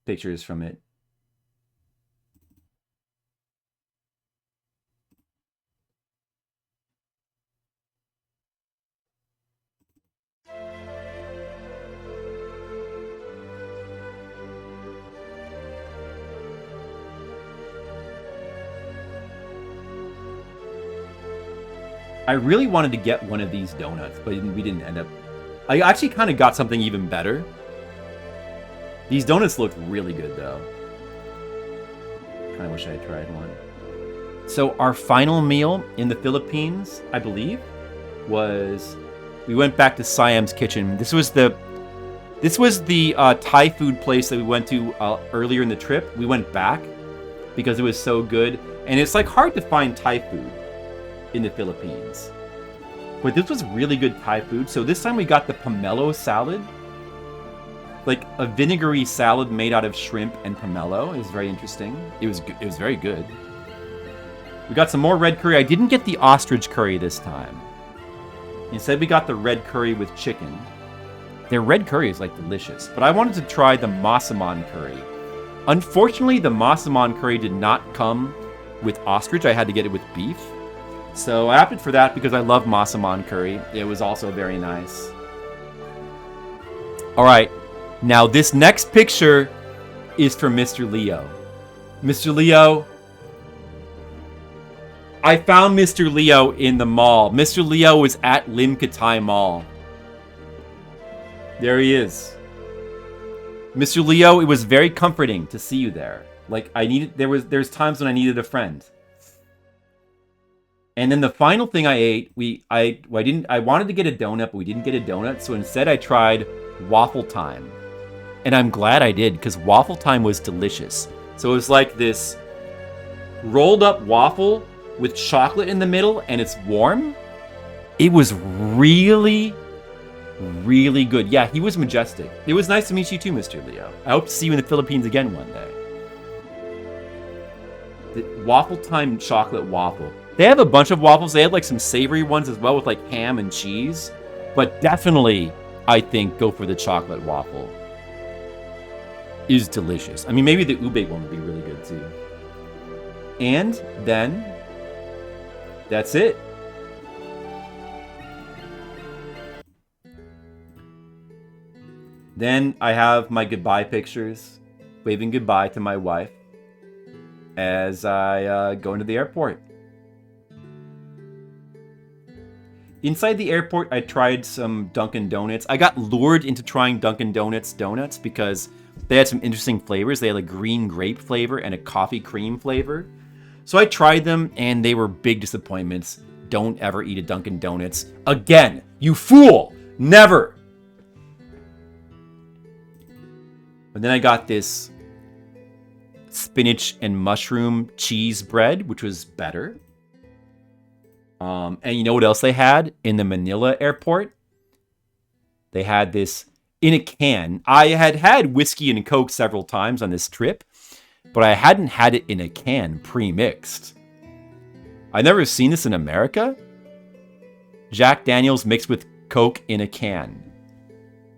pictures from it. I really wanted to get one of these donuts, but we didn't end up. I actually kind of got something even better. These donuts look really good, though. Kind of wish I had tried one. So our final meal in the Philippines, I believe, was we went back to Siam's Kitchen. This was the Thai food place that we went to earlier in the trip. We went back because it was so good, and it's like hard to find Thai food in the Philippines. But this was really good Thai food. So this time we got the pomelo salad. Like a vinegary salad made out of shrimp and pomelo. It was very interesting. It was very good. We got some more red curry. I didn't get the ostrich curry this time. Instead we got the red curry with chicken. Their red curry is like delicious. But I wanted to try the masaman curry. Unfortunately, the masaman curry did not come with ostrich. I had to get it with beef. So I opted for that because I love masaman curry. It was also very nice. All right, now this next picture is for Mr. Leo. Mr. Leo, I found Mr. Leo in the mall. Mr. Leo was at Limkatay Mall. There he is. Mr. Leo, it was very comforting to see you there. Like there's times when I needed a friend. And then the final thing I ate, I wanted to get a donut, but we didn't get a donut, so instead I tried waffle time. And I'm glad I did, because waffle time was delicious. So it was like this rolled up waffle with chocolate in the middle, and it's warm. It was really, really good. Yeah, he was majestic. It was nice to meet you too, Mr. Leo. I hope to see you in the Philippines again one day. The waffle time chocolate waffle. They have a bunch of waffles. They had like some savory ones as well with like ham and cheese. But definitely, I think, go for the chocolate waffle. Is delicious. I mean, maybe the ube one would be really good too. And then, that's it. Then I have my goodbye pictures, waving goodbye to my wife as I go into the airport. Inside the airport, I tried some Dunkin' Donuts. I got lured into trying Dunkin' Donuts because they had some interesting flavors. They had a green grape flavor and a coffee cream flavor. So I tried them, and they were big disappointments. Don't ever eat a Dunkin' Donuts again. You fool! Never! And then I got this spinach and mushroom cheese bread, which was better. And you know what else they had in the Manila airport? They had this in a can. I had had whiskey and Coke several times on this trip, but I hadn't had it in a can pre-mixed. I've never seen this in America. Jack Daniels mixed with Coke in a can.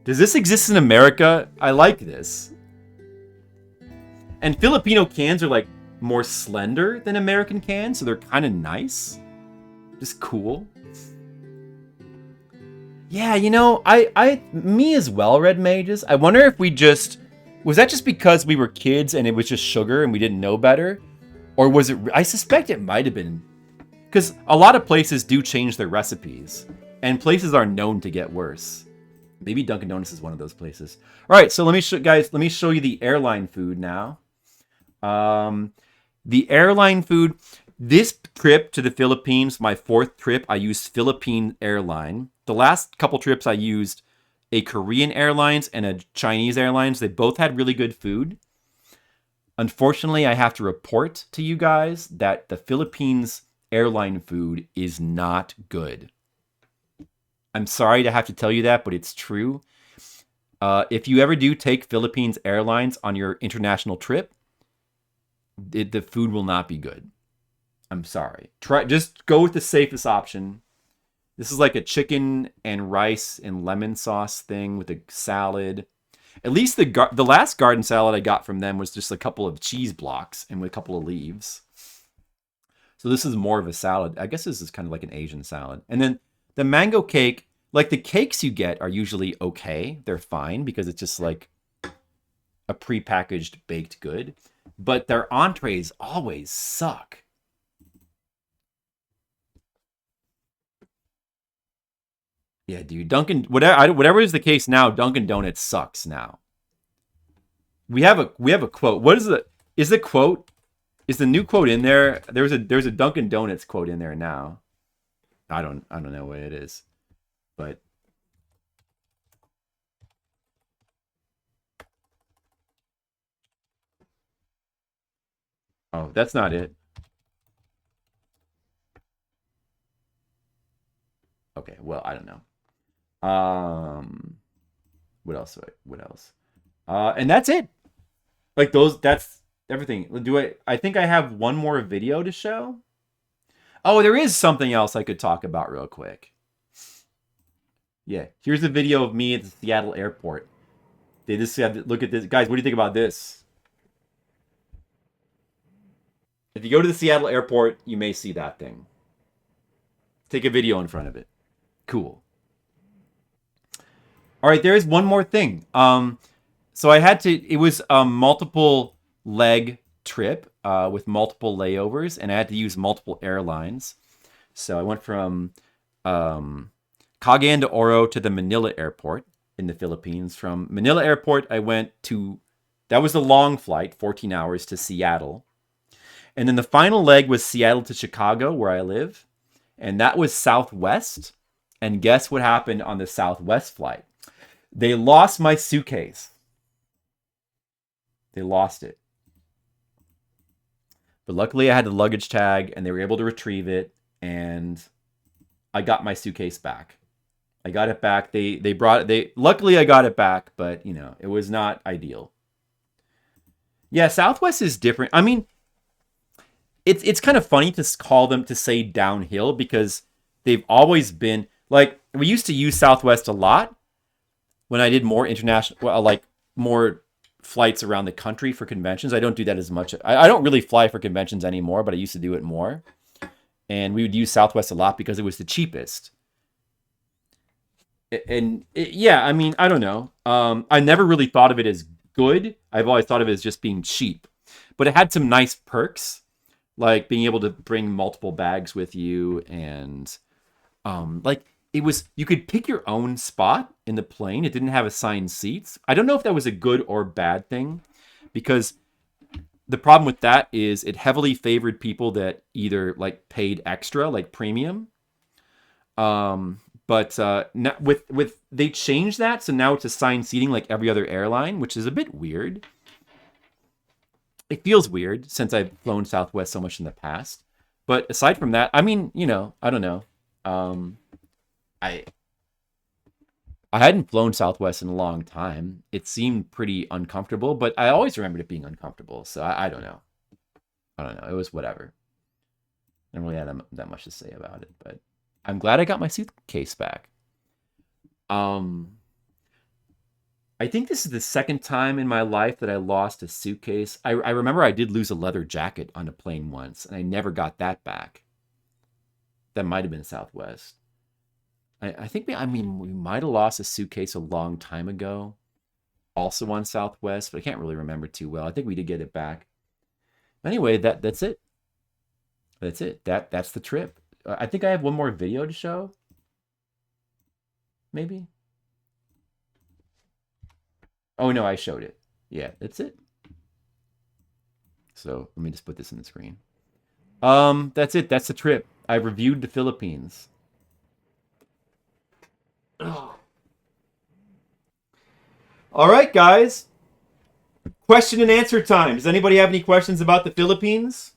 Does this exist in America? I like this. And Filipino cans are like more slender than American cans, so they're kind of nice. Just cool. Yeah, you know, me as well, Red Mages. I wonder if was that just because we were kids and it was just sugar and we didn't know better? Or was it, I suspect it might have been. Because a lot of places do change their recipes. And places are known to get worse. Maybe Dunkin' Donuts is one of those places. All right, so let me show you the airline food now. The airline food, this trip to the Philippines, my 4th trip, I used Philippine Airline. The last couple trips I used a Korean Airlines and a Chinese Airlines. They both had really good food. Unfortunately, I have to report to you guys that the Philippines airline food is not good. I'm sorry to have to tell you that, but it's true. If you ever do take Philippines Airlines on your international trip, the food will not be good. I'm sorry. Just go with the safest option. This is like a chicken and rice and lemon sauce thing with a salad. At least the last garden salad I got from them was just a couple of cheese blocks and with a couple of leaves. So this is more of a salad. I guess this is kind of like an Asian salad. And then the mango cake, like the cakes you get are usually okay. They're fine because it's just like a prepackaged baked good. But their entrees always suck. Yeah, dude. Whatever is the case now, Dunkin' Donuts sucks now. We have a quote. What is it? Is the quote? Is the new quote in there? There's a Dunkin' Donuts quote in there now. I don't know what it is, but oh, that's not it. Okay, well, I don't know. What else? What else? And that's it. Like that's everything. I think I have one more video to show. Oh, there is something else I could talk about real quick. Yeah, here's a video of me at the Seattle airport. They just said, look at this. Guys, what do you think about this? If you go to the Seattle airport, you may see that thing. Take a video in front of it. Cool. All right, there is one more thing. So it was a multiple leg trip with multiple layovers, and I had to use multiple airlines. So I went from Cagayan de Oro to the Manila airport in the Philippines. From Manila airport, that was the long flight, 14 hours to Seattle. And then the final leg was Seattle to Chicago, where I live. and that was Southwest. And guess what happened on the Southwest flight? They lost my suitcase. They lost it. But luckily I had the luggage tag and they were able to retrieve it, and I got my suitcase back. I got it back. They brought it. Luckily I got it back, but you know, it was not ideal. Yeah, Southwest is different. I mean, it's kind of funny to call them to say downhill because they've always been like, we used to use Southwest a lot when I did more international, well, like more flights around the country for conventions. I don't do that as much. I don't really fly for conventions anymore, but I used to do it more. And we would use Southwest a lot because it was the cheapest. Yeah, I mean, I don't know. I never really thought of it as good. I've always thought of it as just being cheap. But it had some nice perks, like being able to bring multiple bags with you, and like it was, you could pick your own spot in the plane. It didn't have assigned seats. I don't know if that was a good or bad thing, because the problem with that is it heavily favored people that either like paid extra, like premium. But with they changed that, so now it's assigned seating like every other airline, which is a bit weird. It feels weird since I've flown Southwest so much in the past. But aside from that, I mean, you know, I don't know. I hadn't flown Southwest in a long time. It seemed pretty uncomfortable, but I always remembered it being uncomfortable. So I don't know. I don't know. It was whatever. I don't really have that much to say about it, but I'm glad I got my suitcase back. I think this is the second time in my life that I lost a suitcase. I remember I did lose a leather jacket on a plane once, and I never got that back. That might have been Southwest. I think we might have lost a suitcase a long time ago, also on Southwest, but I can't really remember too well. I think we did get it back. Anyway, that's it. That's it. That's the trip. I think I have one more video to show. Maybe. Oh no, I showed it. Yeah, that's it. So let me just put this in the screen. That's it. That's the trip. I reviewed the Philippines. All right, guys. Question and answer time. Does anybody have any questions about the Philippines?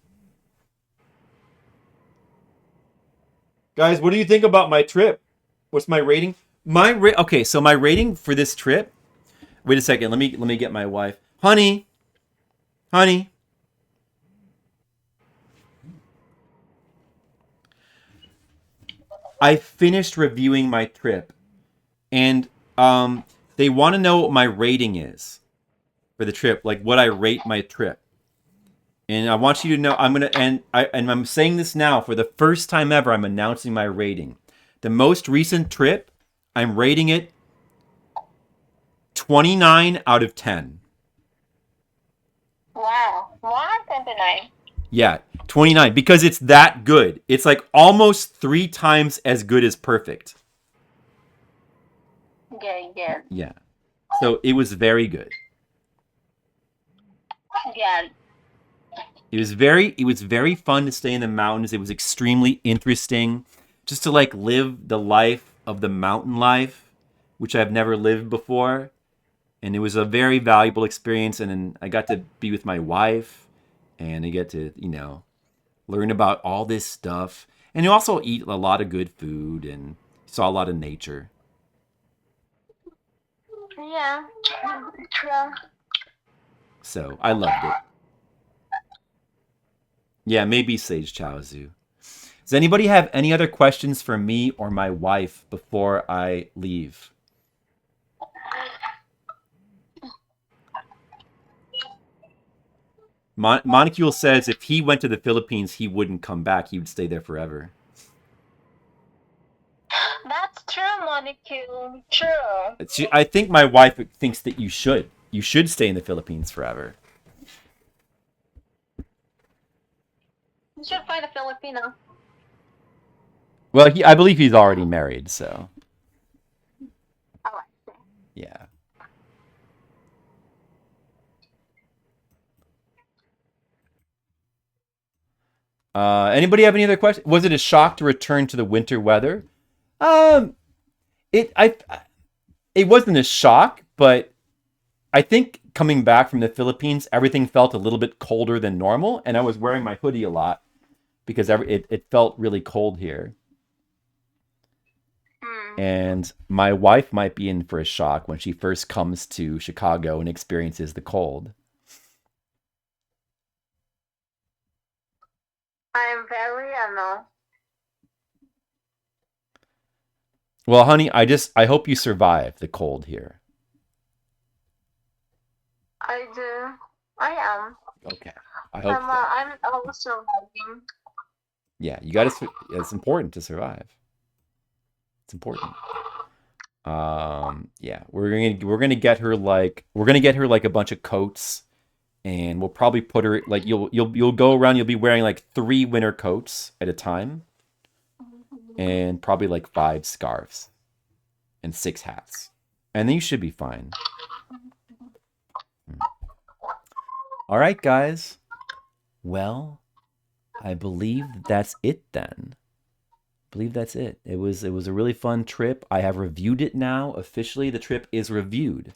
Guys, what do you think about my trip? What's my rating? Okay, so my rating for this trip. Wait a second. Let me get my wife. Honey. I finished reviewing my trip, and they want to know what my rating is for the trip, like what I rate my trip. And I want you to know, I'm saying this now for the first time ever. I'm announcing my rating. The most recent trip, I'm rating it 29 out of 10. Wow. 129. Yeah, 29, because it's that good. It's like almost 3 times as good as perfect. Very good. Yeah. So it was very good. Yeah. It was very fun to stay in the mountains. It was extremely interesting just to like live the life of the mountain life, which I've never lived before. And it was a very valuable experience. And then I got to be with my wife, and I get to, learn about all this stuff. And you also eat a lot of good food and saw a lot of nature. Yeah. True. So I loved it. Yeah, maybe Sage Chaozu. Does anybody have any other questions for me or my wife before I leave? Monicule says if he went to the Philippines, he wouldn't come back. He would stay there forever. That's true, Monicule. True. I think my wife thinks that you should. You should stay in the Philippines forever. You should find a Filipino. Well, I believe he's already married, so. Oh, I see. Yeah. Anybody have any other questions? Was it a shock to return to the winter weather? It wasn't a shock, but I think coming back from the Philippines, everything felt a little bit colder than normal, and I was wearing my hoodie a lot because it felt really cold here. And my wife might be in for a shock when she first comes to Chicago and experiences the cold. I'm very, Well, honey, I hope you survive the cold here. I do. I am. Okay. I hope so. I'm always surviving. Yeah, you got to. It's important to survive. It's important. Yeah, we're gonna get her like a bunch of coats, and we'll probably put her like you'll go around. You'll be wearing like 3 winter coats at a time, and probably like 5 scarves, and 6 hats, and then you should be fine. All right, guys. Well, I believe that's it then. I believe that's it. It was a really fun trip. I have reviewed it now. Officially, the trip is reviewed.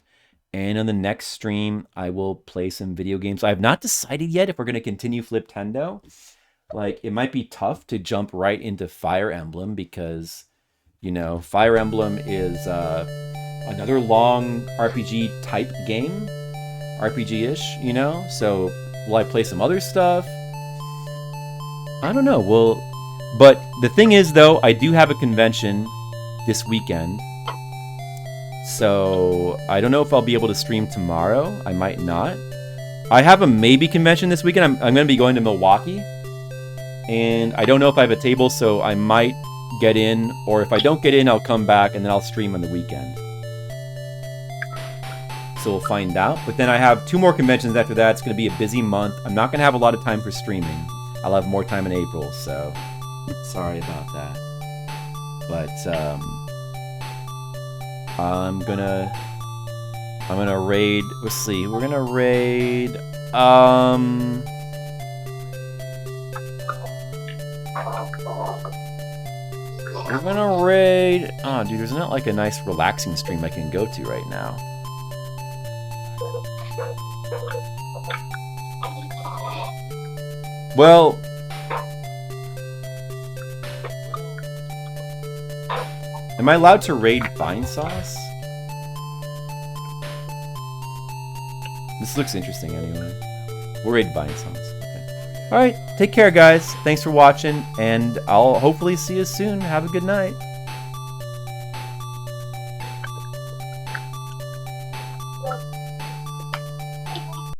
And on the next stream, I will play some video games. I have not decided yet if we're going to continue Fliptendo. Like, it might be tough to jump right into Fire Emblem because, you know, Fire Emblem is another long RPG type game. RPG-ish, you know? So, will I play some other stuff? I don't know. But the thing is, though, I do have a convention this weekend. So, I don't know if I'll be able to stream tomorrow. I might not. I have a maybe convention this weekend. I'm going to be going to Milwaukee. And I don't know if I have a table, so I might get in. Or if I don't get in, I'll come back and then I'll stream on the weekend. So we'll find out. But then I have 2 more conventions after that. It's going to be a busy month. I'm not going to have a lot of time for streaming. I'll have more time in April, so sorry about that. But I'm gonna raid. Let's see. We're gonna raid. We're gonna raid. Oh, dude, there's not like a nice relaxing stream I can go to right now. Well, am I allowed to raid Vine Sauce? This looks interesting anyway. We'll raid Vine Sauce. Okay. Alright, take care guys. Thanks for watching, and I'll hopefully see you soon. Have a good night.